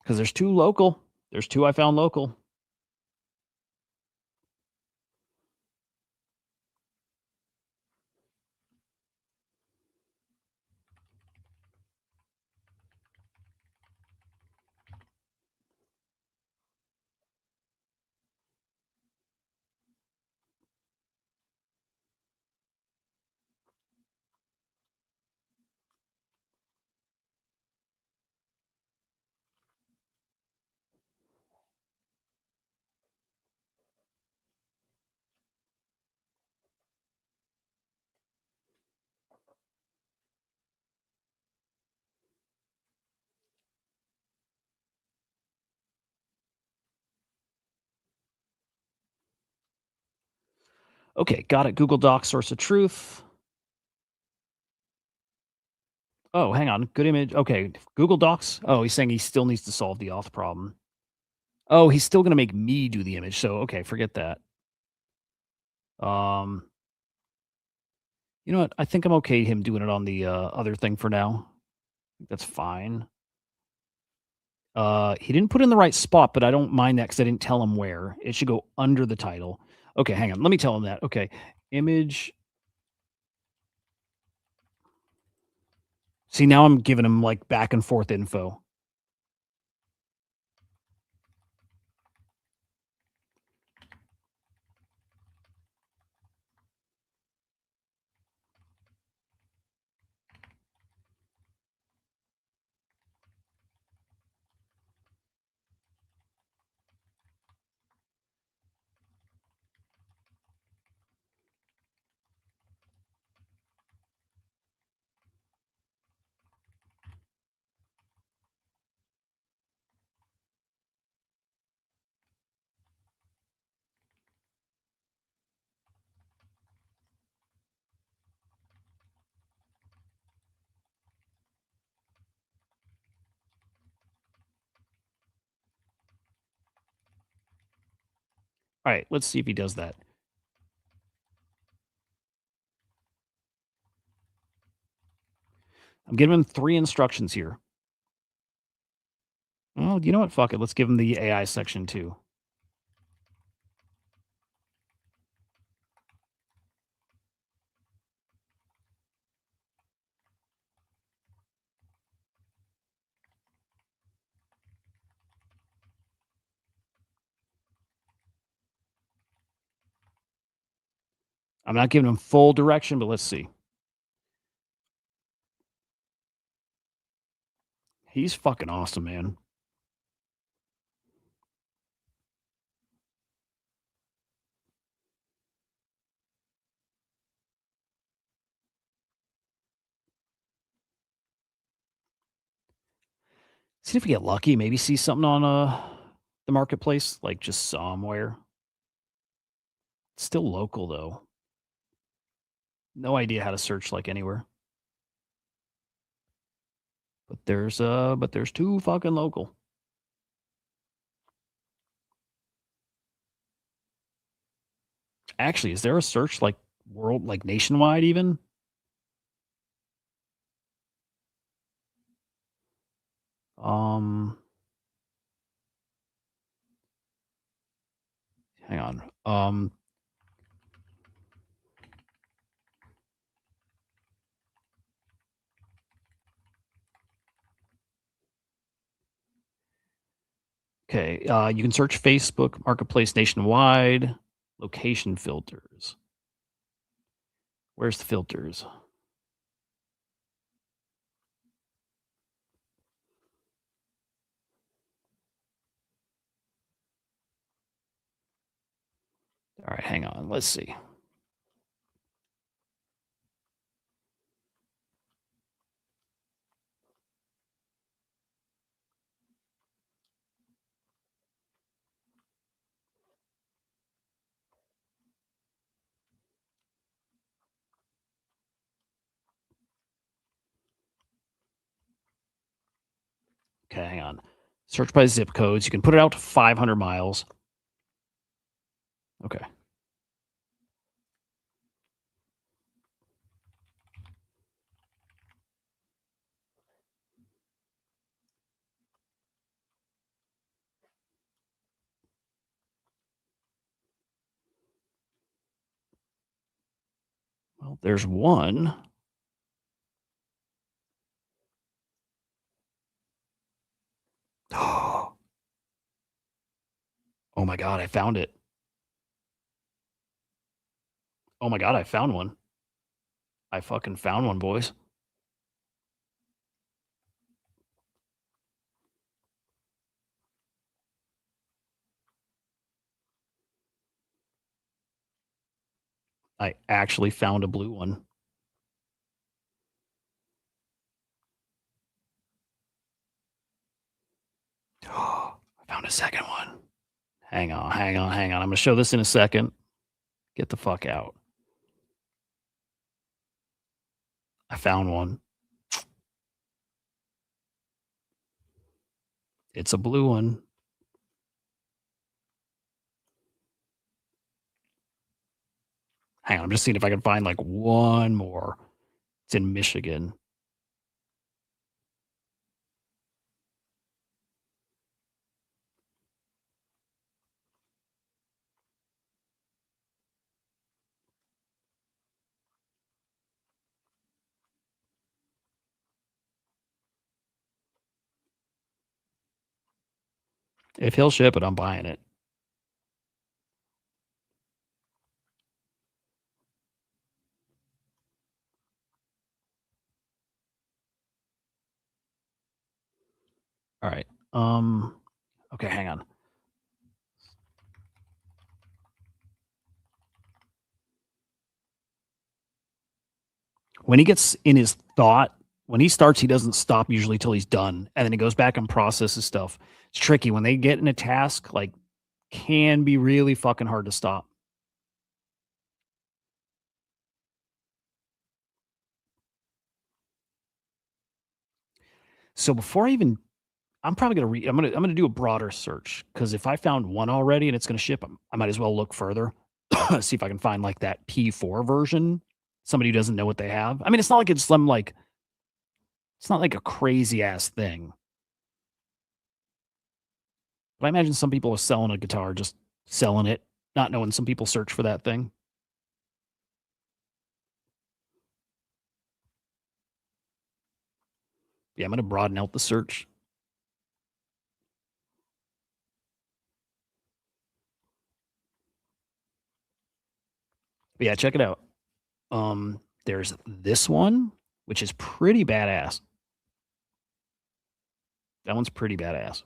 Because there's two local. There's two I found local. Okay, got it. Google Docs source of truth. Oh, hang on. Good image. Okay, Google Docs. Oh, he's saying he still needs to solve the auth problem. Oh, he's still going to make me do the image. So, okay, forget that. Um, you know what? I think I'm okay him doing it on the other thing for now. That's fine. He didn't put it in the right spot, but I don't mind that because I didn't tell him where. It should go under the title. Okay, hang on. Let me tell him that. Okay, image. See, now I'm giving him like back and forth info. All right, let's see if he does that. I'm giving him 3 instructions here. Well, you know what? Fuck it. Let's give him the AI section too. I'm not giving him full direction, but let's see. He's fucking awesome, man. See if we get lucky. Maybe see something on the marketplace, like just somewhere. It's still local though. No idea how to search like anywhere. But there's 2 fucking local. Actually, is there a search like world like nationwide even? Um Hang on. Okay, you can search Facebook Marketplace nationwide. Location filters. Where's the filters? All right, hang on. Let's see. Okay, hang on. Search by zip codes. You can put it out to 500 miles. Okay. Well, there's one. Oh my God, I found it. Oh my God, I found one. I fucking found one, boys. I actually found a blue one. I found a second one. Hang on. I'm going to show this in a second. Get the fuck out. I found one. It's a blue one. Hang on. I'm just seeing if I can find like one more. It's in Michigan. If he'll ship it, I'm buying it. All right. Okay, hang on. When he gets in his thought, when he starts, he doesn't stop usually till he's done. And then he goes back and processes stuff. It's tricky. When they get in a task, like, can be really fucking hard to stop. So before I even, I'm probably I'm gonna do a broader search because if I found one already and it's gonna ship, I might as well look further, see if I can find like that P4 version. Somebody who doesn't know what they have. I mean, it's not like it's some like it's not like a crazy ass thing. But I imagine some people are selling a guitar, just selling it, not knowing some people search for that thing. Yeah, I'm gonna broaden out the search. But yeah, check it out. There's this one, which is pretty badass. That one's pretty badass.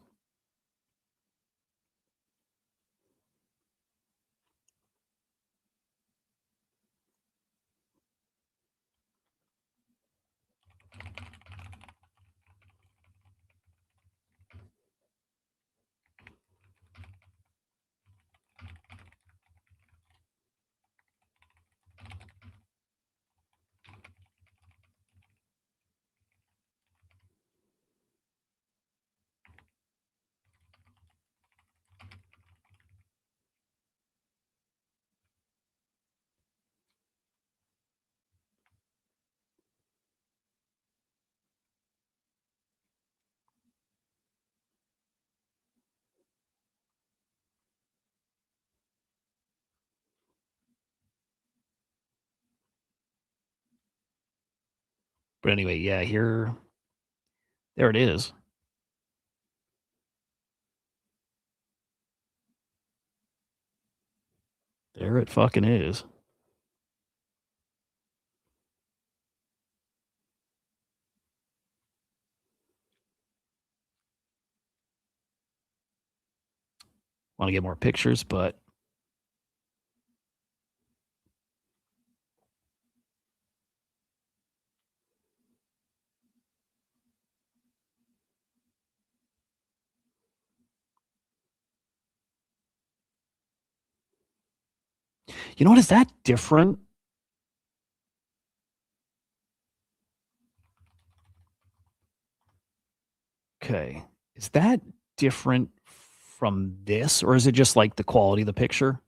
But anyway, yeah, there it is. There it fucking is. Want to get more pictures, but You know what? Is that different? Okay. Is that different from this, or is it just like the quality of the picture?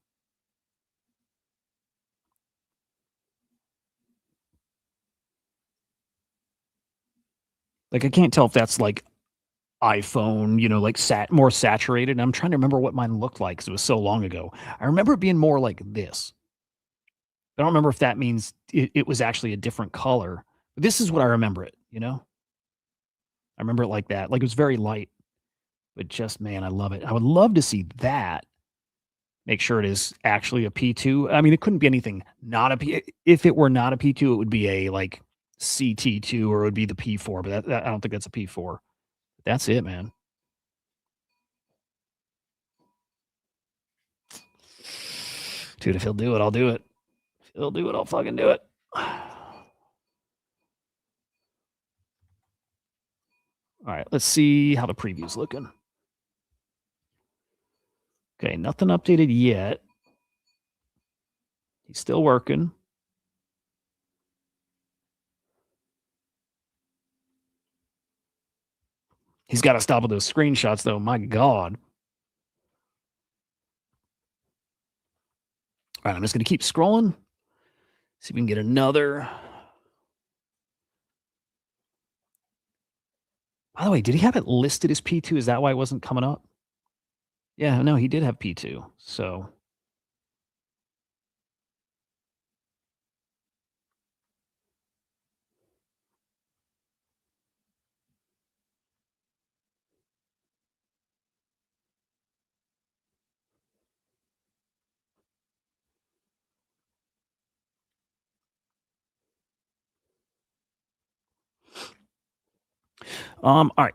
Like I can't tell if that's like iPhone, like more saturated. And I'm trying to remember what mine looked like because it was so long ago. I remember it being more like this. I don't remember if that means it was actually a different color. But this is what I remember it. I remember it like that. Like it was very light, but just man, I love it. I would love to see that. Make sure it is actually a P2. I mean, it couldn't be anything not a P. If it were not a P2, it would be a like CT2 or it would be the P4. But I don't think that's a P4. That's it, man. Dude, if he'll do it, I'll do it. If he'll do it, I'll fucking do it. All right, let's see how the preview's looking. Okay, nothing updated yet. He's still working. He's got to stop with those screenshots, though. My God. All right, I'm just going to keep scrolling. See if we can get another. By the way, did he have it listed as P2? Is that why it wasn't coming up? Yeah, no, he did have P2. So. All right.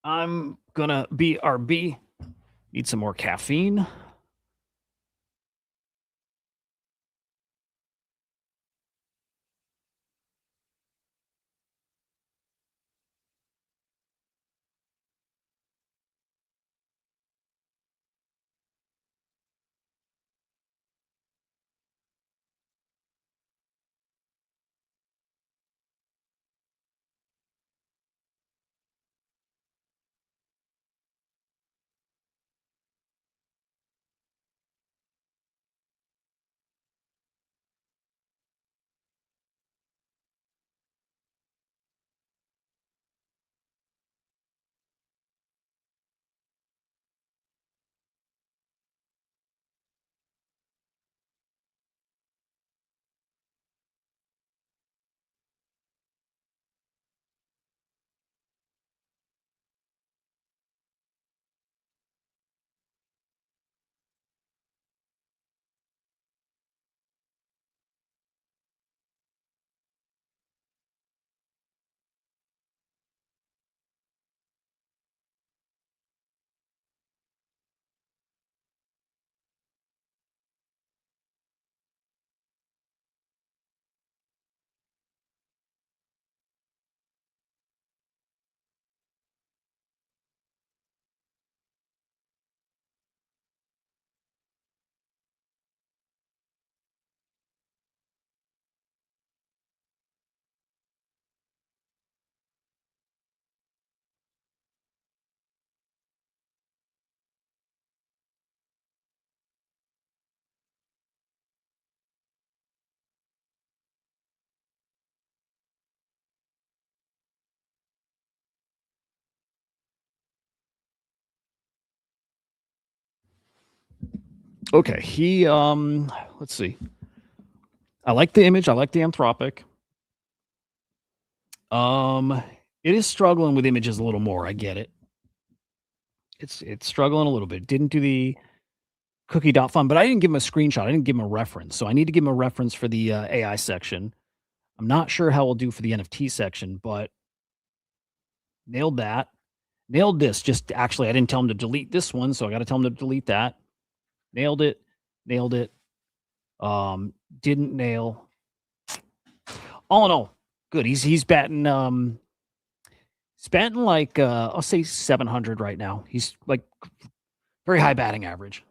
I'm gonna BRB. Need some more caffeine. Okay, let's see. I like the image. I like the Anthropic. It is struggling with images a little more. I get it. It's struggling a little bit. Didn't do the cookie.fun, but I didn't give him a screenshot. I didn't give him a reference. So I need to give him a reference for the AI section. I'm not sure how we'll do for the NFT section, but nailed that. Nailed this. Just actually, I didn't tell him to delete this one, so I got to tell him to delete that. Nailed it. Nailed it. Didn't nail. All in all, good. He's batting like I'll say 700 right now. He's like very high batting average.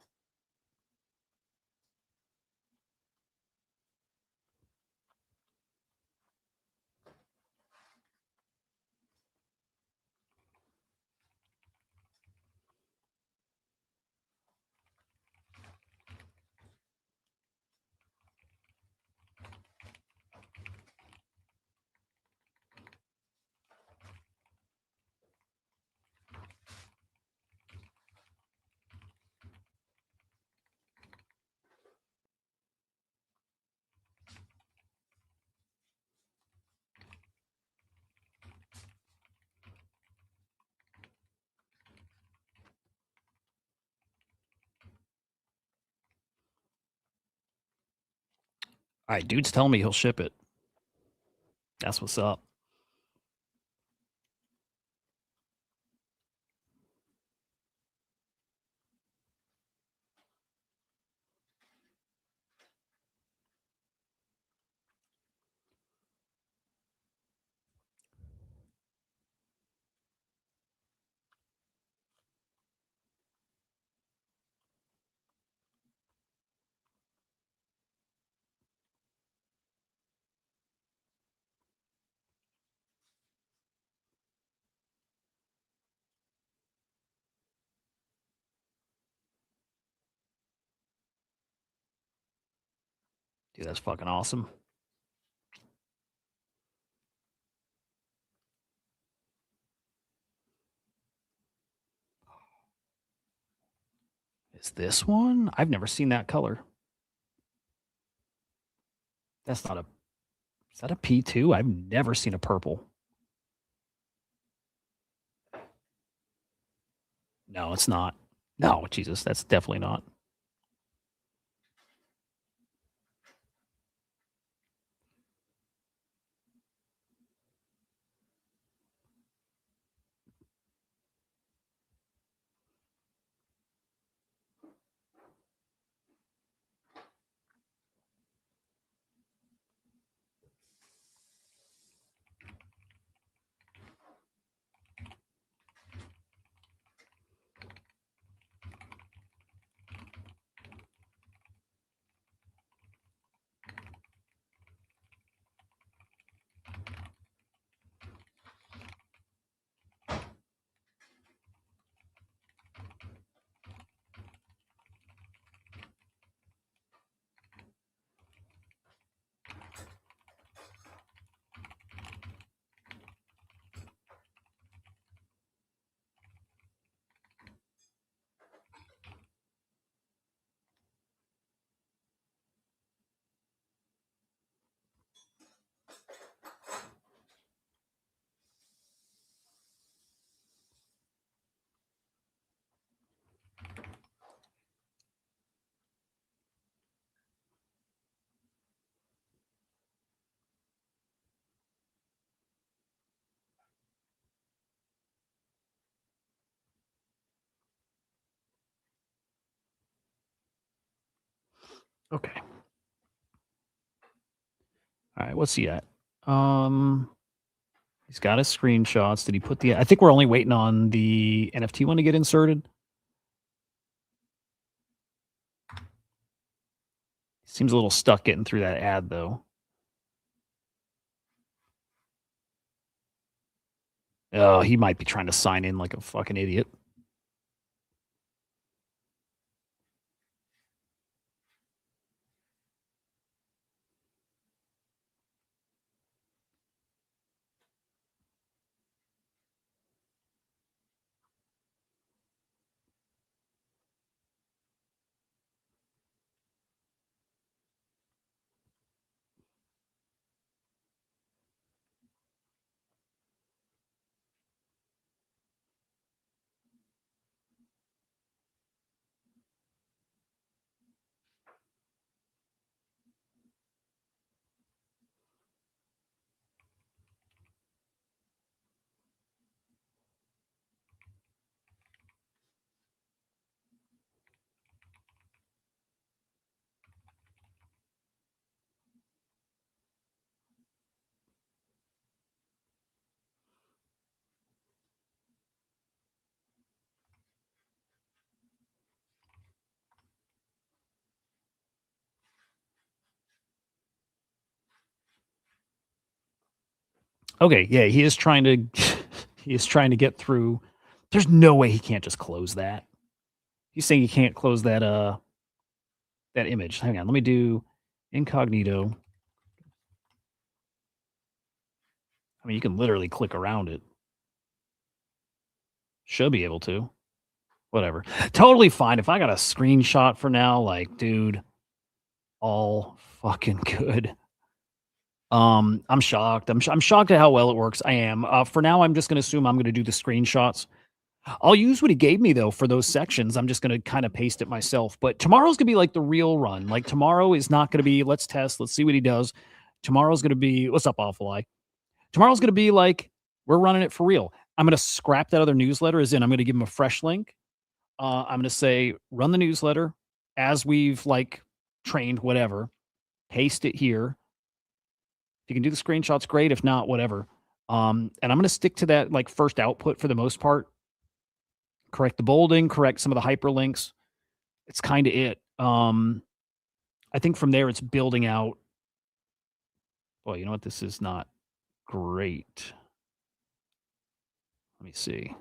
All right, dude's telling me he'll ship it. That's what's up. Dude, that's fucking awesome. Is this one? I've never seen that color. That's not a. Is that a P2? I've never seen a purple. No, it's not. No, Jesus, that's definitely not. Okay. All right, what's he at? He's got his screenshots. Did he put the? I think we're only waiting on the NFT one to get inserted. Seems a little stuck getting through that ad though. Oh, he might be trying to sign in like a fucking idiot. Okay, yeah, he is trying to he is trying to get through. There's no way he can't just close that. He's saying he can't close that image. Hang on, let me do incognito. I mean, you can literally click around it. Should be able to. Whatever. Totally fine. If I got a screenshot for now, like, dude, all fucking good. I'm shocked. I'm shocked at how well it works. I am. For now, I'm just gonna assume I'm gonna do the screenshots. I'll use what he gave me though for those sections. I'm just going to kind of paste it myself. But tomorrow's going to be like the real run. Like tomorrow is not going to be let's test, let's see what he does. Tomorrow's going to be what's up, Awful Eye? Tomorrow's going to be like we're running it for real. I'm going to scrap that other newsletter. As in, I'm going to give him a fresh link. I'm going to say run the newsletter as we've like trained, whatever. Paste it here. If you can do the screenshots, great. If not, whatever. And I'm going to stick to that like first output for the most part. Correct the bolding, correct some of the hyperlinks. It's kind of it. I think from there it's building out. Well, you know what? This is not great. Let me see.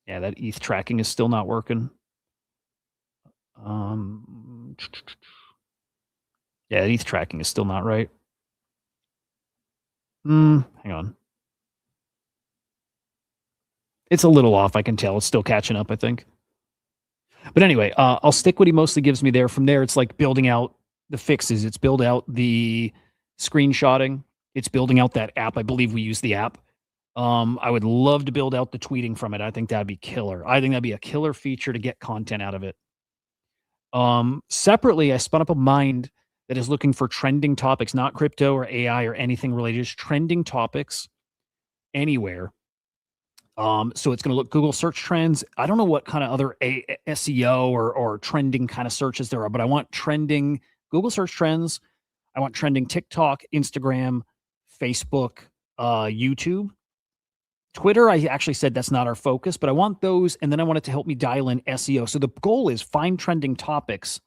Yeah, that ETH tracking is still not working. Yeah, that ETH tracking is still not right. Hang on. It's a little off, I can tell. It's still catching up, I think. But anyway, I'll stick what he mostly gives me there. From there, it's like building out the fixes. It's build out the screenshotting. It's building out that app. I believe we use the app. I would love to build out the tweeting from it. I think that'd be killer. I think that'd be a killer feature to get content out of it. Separately, I spun up a mind that is looking for trending topics, not crypto or AI or anything related, just trending topics anywhere. So it's going to look Google search trends. I don't know what kind of other SEO or trending kind of searches there are, but I want trending Google search trends. I want trending TikTok, Instagram, Facebook, YouTube. Twitter, I actually said that's not our focus, but I want those, and then I want it to help me dial in SEO. So the goal is find trending topics,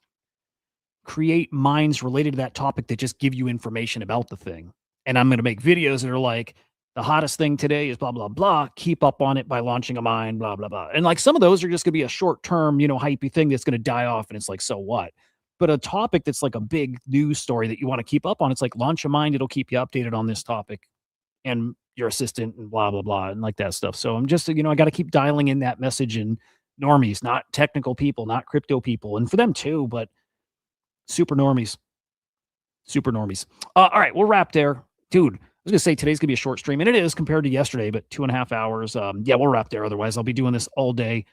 create minds related to that topic that just give you information about the thing. And I'm going to make videos that are like, the hottest thing today is blah, blah, blah. Keep up on it by launching a mine, blah, blah, blah. And like some of those are just going to be a short-term, hypey thing that's going to die off, and it's like, so what? But a topic that's like a big news story that you want to keep up on, it's like launch a mine, it'll keep you updated on this topic. And your assistant and blah, blah, blah, and like that stuff. So I'm just, I got to keep dialing in that message and normies, not technical people, not crypto people. And for them too, but super normies. Super normies. All right, we'll wrap there. Dude, I was going to say today's going to be a short stream, and it is compared to yesterday, but 2.5 hours. Yeah, we'll wrap there. Otherwise, I'll be doing this all day.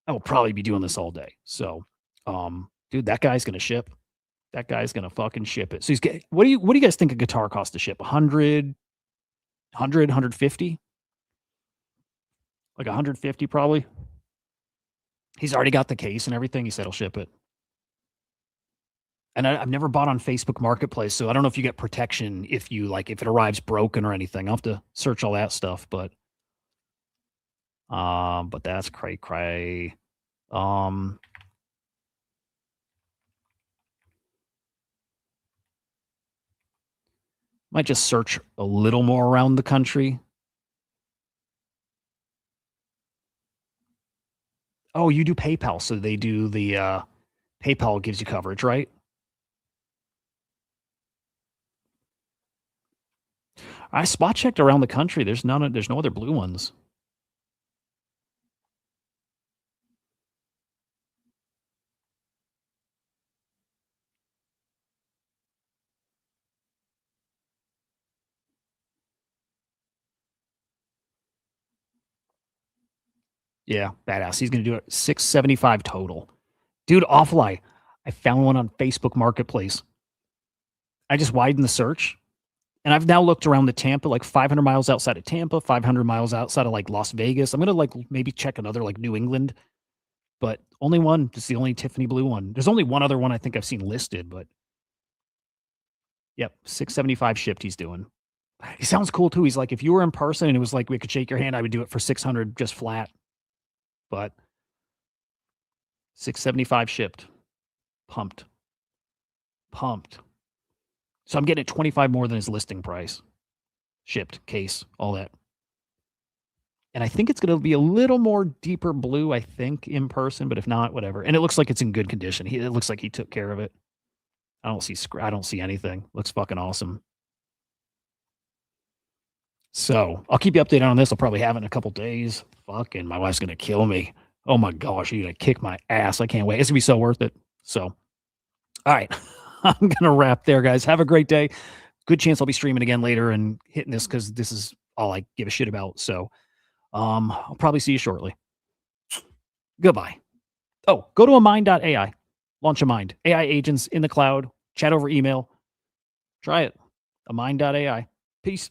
I will probably be doing this all day. So, dude, that guy's going to ship. That guy's going to fucking ship it. So he's getting, what do you guys think a guitar costs to ship? 100, 150? Like 150 probably. He's already got the case and everything. He said he'll ship it. And I've never bought on Facebook Marketplace, so I don't know if you get protection if it arrives broken or anything. I'll have to search all that stuff, but that's cray. Might just search a little more around the country. Oh, you do PayPal, so they do the PayPal gives you coverage, right? I spot checked around the country. There's no other blue ones. Yeah, badass. He's gonna do it. 675 total. Dude, Awful Eye. I found one on Facebook Marketplace. I just widened the search. And I've now looked around the Tampa, like 500 miles outside of Tampa, 500 miles outside of like Las Vegas. I'm going to like maybe check another like New England, but only one. It's the only Tiffany blue one. There's only one other one I think I've seen listed, but yep, 675 shipped he's doing. He sounds cool too. He's like, if you were in person and it was like we could shake your hand, I would do it for 600 just flat. But 675 shipped. Pumped. So I'm getting it 25 more than his listing price. Shipped, case, all that. And I think it's going to be a little more deeper blue, I think, in person, but if not, whatever. And it looks like it's in good condition. It looks like he took care of it. I don't see anything. Looks fucking awesome. So I'll keep you updated on this. I'll probably have it in a couple days. Fucking my wife's going to kill me. Oh my gosh, you're going to kick my ass. I can't wait. It's going to be so worth it. So, all right. I'm going to wrap there, guys. Have a great day. Good chance I'll be streaming again later and hitting this because this is all I give a shit about. So I'll probably see you shortly. Goodbye. Oh, go to Mind.ai. Launch a Mind. AI agents in the cloud. Chat over email. Try it. Mind.ai. Peace.